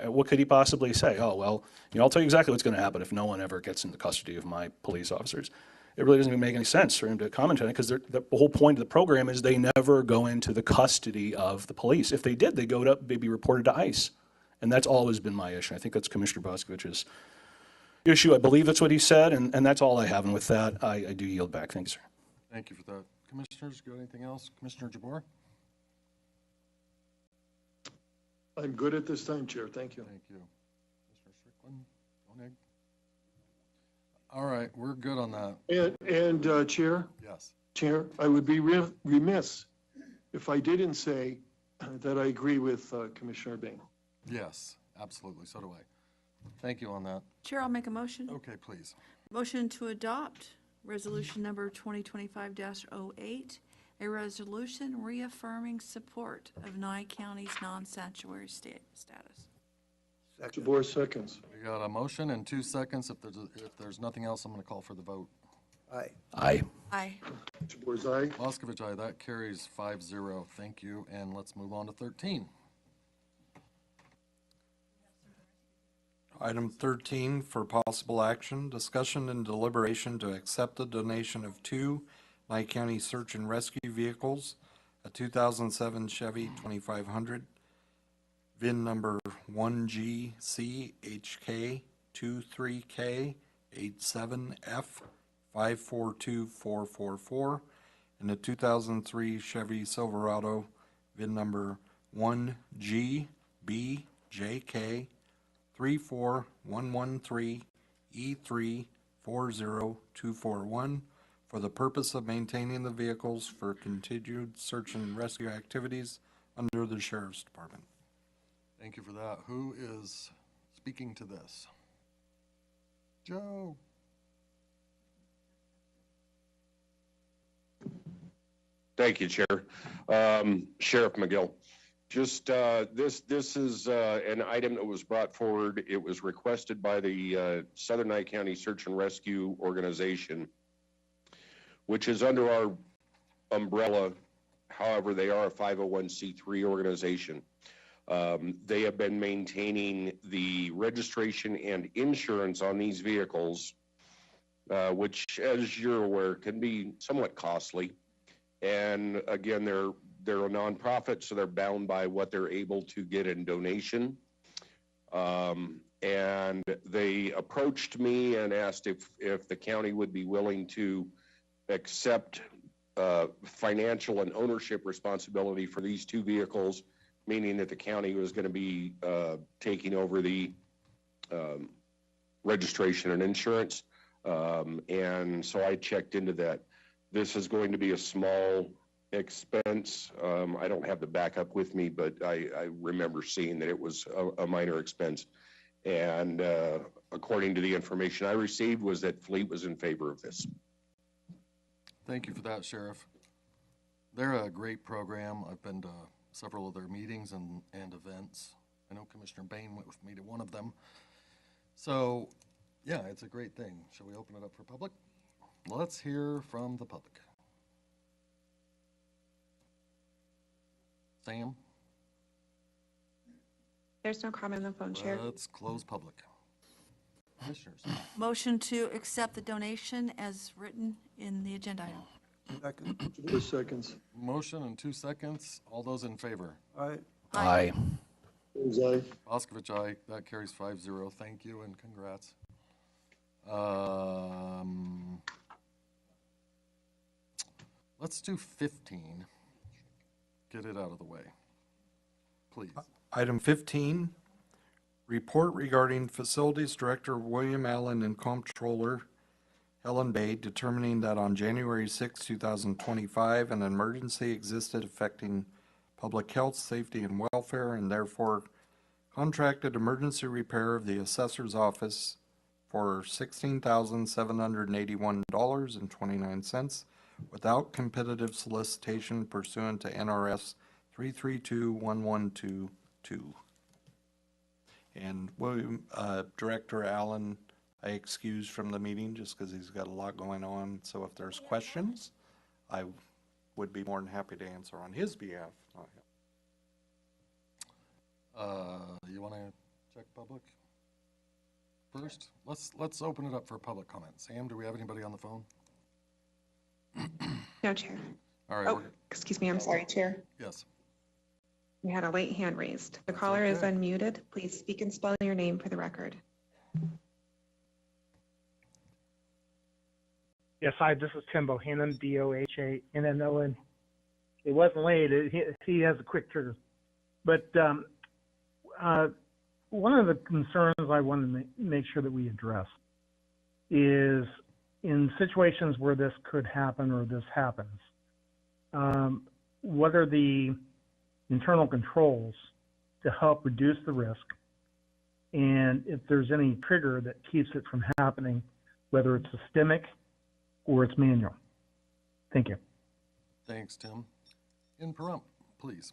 H: What could he possibly say? Oh, well, I'll tell you exactly what's going to happen if no one ever gets into custody of my police officers. It really doesn't even make any sense for him to comment on it because the whole point of the program is they never go into the custody of the police. If they did, they'd be reported to ICE. And that's always been my issue. I think that's Commissioner Boccovich's issue. I believe that's what he said, and that's all I have. And with that, I do yield back. Thanks, sir.
A: Thank you for that. Commissioners, got anything else? Commissioner Jabor?
F: I'm good at this time, Chair. Thank you.
A: Thank you. Commissioner Strickland? Koenig? All right, we're good on that.
F: And Chair?
A: Yes.
F: Chair, I would be remiss if I didn't say that I agree with Commissioner Bain.
A: Yes, absolutely. So do I. Thank you on that.
Q: Chair, I'll make a motion.
A: Okay, please.
Q: Motion to adopt resolution number 2025-08, a resolution reaffirming support of Nye County's non-sanctuary status.
F: Jabor seconds.
A: We got a motion and 2 seconds. If there's nothing else, I'm going to call for the vote.
T: Aye.
H: Aye.
Q: Aye.
F: Jabor's aye.
A: Boccovic, aye. That carries 5-0. Thank you. And let's move on to 13.
C: Item 13 for possible action, discussion and deliberation to accept the donation of 2 Nye County Search and Rescue vehicles, a 2007 Chevy 2500, VIN number 1GCHK23K87F542444, and a 2003 Chevy Silverado, VIN number 1GBJK34113E340241 for the purpose of maintaining the vehicles for continued search and rescue activities under the Sheriff's Department.
A: Thank you for that. Who is speaking to this? Joe.
N: Thank you, Chair. Sheriff McGill. Just this is an item that was brought forward. It was requested by the Southern Nye County Search and Rescue Organization, which is under our umbrella. However, they are a 501c3 organization. They have been maintaining the registration and insurance on these vehicles, which, as you're aware, can be somewhat costly. And again, they're a nonprofit, so they're bound by what they're able to get in donation. And they approached me and asked if the county would be willing to accept financial and ownership responsibility for these 2 vehicles, meaning that the county was going to be taking over the registration and insurance. And so I checked into that. This is going to be a small expense. I don't have the backup with me, but I remember seeing that it was a minor expense. And according to the information I received, was that Fleet was in favor of this.
A: Thank you for that, Sheriff. They're a great program. I've been to several of their meetings and events. I know Commissioner Bain went with me to one of them. So, yeah, it's a great thing. Shall we open it up for public? Let's hear from the public. Sam?
G: There's no comment on the phone, Chair.
A: Let's close public. Commissioners?
Q: Motion to accept the donation as written in the agenda item.
F: Second. Jabor seconds.
A: Motion and 2 seconds. All those in favor?
F: Aye.
H: Aye.
F: Jabor's aye.
A: Boccovic, aye. That carries 5-0. Thank you and congrats. Let's do 15. Get it out of the way, please.
C: Item 15, report regarding Facilities Director William Allen and Comptroller Helen Bay determining that on January 6, 2025, an emergency existed affecting public health, safety, and welfare, and therefore contracted emergency repair of the assessor's office for $16,781.29 without competitive solicitation pursuant to NRS 332112 2. And William, Director Allen, I excused from the meeting just because he's got a lot going on. So if there's questions, I would be more than happy to answer on his behalf. Not him.
A: You want to check public first? Let's open it up for public comment. Sam, do we have anybody on the phone?
G: No, Chair.
A: All right.
G: Oh, excuse me, I'm sorry, Chair.
A: Yes.
G: We had a late hand raised. The
A: That's
G: caller is
A: okay.
G: unmuted. Please speak and spell your name for the record.
L: Yes, hi, this is Tim Bohannon, Bohannon. It wasn't late. He has a quick trigger. But one of the concerns I want to make sure that we address is in situations where this could happen or this happens, what are the internal controls to help reduce the risk? And if there's any trigger that keeps it from happening, whether it's systemic or it's manual. Thank you.
A: Thanks, Tim. In Pahrump, please.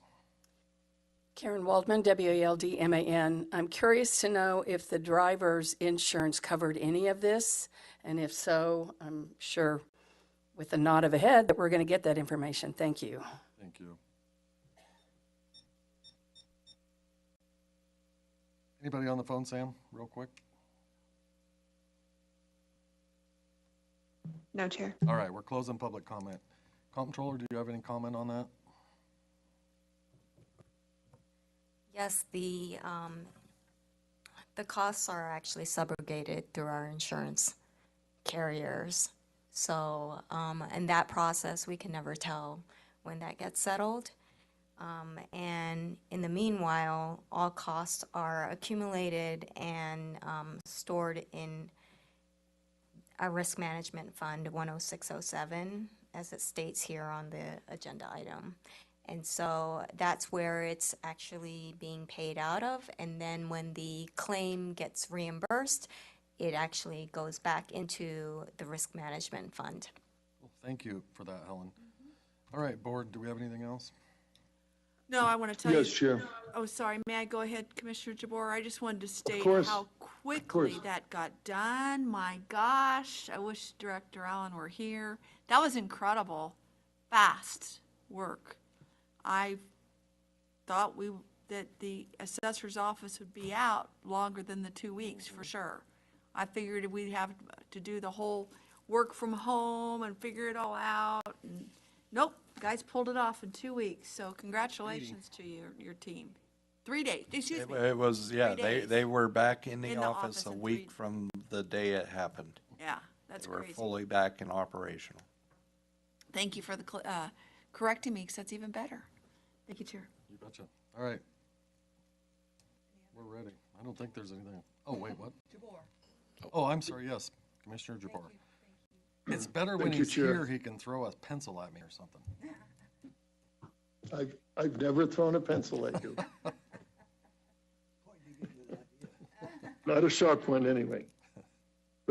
O: Karen Waldman, Waldman. I'm curious to know if the driver's insurance covered any of this, and if so, I'm sure with a nod of a head that we're going to get that information. Thank you.
A: Thank you. Anybody on the phone, Sam, real quick?
G: No, Chair.
A: All right, we're closing public comment. Comptroller, do you have any comment on that?
P: Yes, the costs are actually subrogated through our insurance carriers. So, in that process, we can never tell when that gets settled. And in the meanwhile, all costs are accumulated and stored in a risk management fund 10607, as it states here on the agenda item. And so that's where it's actually being paid out of. And then when the claim gets reimbursed, it actually goes back into the risk management fund.
A: Well, thank you for that, Helen. All right, board, do we have anything else?
Q: No, I want to tell you.
F: Yes, Chair.
Q: Oh, sorry. May I go ahead, Commissioner Jabor? I just wanted to state
F: course.
Q: how quickly that got done. My gosh, I wish Director Allen were here. That was incredible. Fast work. I thought that the assessor's office would be out longer than the 2 weeks for sure. I figured we'd have to do the whole work from home and figure it all out. And nope, guys pulled it off in 2 weeks. So congratulations to your team. 3 days, excuse me.
C: It was, yeah,
Q: 3 days.
C: they were back in the
Q: In the
C: office
Q: office
C: a
Q: in
C: week from the day it happened.
Q: Yeah, that's
C: They were
Q: crazy.
C: fully back in operational.
Q: Thank you for the correcting me, because that's even better. Thank you, Chair.
A: You betcha. All right. We're ready. I don't think there's anything. Oh, wait, what? Oh, I'm sorry, yes, Commissioner Jabbar. It's better when
F: Thank you,
A: he's
F: Chair.
A: here, he can throw a pencil at me or something.
F: I've never thrown a pencil at you. Not a sharp one, anyway.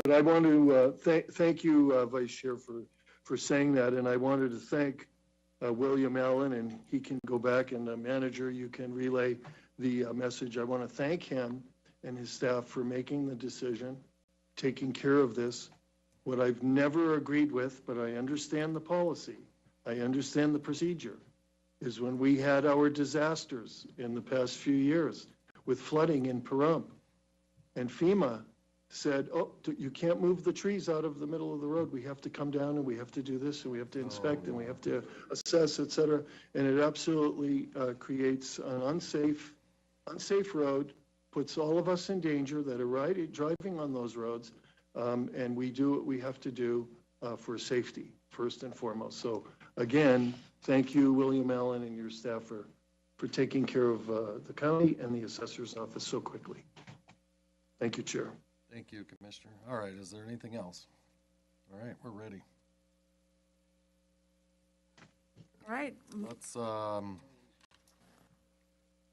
F: But I want to thank you, Vice Chair, for saying that, and I wanted to thank William Allen, and he can go back, and the manager, you can relay the message. I want to thank him and his staff for making the decision, taking care of this. What I've never agreed with, but I understand the policy, I understand the procedure, is when we had our disasters in the past few years with flooding in Pahrump, and FEMA said, oh, you can't move the trees out of the middle of the road. We have to come down and we have to do this and we have to inspect and we have to assess, et cetera. And it absolutely creates an unsafe road, puts all of us in danger that are driving on those roads. And we do what we have to do for safety, first and foremost. So again, thank you, William Allen, and your staff for taking care of the county and the assessor's office so quickly. Thank you, Chair.
A: Thank you, Commissioner. All right, is there anything else? All right, we're ready.
Q: All right.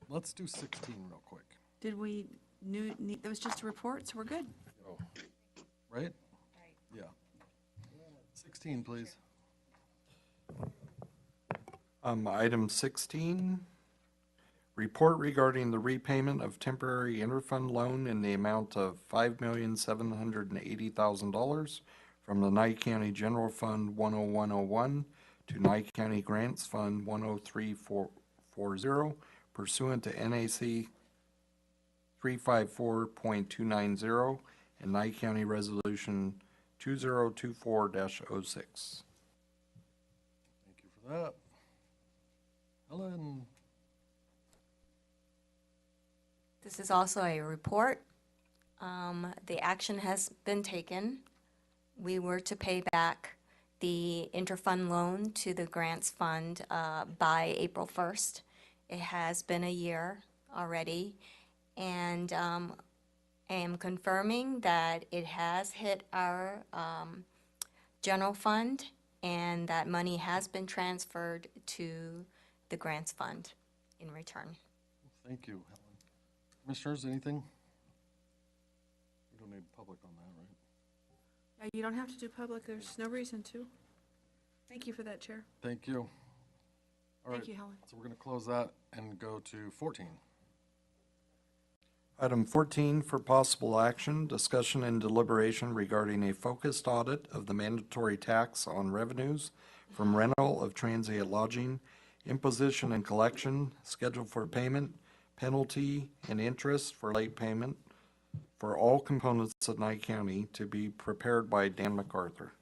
A: Let's do 16 real quick.
Q: Did we need, that was just a report, so we're good.
A: Right? Right. Yeah. 16, please.
C: Item 16, Report regarding the repayment of temporary interfund loan in the amount of $5,780,000 from the Nye County General Fund 10101 to Nye County Grants Fund 10340 pursuant to NAC 354.290 and Nye County Resolution 2024-06.
A: Thank you for that. Helen?
P: This is also a report. The action has been taken. We were to pay back the interfund loan to the grants fund by April 1st. It has been a year already, and I am confirming that it has hit our general fund and that money has been transferred to the grants fund in return.
A: Thank you, Helen. Commissioners, anything? We don't need public on that, right?
Q: Yeah, you don't have to do public. There's no reason to. Thank you for that, Chair.
A: Thank you. All
Q: Thank
A: right,
Q: you, Helen.
A: so we're going to close that and go to 14.
C: Item 14 for possible action, discussion and deliberation regarding a focused audit of the mandatory tax on revenues from rental of transient lodging, imposition and collection, schedule for payment, penalty, and interest for late payment for all components of Nye County to be prepared by Dan MacArthur.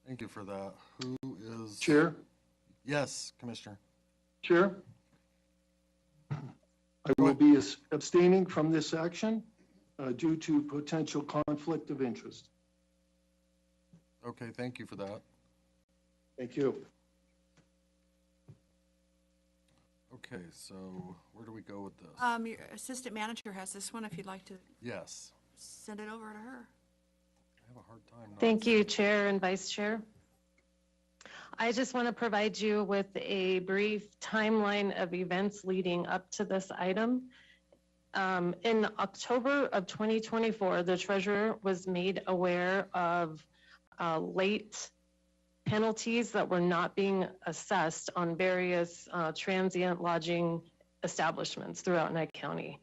A: Thank you for that. Who is?
F: Chair?
A: Yes, Commissioner.
F: Chair? I will be abstaining from this action due to potential conflict of interest.
A: Okay, thank you for that.
F: Thank you.
A: Okay, so where do we go with this?
Q: Your assistant manager has this one if you'd like to
A: Yes.
Q: send it over to her.
A: I have a hard time.
B: Thank you, Chair and Vice Chair. I just want to provide you with a brief timeline of events leading up to this item. In October of 2024, the treasurer was made aware of late penalties that were not being assessed on various transient lodging establishments throughout Nye County.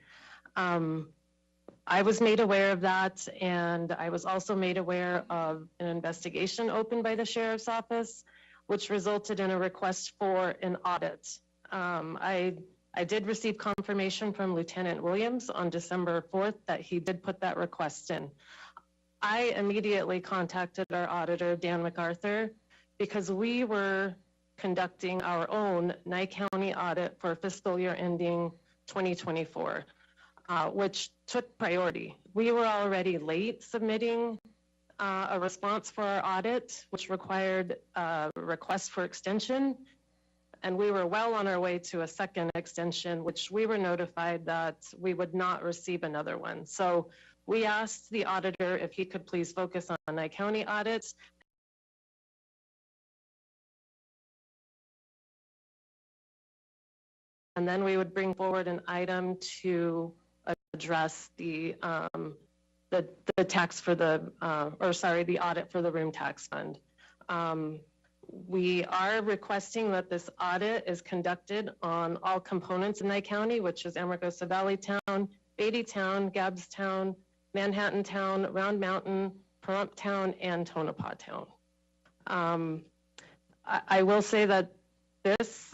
B: I was made aware of that, and I was also made aware of an investigation opened by the Sheriff's Office, which resulted in a request for an audit. I did receive confirmation from Lieutenant Williams on December 4th that he did put that request in. I immediately contacted our auditor, Dan MacArthur, because we were conducting our own Nye County audit for fiscal year ending 2024, which took priority. We were already late submitting a response for our audit, which required a request for extension. And we were well on our way to a second extension, which we were notified that we would not receive another one. So we asked the auditor if he could please focus on Nye County audits. And then we would bring forward an item to address the tax for the, the audit for the room tax fund. We are requesting that this audit is conducted on all components in Nye County, which is Amargosa Valley Town, Beatty Town, Gabbs Town, Manhattan Town, Round Mountain, Pahrump Town, and Tonopah Town. I will say that this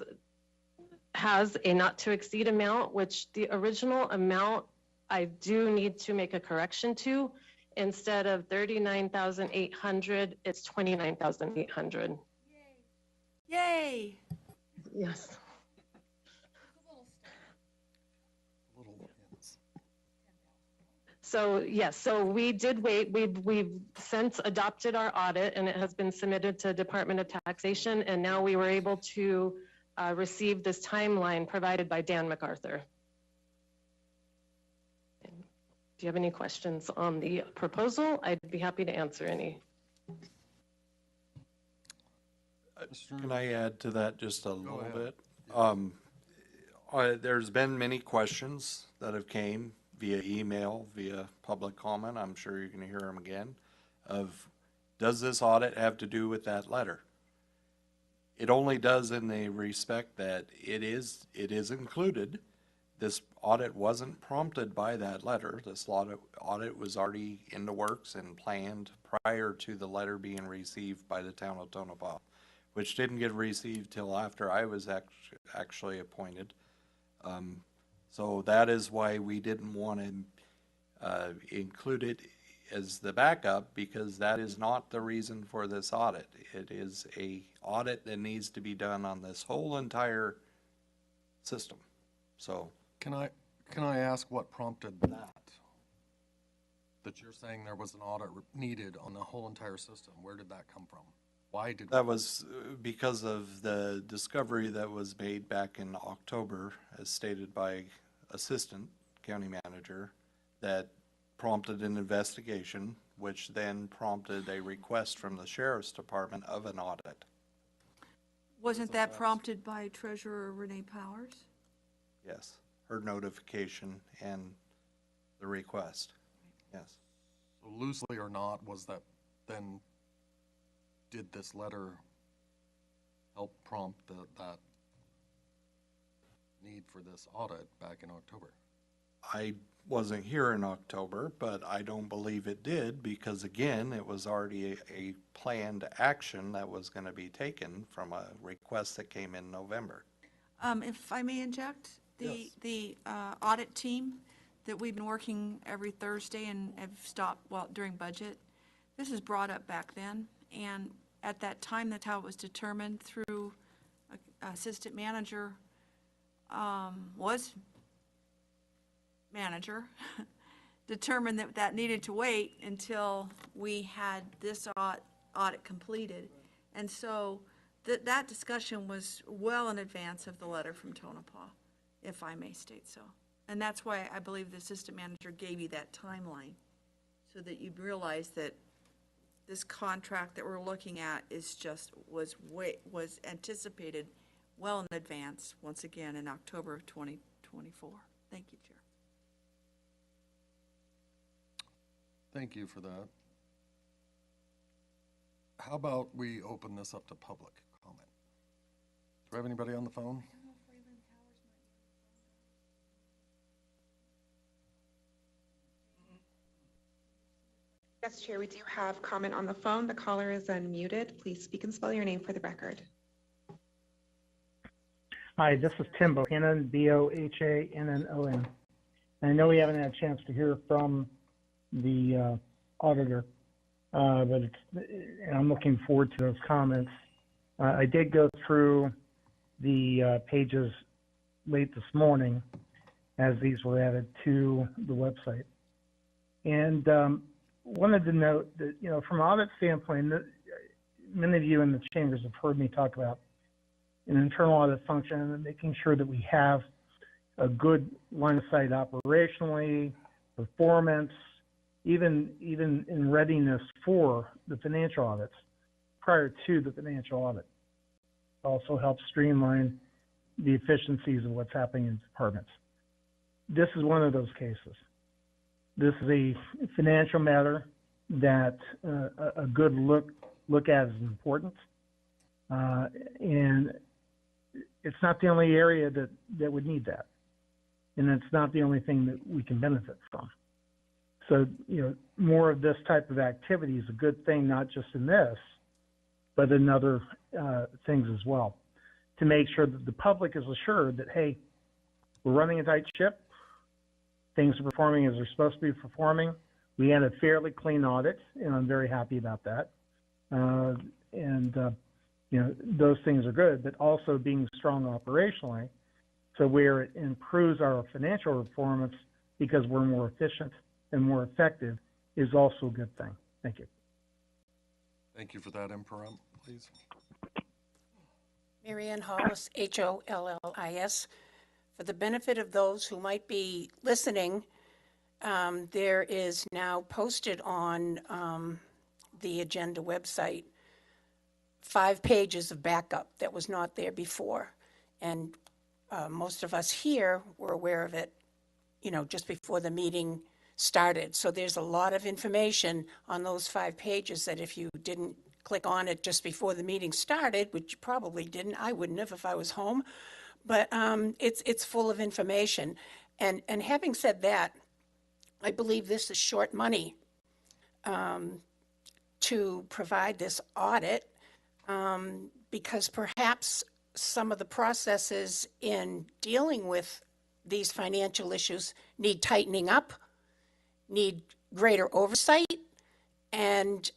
B: has a not to exceed amount, which the original amount I do need to make a correction to. Instead of 39,800, it's 29,800.
Q: Yay!
B: Yes. So yes, so we did wait. We've since adopted our audit, and it has been submitted to Department of Taxation, and now we were able to receive this timeline provided by Dan MacArthur. Do you have any questions on the proposal? I'd be happy to answer any.
C: Can I add to that just a little bit? There's been many questions that have came via email, via public comment. I'm sure you're going to hear them again. Of does this audit have to do with that letter? It only does in the respect that it is included. This audit wasn't prompted by that letter. This audit was already in the works and planned prior to the letter being received by the town of Tonopah, which didn't get received till after I was actually appointed. So that is why we didn't want to include it as the backup, because that is not the reason for this audit. It is a audit that needs to be done on this whole entire system. So
A: Can I ask what prompted that? That you're saying there was an audit needed on the whole entire system. Where did that come from? Why did
C: that was because of the discovery that was made back in October, as stated by Assistant County Manager, that prompted an investigation, which then prompted a request from the Sheriff's Department of an audit.
Q: Wasn't that prompted by Treasurer Renee Powers?
C: Yes, her notification and the request. Yes.
A: So loosely or not, was that then, did this letter help prompt that need for this audit back in October?
C: I wasn't here in October, but I don't believe it did, because again, it was already a planned action that was going to be taken from a request that came in November.
Q: If I may inject, the audit team that we've been working every Thursday and have stopped during budget, this is brought up back then, and at that time, that's how it was determined through assistant manager was manager, determined that needed to wait until we had this audit completed. And so that discussion was well in advance of the letter from Tonopah, if I may state so. And that's why I believe the assistant manager gave you that timeline, so that you'd realize that this contract that we're looking at was anticipated well in advance, once again, in October of 2024. Thank you, Chair.
A: Thank you for that. How about we open this up to public comment? Do we have anybody on the phone?
G: Yes, Chair, we do have comment on the phone. The caller is unmuted. Please speak and spell your name for the record.
L: Hi, this is Tim Bohannon, Bohannon. I know we haven't had a chance to hear from the auditor, but I'm looking forward to those comments. I did go through the pages late this morning as these were added to the website. And wanted to note that, from an audit standpoint, many of you in the chambers have heard me talk about an internal audit function and making sure that we have a good line of sight operationally, performance, even in readiness for the financial audits prior to the financial audit. It also helps streamline the efficiencies of what's happening in departments. This is one of those cases. This is a financial matter that a good look at is important. And it's not the only area that would need that. And it's not the only thing that we can benefit from. So, more of this type of activity is a good thing, not just in this, but in other things as well, to make sure that the public is assured that, hey, we're running a tight ship. Things are performing as they're supposed to be performing. We had a fairly clean audit, and I'm very happy about that. Those things are good, but also being strong operationally, so where it improves our financial performance because we're more efficient and more effective is also a good thing. Thank you.
A: Thank you for that, Imperum, please.
V: Marianne Hollis, Hollis. For the benefit of those who might be listening, there is now posted on the agenda website 5 pages of backup that was not there before. And most of us here were aware of it, just before the meeting started. So there's a lot of information on those 5 pages that if you didn't
E: click on it just before the meeting started, which you probably didn't. I wouldn't have if I was home. But it's full of information. And having said that, I believe this is short money to provide this audit because perhaps some of the processes in dealing with these financial issues need tightening up, need greater oversight, and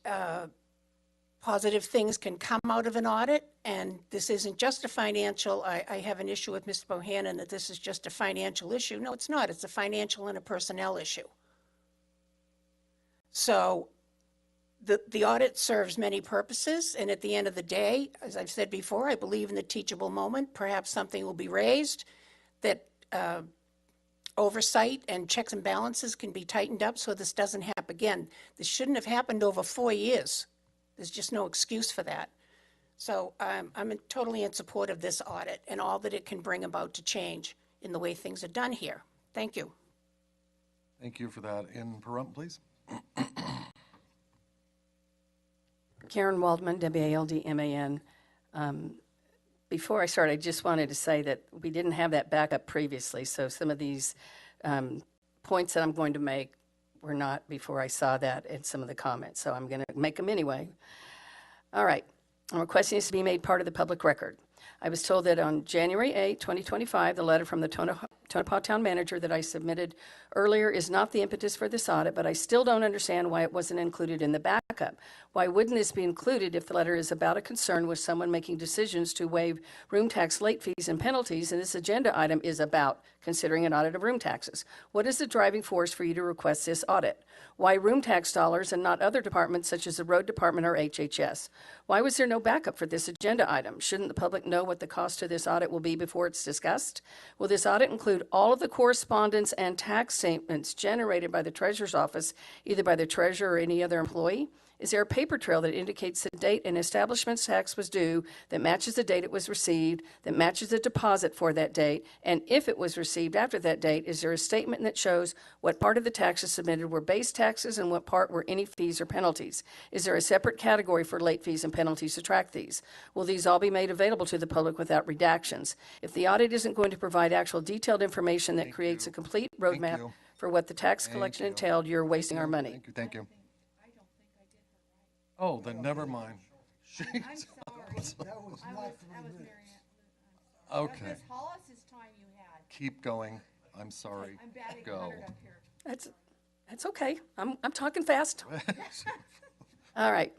E: positive things can come out of an audit. And this isn't just a financial, I have an issue with Mr. Bohannon that this is just a financial issue. No, it's not. It's a financial and a personnel issue. So the audit serves many purposes, and at the end of the day, as I've said before, I believe in the teachable moment. Perhaps something will be raised that oversight and checks and balances can be tightened up so this doesn't happen again. This shouldn't have happened over 4 years. There's just no excuse for that. So I'm totally in support of this audit and all that it can bring about to change in the way things are done here. Thank you.
A: Thank you for that. In Pahrump, please.
O: Karen Waldman, WALDMAN. Before I start, I just wanted to say that we didn't have that backup previously, so some of these points that I'm going to make were not before I saw that in some of the comments, so I'm going to make them anyway. All right. I'm requesting this to be made part of the public record. I was told that on January 8, 2025, the letter from the Tonopah Town Manager that I submitted earlier is not the impetus for this audit, but I still don't understand why it wasn't included in the backup. Why wouldn't this be included if the letter is about a concern with someone making decisions to waive room tax late fees and penalties, and this agenda item is about considering an audit of room taxes? What is the driving force for you to request this audit? Why room tax dollars and not other departments such as the road department or HHS? Why was there no backup for this agenda item? Shouldn't the public know what the cost of this audit will be before it's discussed? Will this audit include all of the correspondence and tax statements generated by the Treasurer's Office, either by the Treasurer or any other employee? Is there a paper trail that indicates the date an establishment tax was due, that matches the date it was received, that matches the deposit for that date? And if it was received after that date, is there a statement that shows what part of the taxes submitted were base taxes and what part were any fees or penalties? Is there a separate category for late fees and penalties to track these? Will these all be made available to the public without redactions? If the audit isn't going to provide actual detailed information that creates a complete roadmap for what the tax collection entailed, you're wasting our money.
A: Thank you. Oh, then never mind.
Q: I'm sorry. That was Marianne.
A: Okay.
Q: Ms. Hollis's time you had.
A: Keep going. I'm sorry.
Q: I'm batting
A: Go.
Q: 100 up here.
O: That's okay. I'm talking fast. All right.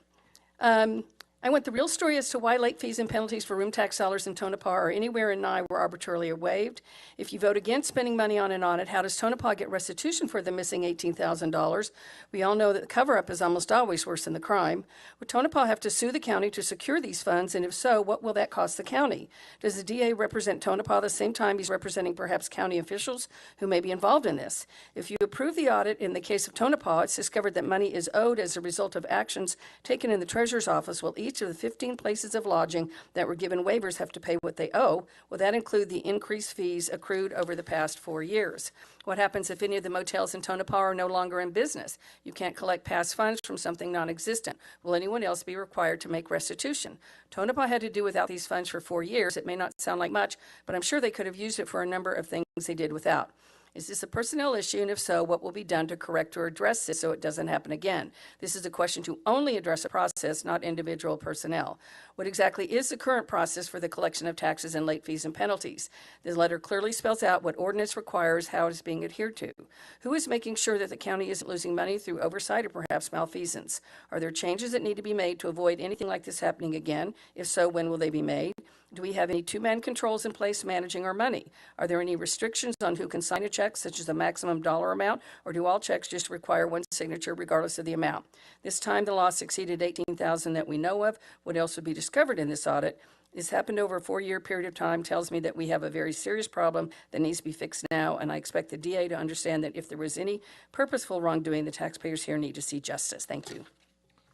O: I want the real story as to why late fees and penalties for room tax dollars in Tonopah or anywhere in Nye were arbitrarily waived. If you vote against spending money on an audit, how does Tonopah get restitution for the missing $18,000? We all know that the cover-up is almost always worse than the crime. Would Tonopah have to sue the county to secure these funds, and if so, what will that cost the county? Does the DA represent Tonopah the same time he's representing perhaps county officials who may be involved in this? If you approve the audit in the case of Tonopah, it's discovered that money is owed as a result of actions taken in the Treasurer's Office. Will each of the 15 places of lodging that were given waivers have to pay what they owe? Will that include the increased fees accrued over the past 4 years? What happens if any of the motels in Tonopah are no longer in business? You can't collect past funds from something non-existent. Will anyone else be required to make restitution? Tonopah had to do without these funds for 4 years. It may not sound like much, but I'm sure they could have used it for a number of things they did without. Is this a personnel issue, and if so, what will be done to correct or address this so it doesn't happen again? This is a question to only address a process, not individual personnel. What exactly is the current process for the collection of taxes and late fees and penalties? The letter clearly spells out what ordinance requires, how it is being adhered to. Who is making sure that the county isn't losing money through oversight or perhaps malfeasance? Are there changes that need to be made to avoid anything like this happening again? If so, when will they be made? Do we have any two-man controls in place managing our money? Are there any restrictions on who can sign a check, such as a maximum dollar amount, or do all checks just require one signature regardless of the amount? This time the loss exceeded $18,000 that we know of. What else would be discovered in this audit? This happened over a 4-year period of time, tells me that we have a very serious problem that needs to be fixed now, and I expect the DA to understand that if there was any purposeful wrongdoing, the taxpayers here need to see justice. Thank you.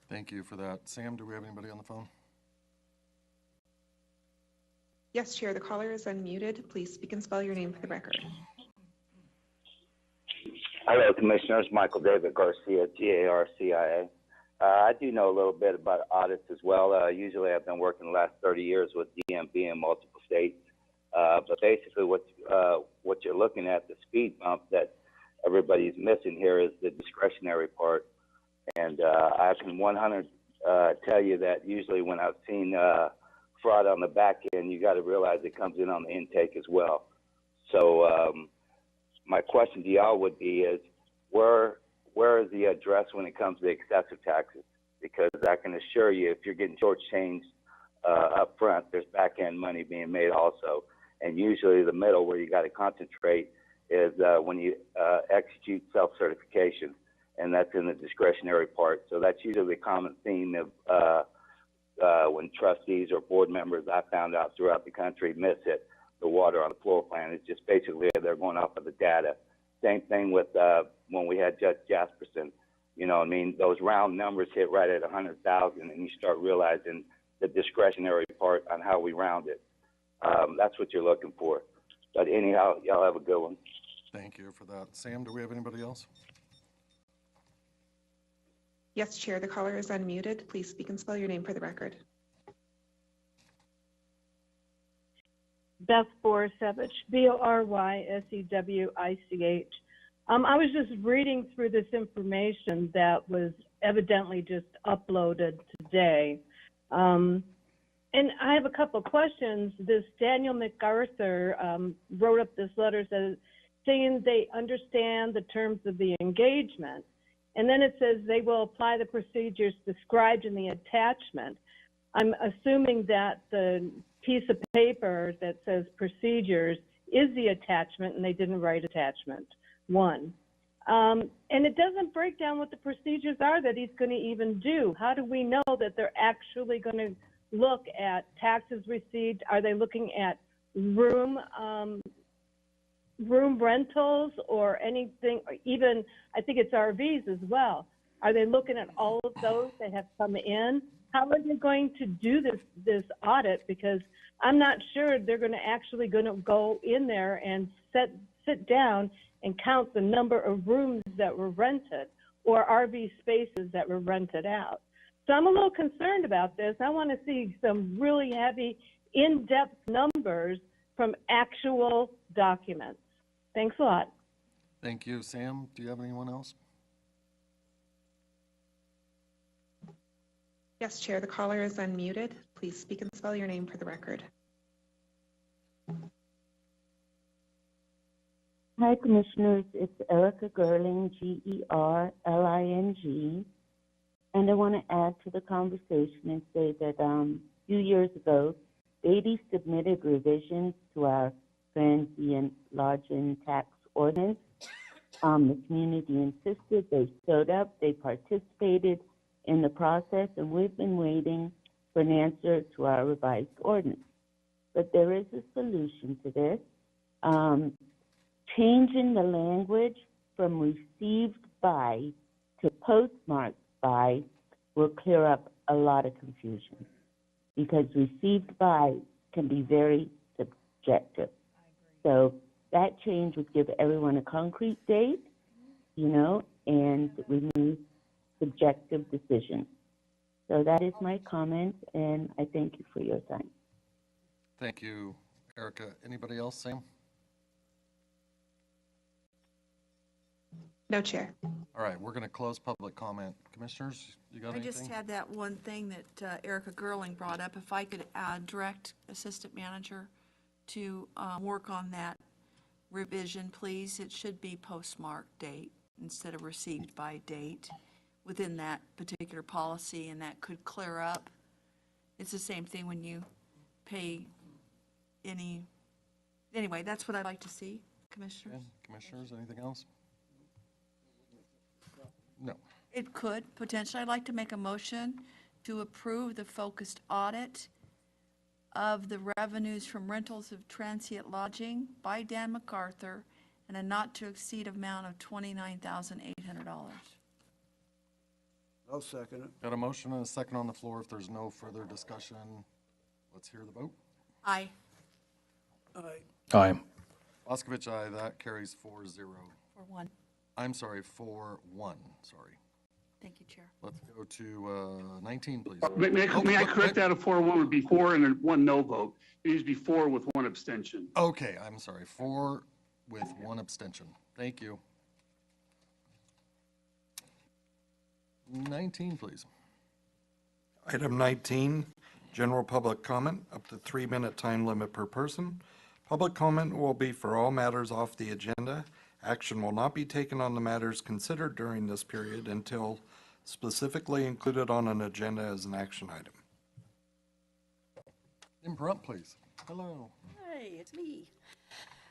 A: Thank you for that. Sam, do we have anybody on the phone?
G: Yes, Chair, the caller is unmuted. Please speak and spell your name for the record.
U: Hello, Commissioners. Michael David Garcia, Garcia. I do know a little bit about audits as well. Usually I've been working the last 30 years with DMV in multiple states. But basically what you're looking at, the speed bump that everybody's missing here is the discretionary part. And I can 100 tell you that usually when I've seen fraud on the back end, you got to realize it comes in on the intake as well. So my question to y'all would be is where is the address when it comes to excessive taxes? Because I can assure you, if you're getting shortchanged up front, there's back end money being made also. And usually the middle where you got to concentrate is when you execute self-certification, and that's in the discretionary part. So that's usually the common theme of when trustees or board members, I found out throughout the country, miss it. The water on the floor plan is just basically they're going off of the data. Same thing with when we had Judge Jasperson. You know what I mean? Those round numbers hit right at 100,000, and you start realizing the discretionary part on how we round it. That's what you're looking for. But anyhow, y'all have a good one.
A: Thank you for that. Sam, do we have anybody else?
G: Yes, Chair, the caller is unmuted. Please speak and spell your name for the record.
J: Beth Borisevich, Borsewich. I was just reading through this information that was evidently just uploaded today. And I have a couple of questions. This Daniel MacArthur wrote up this letter saying they understand the terms of the engagement. And then it says they will apply the procedures described in the attachment. I'm assuming that the piece of paper that says procedures is the attachment, and they didn't write attachment 1. And it doesn't break down what the procedures are that he's going to even do. How do we know that they're actually going to look at taxes received? Are they looking at room rentals or anything, or even, I think it's RVs as well. Are they looking at all of those that have come in? How are they going to do this audit? Because I'm not sure they're actually going to go in there and sit down and count the number of rooms that were rented or RV spaces that were rented out. So I'm a little concerned about this. I want to see some really heavy, in-depth numbers from actual documents. Thanks a lot.
A: Thank you. Sam, do you have anyone else?
G: Yes, Chair, the caller is unmuted. Please speak and spell your name for the record.
D: Hi, Commissioners. It's Erica Gerling, Gerling, and I want to add to the conversation and say that a few years ago, Beatty submitted revisions to our transient lodging tax ordinance. The community insisted, they showed up, they participated in the process, and we've been waiting for an answer to our revised ordinance. But there is a solution to this. Changing the language from received by to postmarked by will clear up a lot of confusion, because received by can be very subjective. So that change would give everyone a concrete date, and remove subjective decisions. So that is my comment, and I thank you for your time.
A: Thank you, Erica. Anybody else, Sam?
G: No, Chair.
A: All right, we're going to close public comment. Commissioners, you got anything?
Q: I just had that one thing that Erica Gerling brought up. If I could direct Assistant Manager to work on that revision, please. It should be postmark date instead of received by date within that particular policy, and that could clear up. It's the same thing when you pay any. Anyway, that's what I'd like to see, Commissioners.
A: Okay. Commissioners, anything else? No.
Q: It could, potentially. I'd like to make a motion to approve the focused audit of the revenues from rentals of transient lodging by Dan MacArthur and a not-to-exceed amount of $29,800.
T: I'll second it.
A: Got a motion and a second on the floor. If there's no further discussion, let's hear the vote.
Q: Aye.
T: Aye.
H: Aye.
A: Bocc, aye. That carries 4-0.
Q: For one.
A: I'm sorry, 4-1. Sorry.
Q: Thank you, Chair.
A: Let's go to 19, please.
M: May I correct that? A 4-1 would be 4 and a 1 no vote. It needs to be 4 with 1 abstention.
A: Okay, I'm sorry. 4 with 1 abstention. Thank you. 19, please.
C: Item 19, general public comment, up to 3-minute time limit per person. Public comment will be for all matters off the agenda. Action will not be taken on the matters considered during this period until specifically included on an agenda as an action item.
A: In front, please. Hello.
O: Hi, it's me.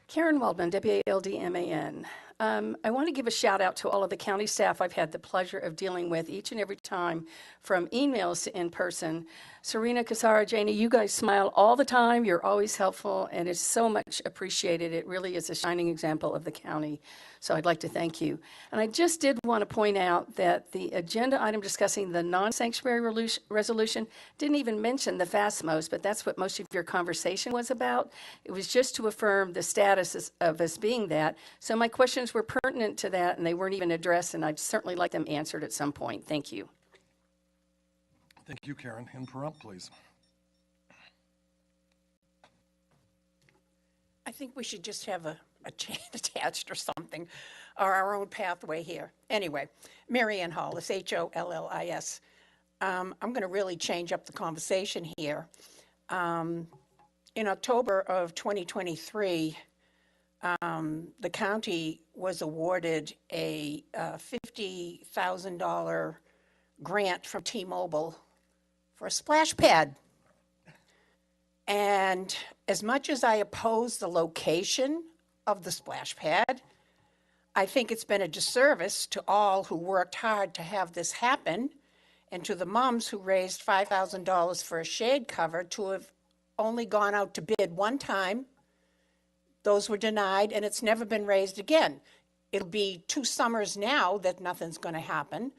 O: Karen Waldman, WALDMAN. I want to give a shout out to all of the county staff I've had the pleasure of dealing with each and every time, from emails to in person. Serena, Casara, Janie, you guys smile all the time. You're always helpful, and it's so much appreciated. It really is a shining example of the county. So I'd like to thank you. And I just did want to point out that the agenda item discussing the non-sanctuary resolution didn't even mention the FASMOS, but that's what most of your conversation was about. It was just to affirm the status of us being that. So my questions were pertinent to that, and they weren't even addressed, and I'd certainly like them answered at some point. Thank you.
A: Thank you, Karen. In front, please.
E: I think we should just have a chain attached or something, or our own pathway here. Anyway, Mary Ann Hollis, Hollis. I'm going to really change up the conversation here. In October of 2023, the county was awarded a $50,000 grant from T-Mobile for a splash pad. And as much as I oppose the location of the splash pad, I think it's been a disservice to all who worked hard to have this happen, and to the moms who raised $5,000 for a shade cover to have only gone out to bid one time. Those were denied, and it's never been raised again. It'll be 2 summers now that nothing's going to happen.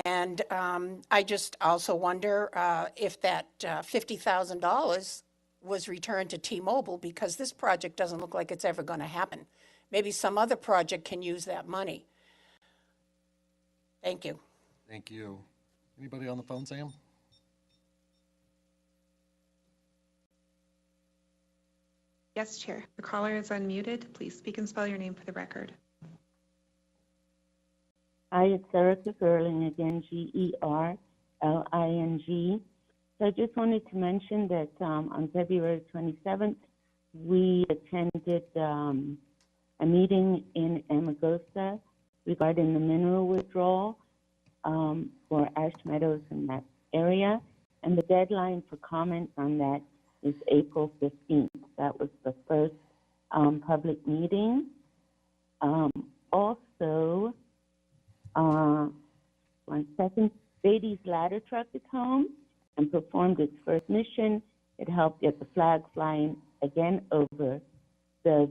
E: And I just also wonder if that $50,000 was returned to T-Mobile, because this project doesn't look like it's ever going to happen. Maybe some other project can use that money. Thank you.
A: Thank you. Anybody on the phone, Sam?
G: Yes, Chair. The caller is unmuted. Please speak and spell your name for the record.
D: Hi, it's Erica Gerling again, Gerling. So I just wanted to mention that on February 27th, we attended a meeting in Amagosa regarding the mineral withdrawal for Ash Meadows in that area. And the deadline for comment on that is April 15th. That was the first public meeting. Also, one second, Beatty's ladder truck is home and performed its first mission. It helped get the flag flying again over the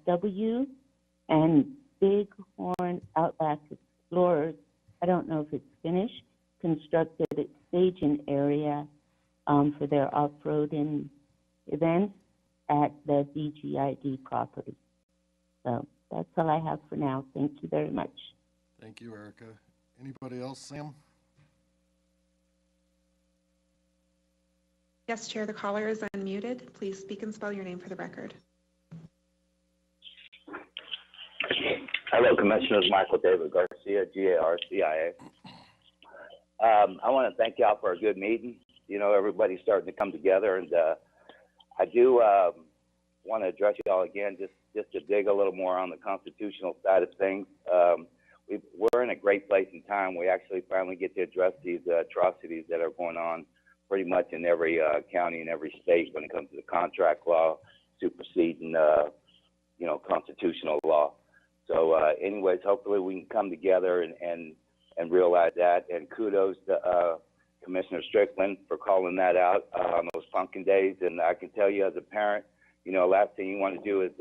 D: VFW, and Bighorn Outback Explorers, I don't know if it's finished, constructed a staging area for their off-roading events at the DGID property. So that's all I have for now. Thank you very much.
A: Thank you, Erica. Anybody else, Sam?
G: Yes, Chair. The caller is unmuted. Please speak and spell your name for the record.
U: Hello, Commissioners. Michael David Garcia, GARCIA. I want to thank y'all for a good meeting. You know, everybody's starting to come together, and I do want to address y'all again, just to dig a little more on the constitutional side of things. We're in a great place in time. We actually finally get to address these atrocities that are going on pretty much in every county and every state when it comes to the contract law superseding, constitutional law. So anyways, hopefully we can come together and realize that. And kudos to Commissioner Strickland for calling that out on those pumpkin days. And I can tell you as a parent, last thing you want to do is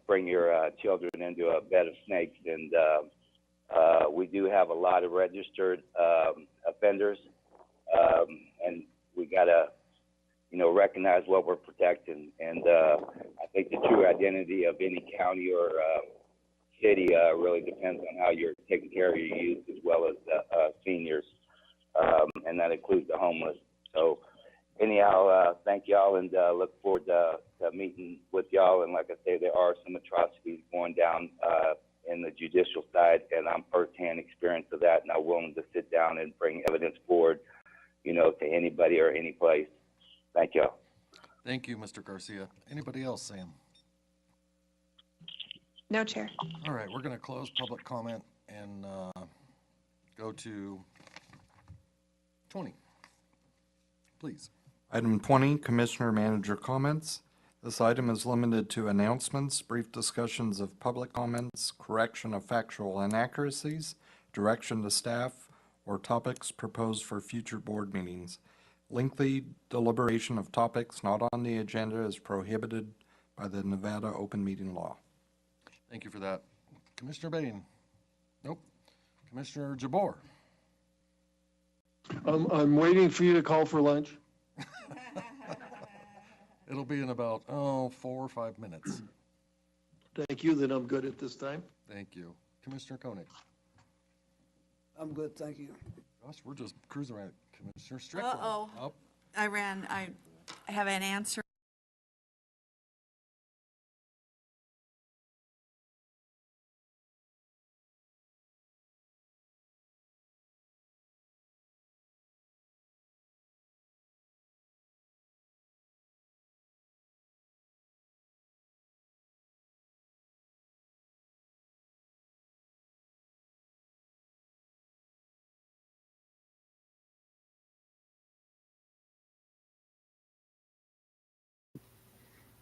U: bring your children into a bed of snakes. And we do have a lot of registered offenders, and we got to, recognize what we're protecting. And I think the true identity of any county or city really depends on how you're taking care of your youth as well as the seniors, and that includes the homeless. So anyhow, thank y'all, and look forward to meeting with y'all. And like I say, there are some atrocities going down in the judicial side, and I'm firsthand experience of that, and I'm willing to sit down and bring evidence forward, to anybody or any place. Thank y'all.
A: Thank you, Mr. Garcia. Anybody else, Sam?
G: No, Chair.
A: All right, we're going to close public comment and go to 20. Please.
C: Item 20, Commissioner Manager comments. This item is limited to announcements, brief discussions of public comments, correction of factual inaccuracies, direction to staff, or topics proposed for future board meetings. Lengthy deliberation of topics not on the agenda is prohibited by the Nevada open meeting law.
A: Thank you for that. Commissioner Bain? Nope. Commissioner Jabor?
F: I'm waiting for you to call for lunch.
A: It'll be in about, 4 or 5 minutes.
F: Thank you, that I'm good at this time.
A: Thank you. Commissioner Koenig?
T: I'm good, thank you.
A: Gosh, we're just cruising around. Commissioner Strickland?
Q: Uh-oh. I have an answer.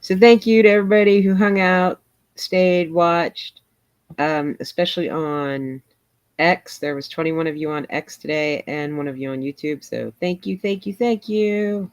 W: So thank you to everybody who hung out, stayed, watched, especially on X. There was 21 of you on X today and 1 of you on YouTube. So thank you, thank you, thank you.